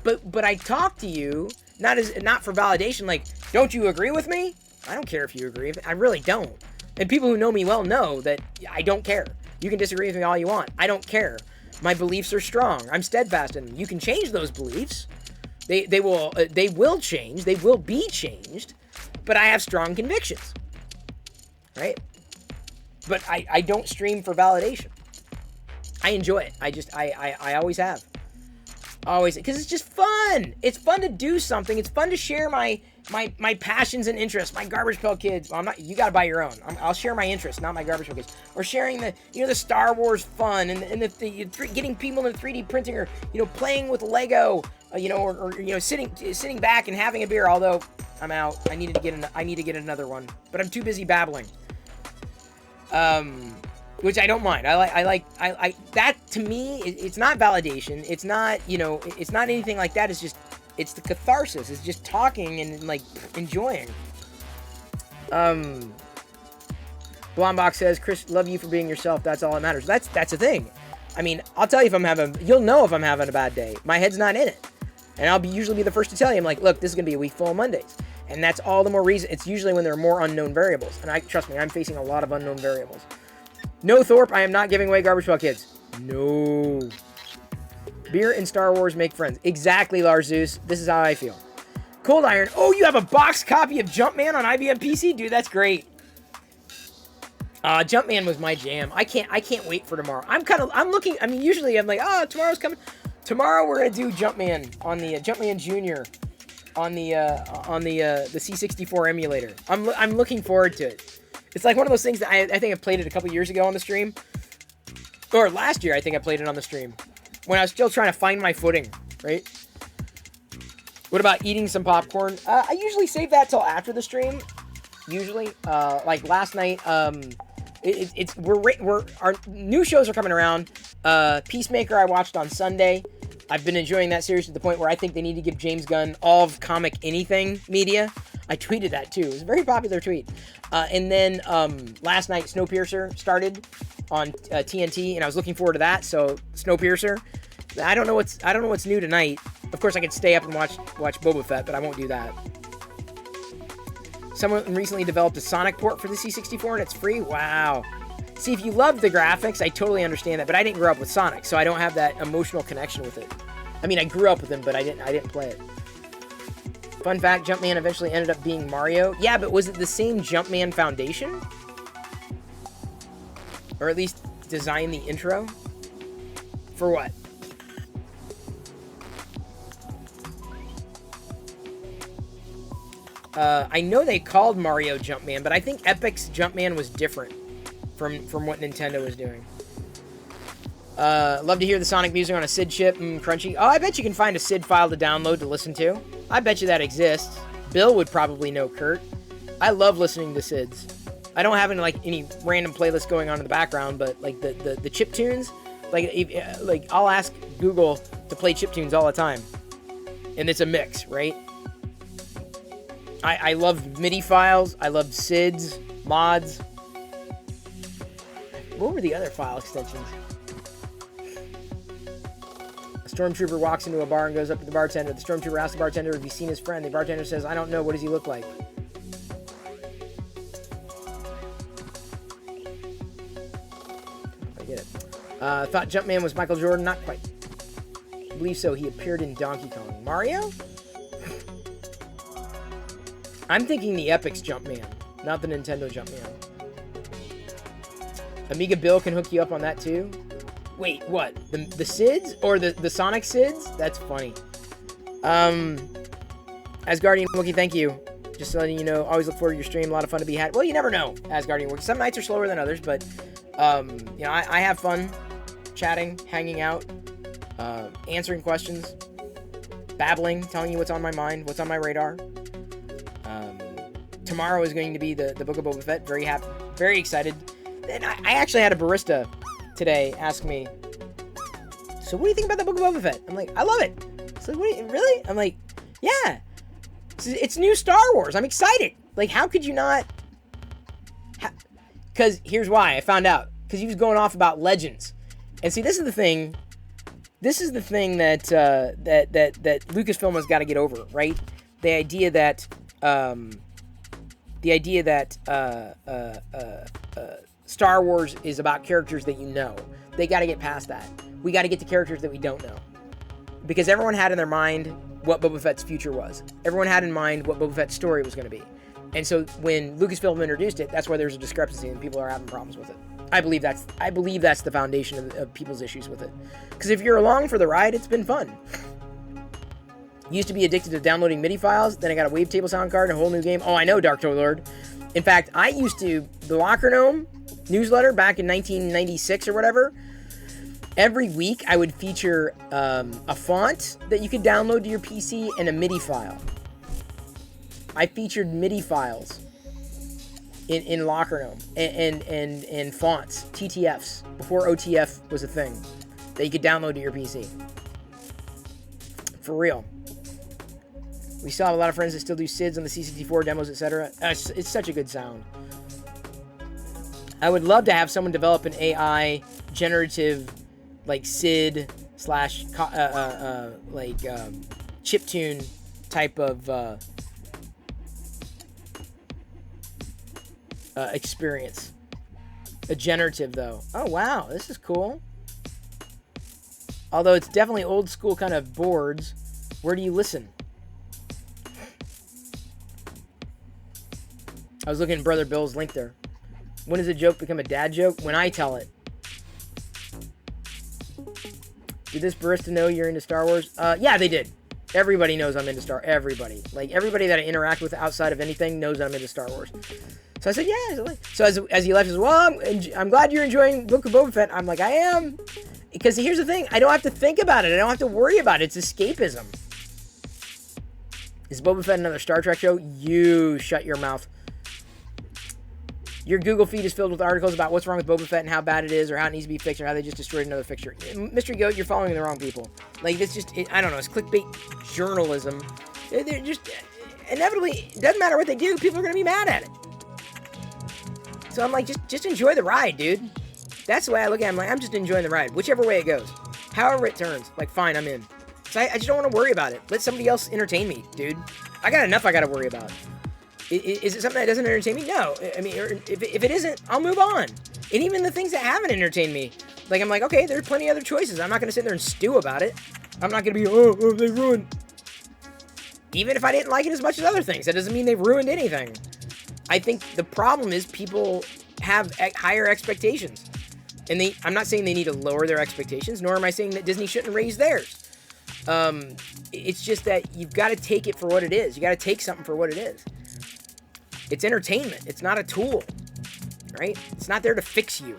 But I talk to you not for validation, like, don't you agree with me? I don't care if you agree. I really don't. And people who know me well know that I don't care. You can disagree with me all you want. I don't care. My beliefs are strong. I'm steadfast in them. You can change those beliefs. They will change. They will be changed. But I have strong convictions. Right? But I don't stream for validation. I enjoy it. I always have. Always, because it's just fun. It's fun to do something. It's fun to share my passions and interests. My Garbage Pail Kids. Well, I'm not. You gotta buy your own. I'll share my interests, not my Garbage Pail Kids. Or sharing the Star Wars fun and the getting people into 3D printing, or playing with Lego. Or sitting back and having a beer. Although I'm out. I need to get another one, but I'm too busy babbling. Which I don't mind. I like that. To me, it's not validation. It's not, it's not anything like that. It's the catharsis. It's just talking and like enjoying. Blondbox says, Chris, love you for being yourself. That's all that matters. That's the thing. I mean, I'll tell you you'll know if I'm having a bad day. My head's not in it. And I'll usually be the first to tell you, I'm like, look, this is going to be a week full of Mondays. And that's all the more reason. It's usually when there are more unknown variables. And trust me, I'm facing a lot of unknown variables. No, Thorpe, I am not giving away Garbage Pail Kids. No. Beer and Star Wars make friends. Exactly, Lars Zeus. This is how I feel. Cold Iron. Oh, you have a boxed copy of Jumpman on IBM PC? Dude, that's great. Jumpman was my jam. I can't wait for tomorrow. I'm looking, I mean, usually I'm like, tomorrow's coming. Tomorrow we're going to do Jumpman on the, Jumpman Jr. on the C64 emulator. I'm looking forward to it. It's like one of those things that I think I played it a couple years ago on the stream. Or last year, I think I played it on the stream. When I was still trying to find my footing, right? What about eating some popcorn? I usually save that till after the stream. Usually. Like last night, our new shows are coming around. Peacemaker I watched on Sunday. I've been enjoying that series to the point where I think they need to give James Gunn all of comic anything media. I tweeted that too. It was a very popular tweet. And then last night, Snowpiercer started on TNT, and I was looking forward to that. So Snowpiercer. I don't know what's new tonight. Of course, I could stay up and watch Boba Fett, but I won't do that. Someone recently developed a Sonic port for the C64, and it's free. Wow. See, if you love the graphics, I totally understand that. But I didn't grow up with Sonic, so I don't have that emotional connection with it. I mean, I grew up with him, but I didn't play it. Fun fact, Jumpman eventually ended up being Mario. Yeah, but was it the same Jumpman Foundation? Or at least design the intro? For what? I know they called Mario Jumpman, but I think Epic's Jumpman was different from what Nintendo was doing. Love to hear the Sonic music on a SID chip. Crunchy. Oh, I bet you can find a SID file to download to listen to. I bet you that exists. Bill would probably know Kurt. I love listening to SIDs. I don't have any random playlist going on in the background, but like the chip tunes, like I'll ask Google to play chip tunes all the time, and it's a mix, right? I love MIDI files. I love SIDs, mods. What were the other file extensions? A stormtrooper walks into a bar and goes up to the bartender. The stormtrooper asks the bartender if he's seen his friend. The bartender says, I don't know. What does he look like? I get it. Thought Jumpman was Michael Jordan. Not quite. I believe so. He appeared in Donkey Kong. Mario? I'm thinking the Epic's Jumpman, not the Nintendo Jumpman. Amiga Bill can hook you up on that too? Wait, what? The SIDs? Or the Sonic SIDs? That's funny. Asgardian Wookie, thank you. Just letting you know, always look forward to your stream. A lot of fun to be had. Well, you never know, Asgardian Wookie. Some nights are slower than others, but I have fun chatting, hanging out, answering questions, babbling, telling you what's on my mind, what's on my radar. Tomorrow is going to be the Book of Boba Fett. Very happy, very excited. And I actually had a barista today ask me, so what do you think about the Book of Boba Fett? I'm like, I love it. So really? I'm like, Yeah. It's new Star Wars. I'm excited. Like, how could you not? Because here's why I found out. Because he was going off about Legends, and see, this is the thing. This is the thing that that Lucasfilm has got to get over, right? The idea that Star Wars is about characters that you know. They got to get past that. We got to get to characters that we don't know, because everyone had in their mind what Boba Fett's future was. Everyone had in mind what Boba Fett's story was going to be. And so when Lucasfilm introduced it, that's why there's a discrepancy and people are having problems with it. I believe that's the foundation of people's issues with it. Because if you're along for the ride, it's been fun. Used to be addicted to downloading MIDI files, then I got a wavetable sound card and a whole new game. Oh, I know, Dark Toy Lord. In fact, I used to, the Locker Gnome newsletter back in 1996 or whatever, every week I would feature a font that you could download to your PC and a MIDI file. I featured MIDI files in Locker Gnome and fonts, TTFs, before OTF was a thing that you could download to your PC. For real. We still have a lot of friends that still do SIDS on the C64 demos, etc. It's such a good sound. I would love to have someone develop an AI generative, like SID slash chiptune type of experience. A generative, though. Oh, wow. This is cool. Although it's definitely old school kind of boards. Where do you listen? I was looking at Brother Bill's link there. When does a joke become a dad joke? When I tell it. Did this barista know you're into Star Wars? Yeah, they did. Everybody knows I'm into Star Wars. Everybody. Like, everybody that I interact with outside of anything knows I'm into Star Wars. So I said, yeah. So as he left, he says, well, I'm glad you're enjoying Book of Boba Fett. I'm like, I am. Because here's the thing. I don't have to think about it. I don't have to worry about it. It's escapism. Is Boba Fett another Star Trek show? You shut your mouth. Your Google feed is filled with articles about what's wrong with Boba Fett and how bad it is, or how it needs to be fixed, or how they just destroyed another fixture. Mystery Goat, you're following the wrong people. Like, it's just, I don't know, it's clickbait journalism. They're just, inevitably, it doesn't matter what they do, people are going to be mad at it. So I'm like, just enjoy the ride, dude. That's the way I look at it. I'm like, I'm just enjoying the ride, whichever way it goes. However it turns, like, fine, I'm in. So I just don't want to worry about it. Let somebody else entertain me, dude. I got enough I got to worry about. Is it something that doesn't entertain me? No. I mean, if it isn't, I'll move on. And even the things that haven't entertained me, like, I'm like, okay, there's plenty of other choices. I'm not going to sit there and stew about it. I'm not going to be, oh, they ruined. Even if I didn't like it as much as other things, that doesn't mean they've ruined anything. I think the problem is people have higher expectations. And I'm not saying they need to lower their expectations, nor am I saying that Disney shouldn't raise theirs. It's just that you've got to take it for what it is. You got to take something for what it is. It's entertainment. It's not a tool, right? It's not there to fix you.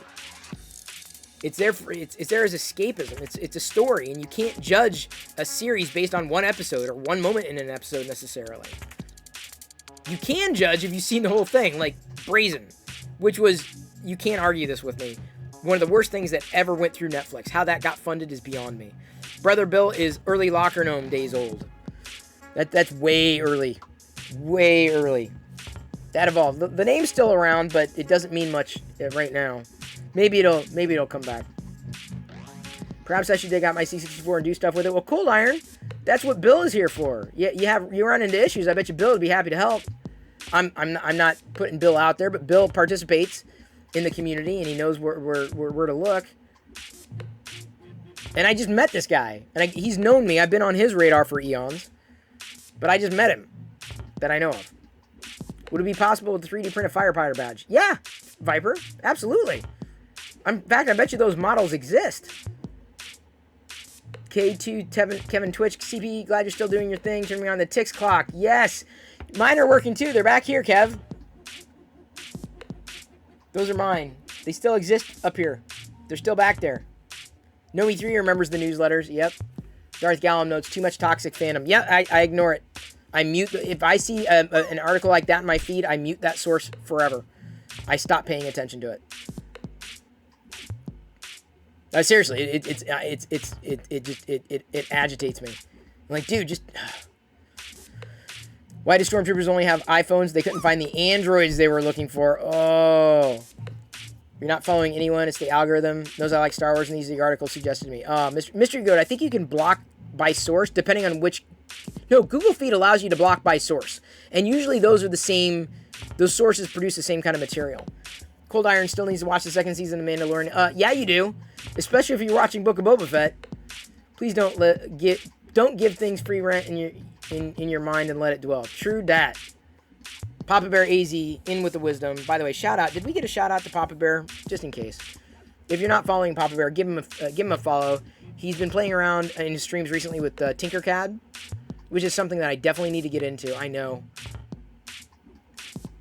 It's there as escapism. It's a story, and you can't judge a series based on one episode or one moment in an episode necessarily. You can judge if you've seen the whole thing, like Brazen, which was, you can't argue this with me, one of the worst things that ever went through Netflix. How that got funded is beyond me. Brother Bill is early Locker Gnome days old. That's way early. Way early. That evolved. The name's still around, but it doesn't mean much right now. Maybe it'll come back. Perhaps I should dig out my C64 and do stuff with it. Well, Cold Iron, that's what Bill is here for. You run into issues. I bet you Bill would be happy to help. I'm not putting Bill out there, but Bill participates in the community and he knows where to look. And I just met this guy, and he's known me. I've been on his radar for eons, but I just met him that I know of. Would it be possible to 3D print a firefighter badge? Yeah, Viper, absolutely. In fact, I bet you those models exist. K2, Kevin Twitch, CP, glad you're still doing your thing. Turn me on the ticks clock. Yes, mine are working too. They're back here, Kev. Those are mine. They still exist up here. They're still back there. Nomi3 remembers the newsletters. Yep. Darth Gallum notes, too much toxic fandom. Yeah, I ignore it. I mute. If I see an article like that in my feed, I mute that source forever. I stop paying attention to it. Seriously, it agitates me. I'm like, dude, just Why do Stormtroopers only have iPhones? They couldn't find the androids they were looking for. Oh. You're not following anyone. It's the algorithm. Knows I like Star Wars, and these are the articles suggested to me. Mystery Goat, I think you can block by source, depending on which... No, Google Feed allows you to block by source. And usually those are the same... Those sources produce the same kind of material. Cold Iron still needs to watch the second season of Mandalorian. Yeah, you do. Especially if you're watching Book of Boba Fett. Please don't give things free rent in your mind and let it dwell. True dat. Papa Bear AZ in with the wisdom. By the way, shout out. Did we get a shout out to Papa Bear? Just in case. If you're not following Papa Bear, give him a follow. He's been playing around in his streams recently with Tinkercad, which is something that I definitely need to get into. I know.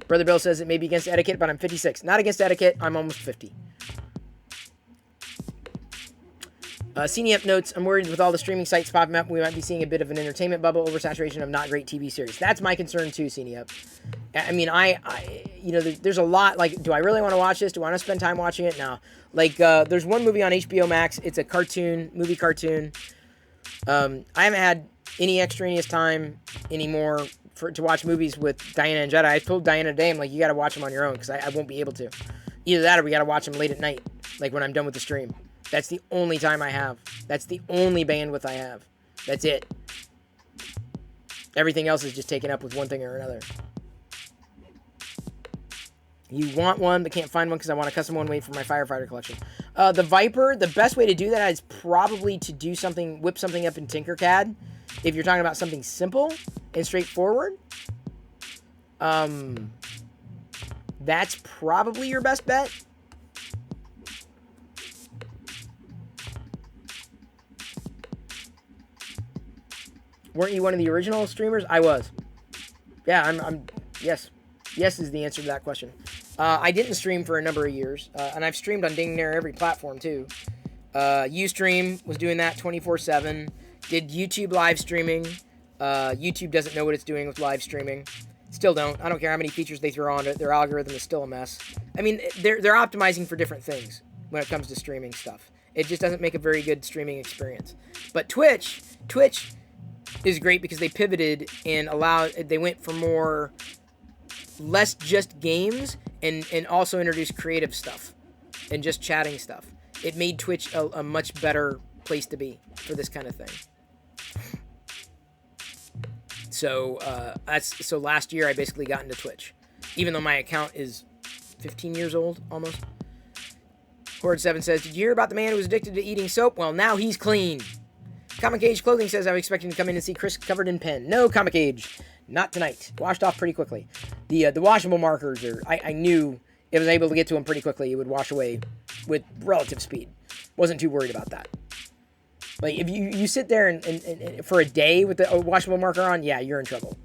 Brother Bill says it may be against etiquette, but I'm 56. Not against etiquette. I'm almost 50. CNEP notes, I'm worried with all the streaming sites popping up, we might be seeing a bit of an entertainment bubble, oversaturation of not great TV series. That's my concern too, CNEP. I mean, you know, there's a lot, like, do I really want to watch this? Do I want to spend time watching it? No. Like, there's one movie on HBO Max. It's a movie cartoon. I haven't had any extraneous time anymore to watch movies with Diana and Jedi. I told Diana today, I'm like, you got to watch them on your own, because I won't be able to. Either that or we got to watch them late at night, like when I'm done with the stream. That's the only time I have. That's the only bandwidth I have. That's it. Everything else is just taken up with one thing or another. You want one, but can't find one because I want a custom one made for my firefighter collection. The Viper, the best way to do that is probably to do something, whip something up in Tinkercad. If you're talking about something simple and straightforward. That's probably your best bet. Weren't you one of the original streamers? I was. Yeah, yes. Yes is the answer to that question. I didn't stream for a number of years, and I've streamed on dang near every platform, too. Ustream was doing that 24/7. Did YouTube live streaming. YouTube doesn't know what it's doing with live streaming. Still don't. I don't care how many features they throw on it. Their algorithm is still a mess. I mean, they're optimizing for different things when it comes to streaming stuff. It just doesn't make a very good streaming experience. But Twitch is great because they pivoted and they went for less just games and also introduced creative stuff and just chatting stuff. It made Twitch a much better place to be for this kind of thing. So last year I basically got into Twitch, even though my account is 15 years old almost. Horde 7 says, did you hear about the man who was addicted to eating soap? Well, now he's clean. Comic Cage Clothing says, I was expecting to come in and see Chris covered in pen. No, Comic Cage. Not tonight. Washed off pretty quickly. The washable markers, I knew if I was able to get to them pretty quickly, it would wash away with relative speed. Wasn't too worried about that. Like, if you sit there and for a day with the washable marker on, yeah, you're in trouble.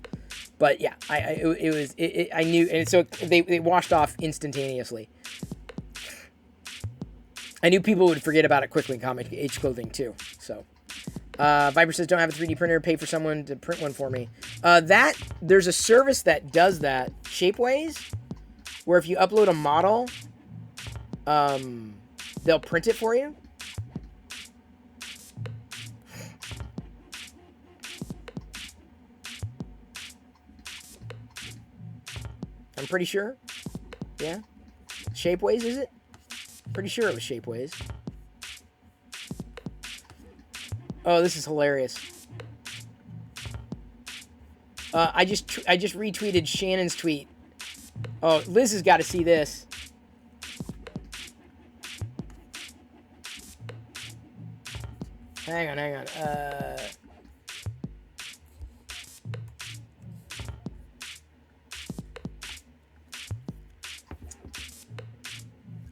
But, yeah, I knew, and so they washed off instantaneously. I knew people would forget about it quickly in Comic Cage Clothing, too, so... Viper says, don't have a 3D printer, pay for someone to print one for me. There's a service that does that, Shapeways, where if you upload a model, they'll print it for you. I'm pretty sure. Yeah. Shapeways, is it? Pretty sure it was Shapeways. Oh, this is hilarious. I just retweeted Shannon's tweet. Oh, Liz has got to see this. Hang on.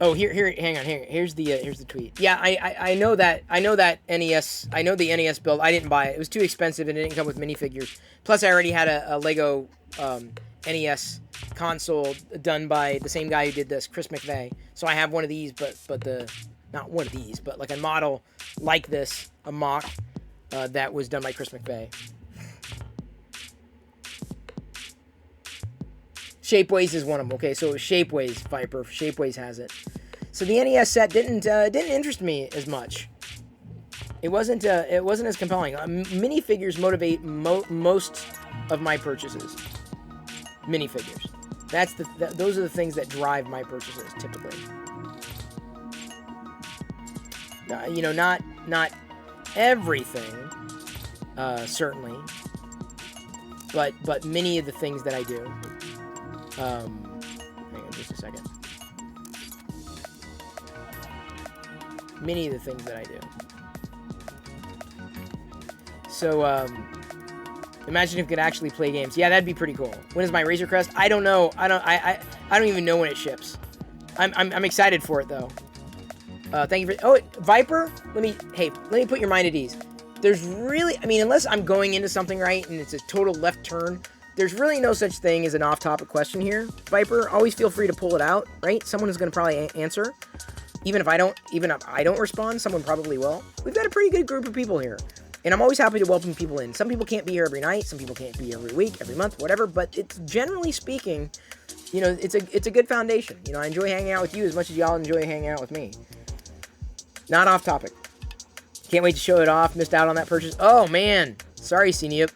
Oh, hang on. Here's the tweet. Yeah, I know that NES. I know the NES build. I didn't buy it. It was too expensive and it didn't come with minifigures. Plus, I already had a Lego NES console done by the same guy who did this, Chris McVeigh. So I have one of these, but not one of these, but like a model like this, a mock that was done by Chris McVeigh. Shapeways is one of them. Okay, so it was Shapeways, Viper. Shapeways has it. So the NES set didn't interest me as much. It wasn't as compelling. Minifigures motivate most of my purchases. Minifigures. Those are the things that drive my purchases typically. You know, not everything, certainly, but many of the things that I do. Hang on just a second. Many of the things that I do. So, imagine if we could actually play games. Yeah, that'd be pretty cool. When is my Razor Crest? I don't know. I don't even know when it ships. I'm excited for it though. Thank you for. Oh, Viper. Let me put your mind at ease. There's really, I mean, unless I'm going into something right and it's a total left turn, there's really no such thing as an off-topic question here. Viper, always feel free to pull it out. Right? Someone is going to probably answer. Even if I don't respond, someone probably will. We've got a pretty good group of people here. And I'm always happy to welcome people in. Some people can't be here every night. Some people can't be here every week, every month, whatever. But it's generally speaking, you know, it's a good foundation. You know, I enjoy hanging out with you as much as y'all enjoy hanging out with me. Not off topic. Can't wait to show it off. Missed out on that purchase. Oh, man. Sorry, Seniup.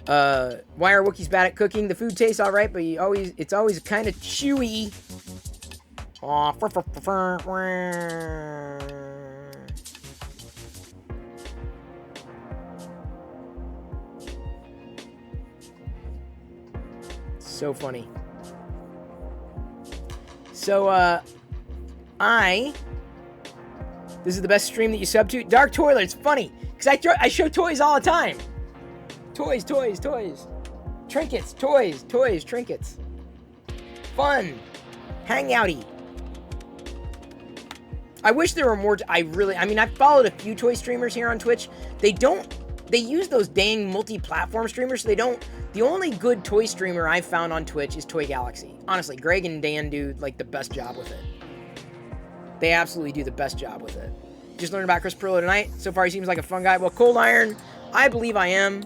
Why are Wookiees bad at cooking? The food tastes alright, but it's always kind of chewy. Aw, so funny. So, this is the best stream that you sub to. Dark Toilet, it's funny, because I show toys all the time. Toys. Trinkets, toys, trinkets. Fun. Hangouty. I wish there were more. I mean, I've followed a few toy streamers here on Twitch. They use those dang multi-platform streamers, so they don't. The only good toy streamer I've found on Twitch is Toy Galaxy. Honestly, Greg and Dan do, like, the best job with it. They absolutely do the best job with it. Just learned about Chris Perillo tonight. So far, he seems like a fun guy. Well, Cold Iron, I believe I am.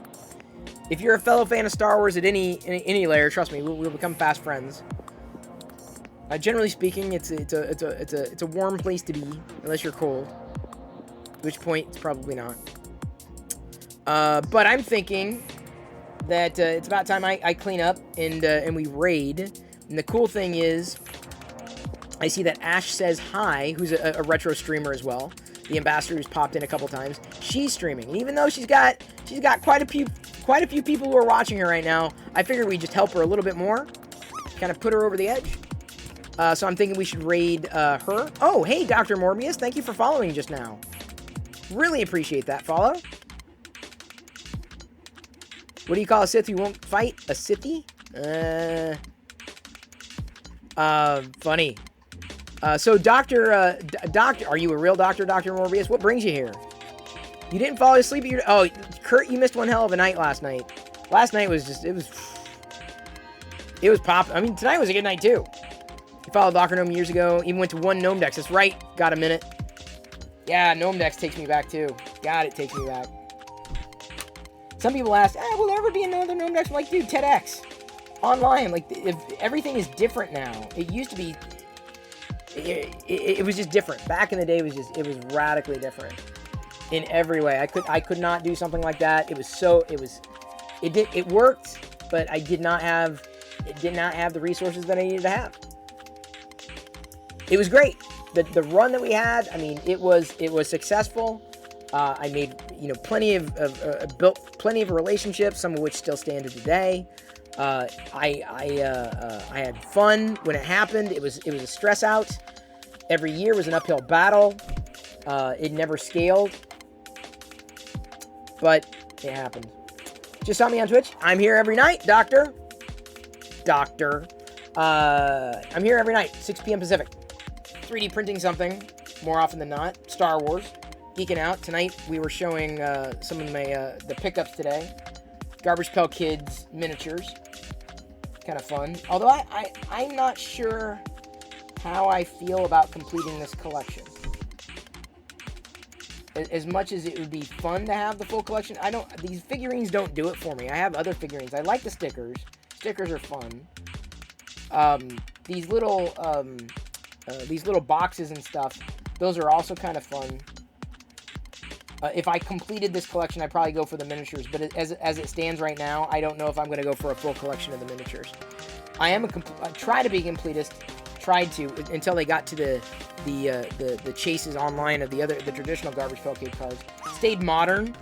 If you're a fellow fan of Star Wars at any layer, trust me, we'll become fast friends. Generally speaking, it's a warm place to be, unless you're cold. At which point, it's probably not. But I'm thinking that it's about time I clean up and we raid. And the cool thing is, I see that Ash Says Hi, who's a retro streamer as well, the ambassador who's popped in a couple times. She's streaming, and even though she's got quite a few people who are watching her right now, I figured we'd just help her a little bit more, kind of put her over the edge. So I'm thinking we should raid her. Oh, hey, Dr. Morbius, thank you for following just now. Really appreciate that follow. What do you call a Sith who won't fight? A Sithy? Funny. So Doctor, are you a real doctor, Dr. Morbius? What brings you here? You didn't fall asleep at your... Oh, Kurt, you missed one hell of a night last night. Last night was just... It was pop... I mean, tonight was a good night, too. You followed Locker Gnome years ago. Even went to one Gnome Dex. That's right. Got a minute. Yeah, Gnome Dex takes me back, too. God, it takes me back. Some people ask, will there ever be another Gnome Dex? I'm like, dude, TEDx. Online. Like, if everything is different now. It used to be... It was just different. Back in the day, it was radically different. In every way. I could not do something like that. It worked, but it did not have the resources that I needed to have. It was great. The run that we had, I mean, it was successful. I made, built plenty of relationships, some of which still stand to today. I had fun when it happened. It was a stress out. Every year was an uphill battle. It never scaled, but it happened. Just saw me on Twitch. I'm here every night, Doctor. I'm here every night, 6 p.m. Pacific. 3D printing something, more often than not. Star Wars. Geeking out. Tonight, we were showing some of the pickups today. Garbage Pail Kids miniatures. Kind of fun. Although I'm not sure how I feel about completing this collection. As much as it would be fun to have the full collection, these figurines don't do it for me. I have other figurines. I like the stickers. Stickers are fun. These little these little boxes and stuff. Those are also kind of fun. If I completed this collection, I'd probably go for the miniatures. But as it stands right now, I don't know if I'm going to go for a full collection of the miniatures. I try to be completist. Tried to until they got to the chases online of the traditional Garbage Pail Kid cards. Stayed modern.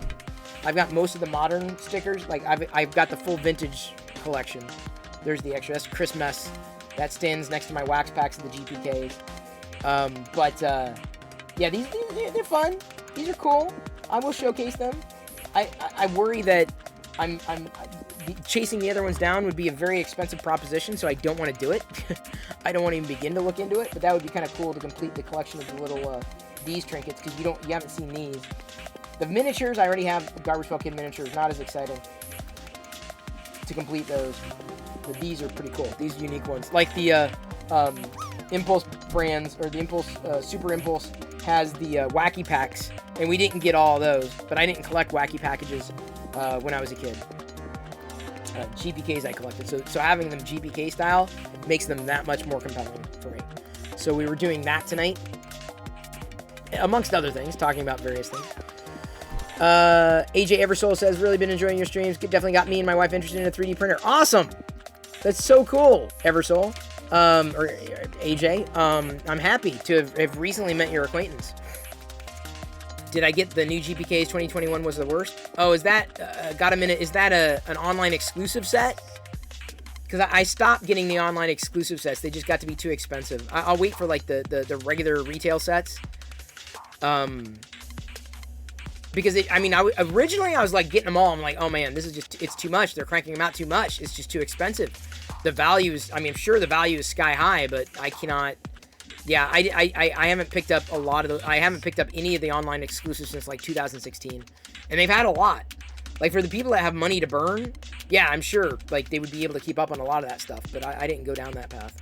I've got most of the modern stickers. Like I've got the full vintage collection. There's the extra. That's Chris Mess. That stands next to my wax packs of the GPKs. Yeah, they're fun. These are cool. I will showcase them. I worry that I'm chasing the other ones down would be a very expensive proposition, so I don't want to do it. I don't want to even begin to look into it, but that would be kind of cool to complete the collection of the little these trinkets, because you haven't seen these. The miniatures, I already have the Garbage Pail Kid miniatures. Not as exciting to complete those, but these are pretty cool. These unique ones, like the Impulse brands, or the Impulse Super Impulse has the wacky packs, and we didn't get all of those, but I didn't collect wacky packages when I was a kid. GPKs I collected, so having them GPK style makes them that much more compelling for me. So we were doing that tonight, amongst other things, talking about various things. AJ Eversoul says, really been enjoying your streams. Definitely got me and my wife interested in a 3D printer. Awesome! That's so cool, Eversoul. Or AJ. I'm happy to have recently met your acquaintance. Did I get the new GPKs 2021 was the worst? Oh, is that, got a minute, is that an online exclusive set? Because I stopped getting the online exclusive sets. They just got to be too expensive. I'll wait for, like, the regular retail sets. Because, originally I was, like, getting them all. I'm like, oh, man, this is just, it's too much. They're cranking them out too much. It's just too expensive. The value is, I'm sure the value is sky high, but I cannot... Yeah, I haven't picked up a lot of those. I haven't picked up any of the online exclusives since, like, 2016. And they've had a lot. Like, for the people that have money to burn, yeah, I'm sure, like, they would be able to keep up on a lot of that stuff. But I didn't go down that path.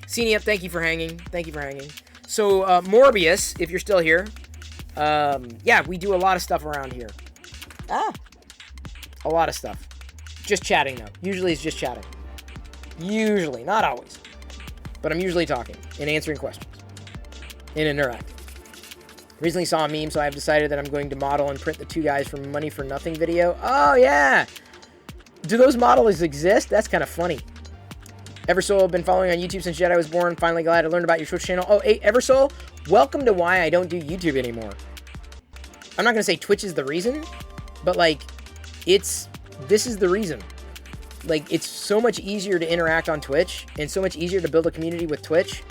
Ceniup, thank you for hanging. Thank you for hanging. So, Morbius, if you're still here. Yeah, we do a lot of stuff around here. A lot of stuff. Just chatting, though. Usually it's just chatting. Usually. Not always. But I'm usually talking and answering questions and interacting. Recently saw a meme, so I've decided that I'm going to model and print the two guys from Money for Nothing video. Oh, yeah! Do those models exist? That's kind of funny. Eversoul, been following on YouTube since Jedi was born. Finally glad I learned about your Twitch channel. Oh, hey, Eversoul, welcome to why I don't do YouTube anymore. I'm not going to say Twitch is the reason, but, like, this is the reason. Like, it's so much easier to interact on Twitch and so much easier to build a community with Twitch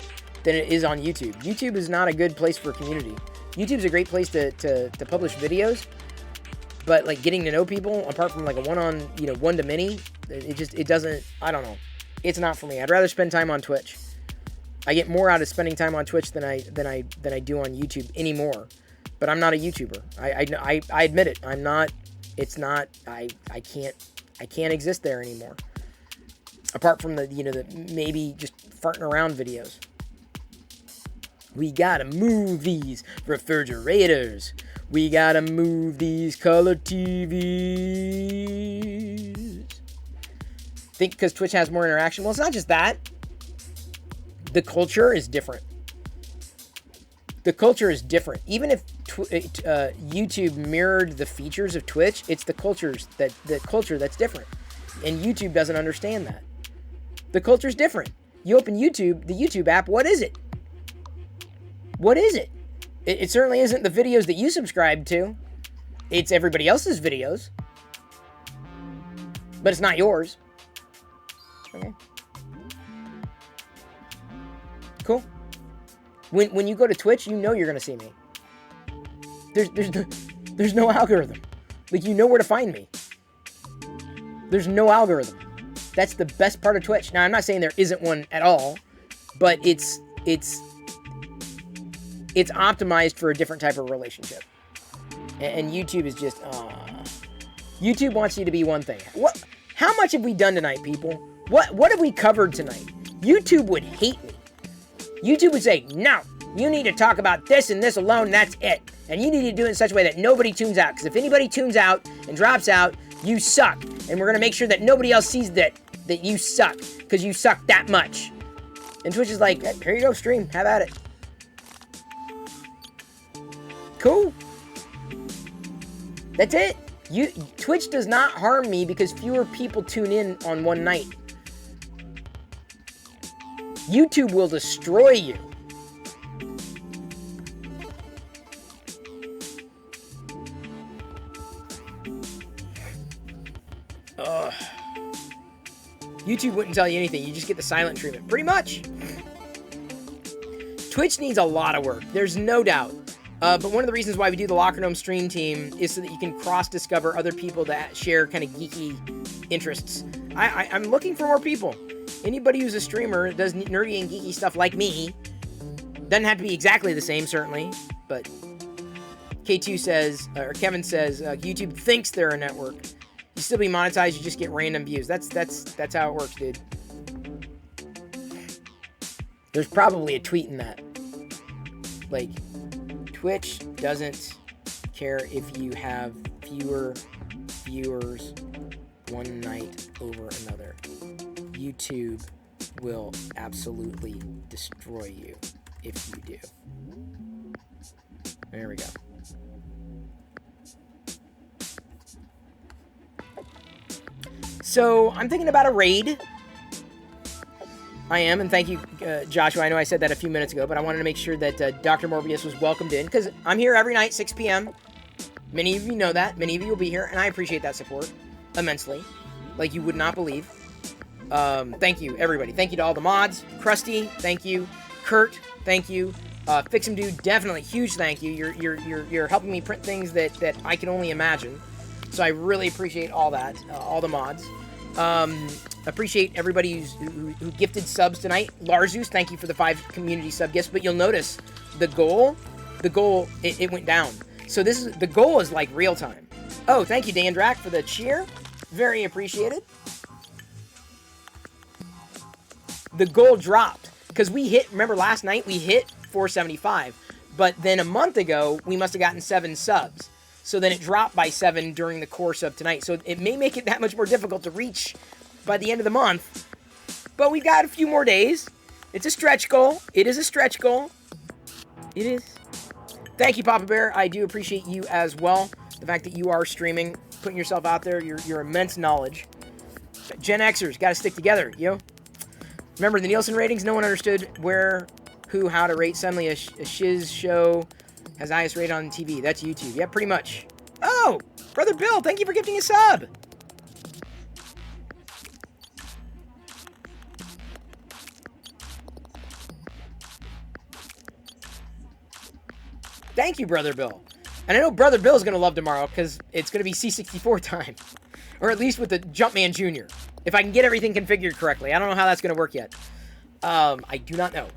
than it is on YouTube. YouTube is not a good place for a community. YouTube's a great place to publish videos, but, like, getting to know people, apart from, like, a one-to-many, it doesn't, I don't know. It's not for me. I'd rather spend time on Twitch. I get more out of spending time on Twitch than I do on YouTube anymore. But I'm not a YouTuber. I admit it. I'm not, it's not, I can't exist there anymore. Apart from the maybe just farting around videos. We gotta move these refrigerators. We gotta move these color TVs. Think because Twitch has more interaction? Well, it's not just that. The culture is different. The culture is different. Even if YouTube mirrored the features of Twitch, it's the culture that's different. And YouTube doesn't understand that. The culture's different. You open YouTube, the YouTube app, what is it? What is it? It certainly isn't the videos that you subscribe to. It's everybody else's videos. But it's not yours. Okay. Cool. When you go to Twitch, you know you're going to see me. There's no algorithm. Like, you know where to find me. There's no algorithm. That's the best part of Twitch. Now, I'm not saying there isn't one at all, but it's optimized for a different type of relationship. And YouTube is just, YouTube wants you to be one thing. How much have we done tonight, people? What have we covered tonight? YouTube would hate me. YouTube would say, no, you need to talk about this and this alone, that's it. And you need to do it in such a way that nobody tunes out. Because if anybody tunes out and drops out, you suck. And we're going to make sure that nobody else sees that you suck. Because you suck that much. And Twitch is like, here you go, stream. Have at it. Cool. That's it. Twitch does not harm me because fewer people tune in on one night. YouTube will destroy you. YouTube wouldn't tell you anything. You just get the silent treatment. Pretty much. Twitch needs a lot of work. There's no doubt. But one of the reasons why we do the Locker Gnome stream team is so that you can cross-discover other people that share kind of geeky interests. I'm looking for more people. Anybody who's a streamer does nerdy and geeky stuff like me. Doesn't have to be exactly the same, certainly. But K2 says, or Kevin says, YouTube thinks they're a network. You still be monetized, you just get random views. That's how it works, dude. There's probably a tweet in that. Like, Twitch doesn't care if you have fewer viewers one night over another. YouTube will absolutely destroy you if you do. There we go. So, I'm thinking about a raid. I am, and thank you, Joshua. I know I said that a few minutes ago, but I wanted to make sure that Dr. Morbius was welcomed in, because I'm here every night, 6 p.m. Many of you know that. Many of you will be here, and I appreciate that support immensely, like you would not believe. Thank you, everybody. Thank you to all the mods. Krusty, thank you. Kurt, thank you. Fix'em Dude, definitely huge thank you. You're helping me print things that I can only imagine. So I really appreciate all that, all the mods. Appreciate everybody who gifted subs tonight. Larzus, thank you for the 5 community sub gifts. But you'll notice the goal, it went down. So the goal is like real time. Oh, thank you, Dan Drac, for the cheer. Very appreciated. The goal dropped because remember last night we hit 475. But then a month ago, we must have gotten 7 subs. So then it dropped by 7 during the course of tonight. So it may make it that much more difficult to reach by the end of the month. But we've got a few more days. It's a stretch goal. It is a stretch goal. It is. Thank you, Papa Bear. I do appreciate you as well. The fact that you are streaming, putting yourself out there, your immense knowledge. Gen Xers, got to stick together, yo. Remember the Nielsen ratings? No one understood where, who, how to rate. Suddenly a shiz show has the highest rate on TV. That's YouTube. Yeah, pretty much. Oh, Brother Bill, thank you for gifting a sub. Thank you, Brother Bill. And I know Brother Bill's going to love tomorrow because it's going to be C64 time. Or at least with the Jumpman Jr. If I can get everything configured correctly. I don't know how that's going to work yet. I do not know.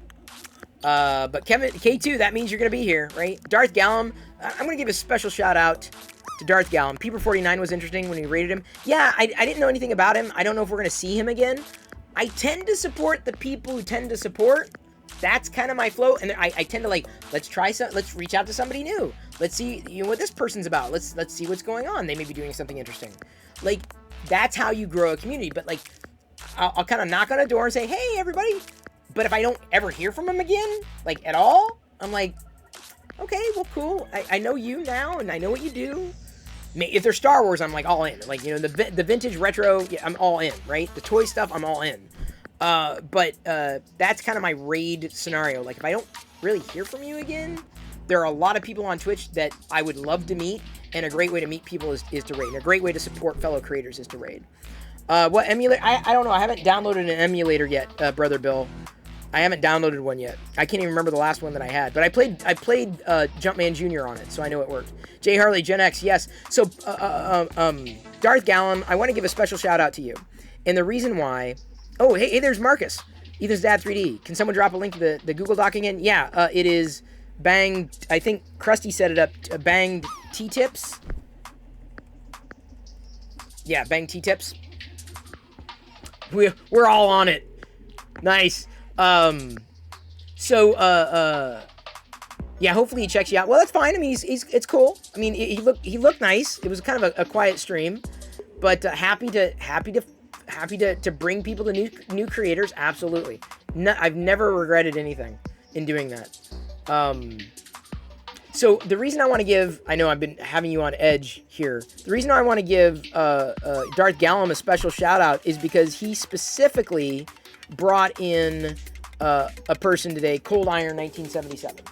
But Kevin, K2, that means you're going to be here, right? Darth Gallum, I'm going to give a special shout out to Darth Gallum. Peeper49 was interesting when we rated him. Yeah, I didn't know anything about him. I don't know if we're going to see him again. I tend to support the people who tend to support. That's kind of my flow. And I tend to like, let's reach out to somebody new. Let's see, what this person's about. Let's see what's going on. They may be doing something interesting. Like, that's how you grow a community. But like, I'll kind of knock on a door and say, hey, everybody. But if I don't ever hear from him again, like, at all, I'm like, okay, well, cool. I know you now, and I know what you do. If they're Star Wars, I'm, like, all in. Like, the vintage retro, yeah, I'm all in, right? The toy stuff, I'm all in. But that's kind of my raid scenario. Like, if I don't really hear from you again, there are a lot of people on Twitch that I would love to meet, and a great way to meet people is to raid. And a great way to support fellow creators is to raid. What emulator? I don't know. I haven't downloaded an emulator yet, Brother Bill. I haven't downloaded one yet. I can't even remember the last one that I had. But I played Jumpman Jr. on it, so I know it worked. Jay Harley, Gen X, yes. So, Darth Gallum, I want to give a special shout-out to you. And the reason why... Oh, hey, there's Marcus. Ethan's Dad 3D. Can someone drop a link to the Google Doc again? Yeah, it is Bang... I think Krusty set it up. Bang T-Tips. Yeah, Bang T-Tips. We're all on it. Nice. Yeah, hopefully he checks you out. Well, that's fine. I mean, it's cool. I mean, he looked nice. It was kind of a quiet stream, but happy to bring people to new creators. Absolutely. I've never regretted anything in doing that. So the reason I want to give, I know I've been having you on edge here. The reason I want to give Darth Gallum a special shout out is because he specifically brought in a person today, Cold Iron 1977.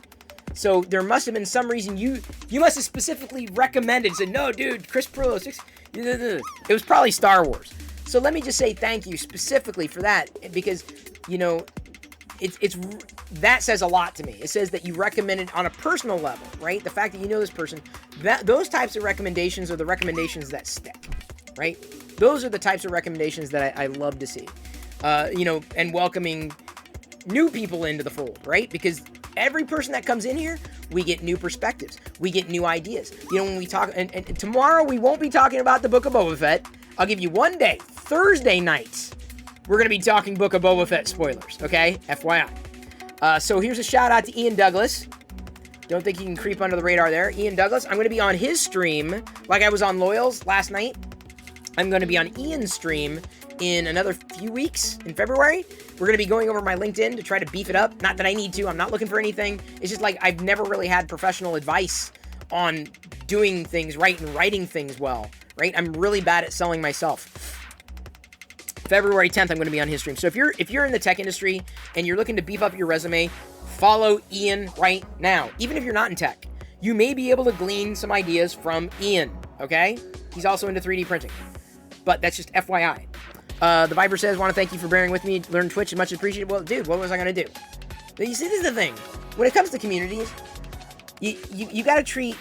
So there must have been some reason you must have specifically recommended, said, no, dude, Chris Perillo, it was probably Star Wars. So let me just say thank you specifically for that, because, you know, it's that says a lot to me. It says that you recommended on a personal level, right? The fact that you know this person, those types of recommendations are the recommendations that stick, right? Those are the types of recommendations that I love to see. You know, and welcoming new people into the fold, right? Because every person that comes in here, we get new perspectives. We get new ideas. You know, when we talk, and tomorrow we won't be talking about the Book of Boba Fett. I'll give you one day, Thursday nights, we're going to be talking Book of Boba Fett spoilers, okay? FYI. So here's a shout out to Ian Douglas. Don't think you can creep under the radar there. Ian Douglas, I'm going to be on his stream, like I was on Loyal's last night. I'm going to be on Ian's stream in another few weeks in February. We're going to be going over my LinkedIn to try to beef it up. Not that I need to. I'm not looking for anything. It's just like I've never really had professional advice on doing things right and writing things well, right? I'm really bad at selling myself. February 10th, I'm going to be on his stream. So if you're in the tech industry and you're looking to beef up your resume, follow Ian right now. Even if you're not in tech, you may be able to glean some ideas from Ian, okay? He's also into 3D printing. But that's just FYI. The Viper says, want to thank you for bearing with me. Learn Twitch is much appreciated. Well, dude, what was I going to do? You see, this is the thing. When it comes to communities, you got to treat...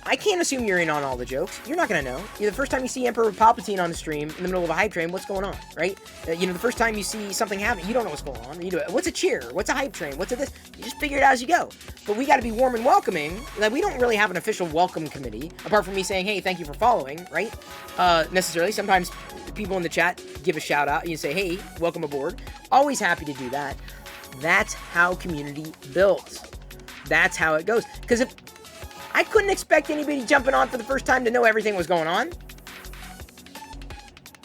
I can't assume you're in on all the jokes. You're not going to know. The first time you see Emperor Palpatine on the stream in the middle of a hype train, what's going on, right? You know, the first time you see something happen, you don't know what's going on. You do it. What's a cheer? What's a hype train? What's a this? You just figure it out as you go. But we got to be warm and welcoming. Like, we don't really have an official welcome committee, apart from me saying, hey, thank you for following, right? Necessarily. Sometimes people in the chat give a shout out. You say, hey, welcome aboard. Always happy to do that. That's how community builds. That's how it goes. Because if I couldn't expect anybody jumping on for the first time to know everything was going on.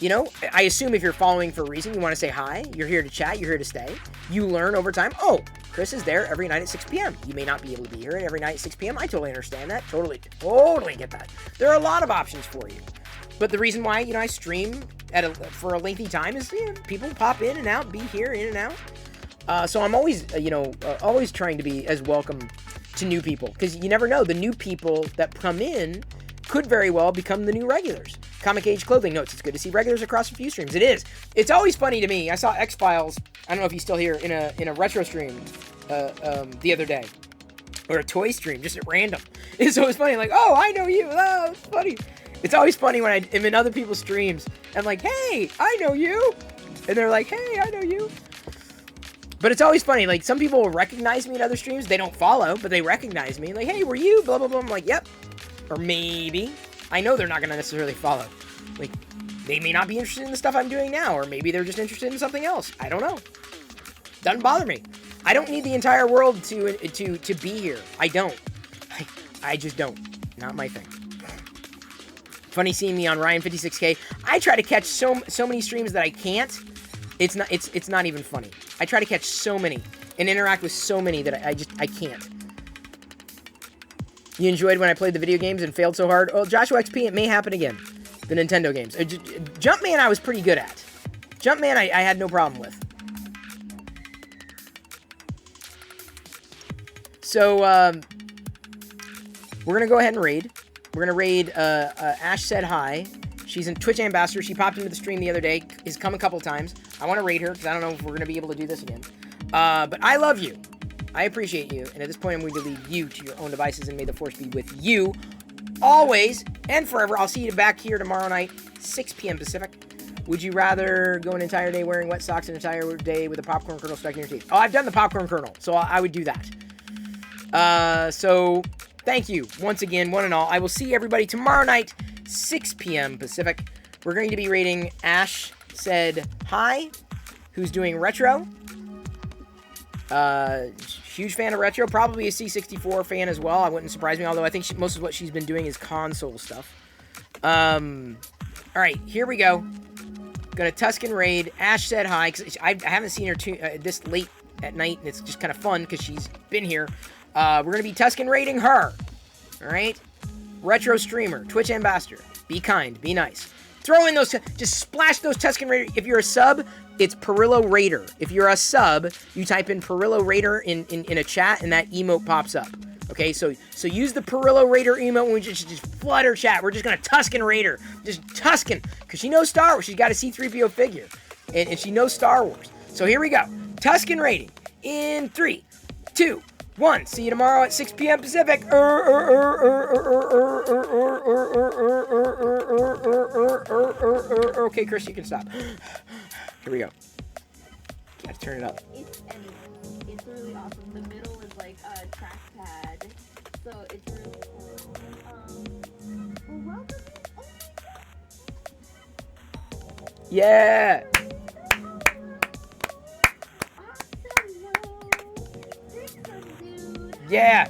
You know, I assume if you're following for a reason, you want to say hi, you're here to chat, you're here to stay. You learn over time. Oh, Chris is there every night at 6 p.m. You may not be able to be here every night at 6 p.m. I totally understand that. Totally get that. There are a lot of options for you. But the reason why, you know, I stream for a lengthy time is, you know, people pop in and out, be here, in and out. So I'm always, always trying to be as welcome to new people, because you never know, the new people that come in could very well become the new regulars. Comic Age Clothing notes, it's good to see regulars across a few streams. It is. It's always funny to me. I saw X-Files, I don't know if he's still here, in a retro stream the other day, or a toy stream, just at random. And so it's funny, like, oh, I know you. Oh, it's funny. It's always funny when I'm in other people's streams. I'm like, hey, I know you. And they're like, hey, I know you. But it's always funny, like, some people will recognize me in other streams. They don't follow, but they recognize me. Like, hey, were you? Blah, blah, blah. I'm like, yep. Or maybe. I know they're not going to necessarily follow. Like, they may not be interested in the stuff I'm doing now, or maybe they're just interested in something else. I don't know. Doesn't bother me. I don't need the entire world to be here. I don't. I just don't. Not my thing. Funny seeing me on Ryan56K. I try to catch so many streams that I can't. It's not even funny. I try to catch so many and interact with so many that I can't. You enjoyed when I played the video games and failed so hard? Oh, Joshua XP, it may happen again. The Nintendo games. Jumpman I was pretty good at. Jumpman I had no problem with. So, we're going to go ahead and raid. We're going to raid Ash Said Hi. She's a Twitch ambassador. She popped into the stream the other day. Has come a couple times. I want to raid her because I don't know if we're going to be able to do this again. But I love you. I appreciate you. And at this point, I'm going to leave you to your own devices, and may the force be with you always and forever. I'll see you back here tomorrow night, 6 p.m. Pacific. Would you rather go an entire day wearing wet socks, an entire day with a popcorn kernel stuck in your teeth? Oh, I've done the popcorn kernel, so I would do that. So thank you once again, one and all. I will see everybody tomorrow night, 6 p.m. Pacific. We're going to be rating Ash Said Hi, who's doing retro. Huge fan of retro. Probably a C64 fan as well. I wouldn't surprise me, although I think most of what she's been doing is console stuff. Alright, here we go. Gonna Tuscan raid. Ash said hi, because I haven't seen her this late at night, and it's just kind of fun because she's been here. We're gonna be Tuscan raiding her. All right? Retro streamer, Twitch ambassador. Be kind, be nice. Throw in those, just splash those Tuscan Raider. If you're a sub, it's Perillo Raider. If you're a sub, you type in Perillo Raider in a chat, and that emote pops up. Okay, so use the Perillo Raider emote when we just flood her chat. We're just gonna Tuscan Raider, just Tuscan, because she knows Star Wars. She's got a C-3PO figure, and she knows Star Wars. So here we go, Tuscan raiding in 3, 2, 1. See you tomorrow at 6 p.m. Pacific. Okay, Chris, you can stop. Here we go. Gotta turn it up. It's really awesome. The middle is like a trackpad, so it's really cool. Well, welcome. Oh my God. Yeah. Awesome, dude. Yeah.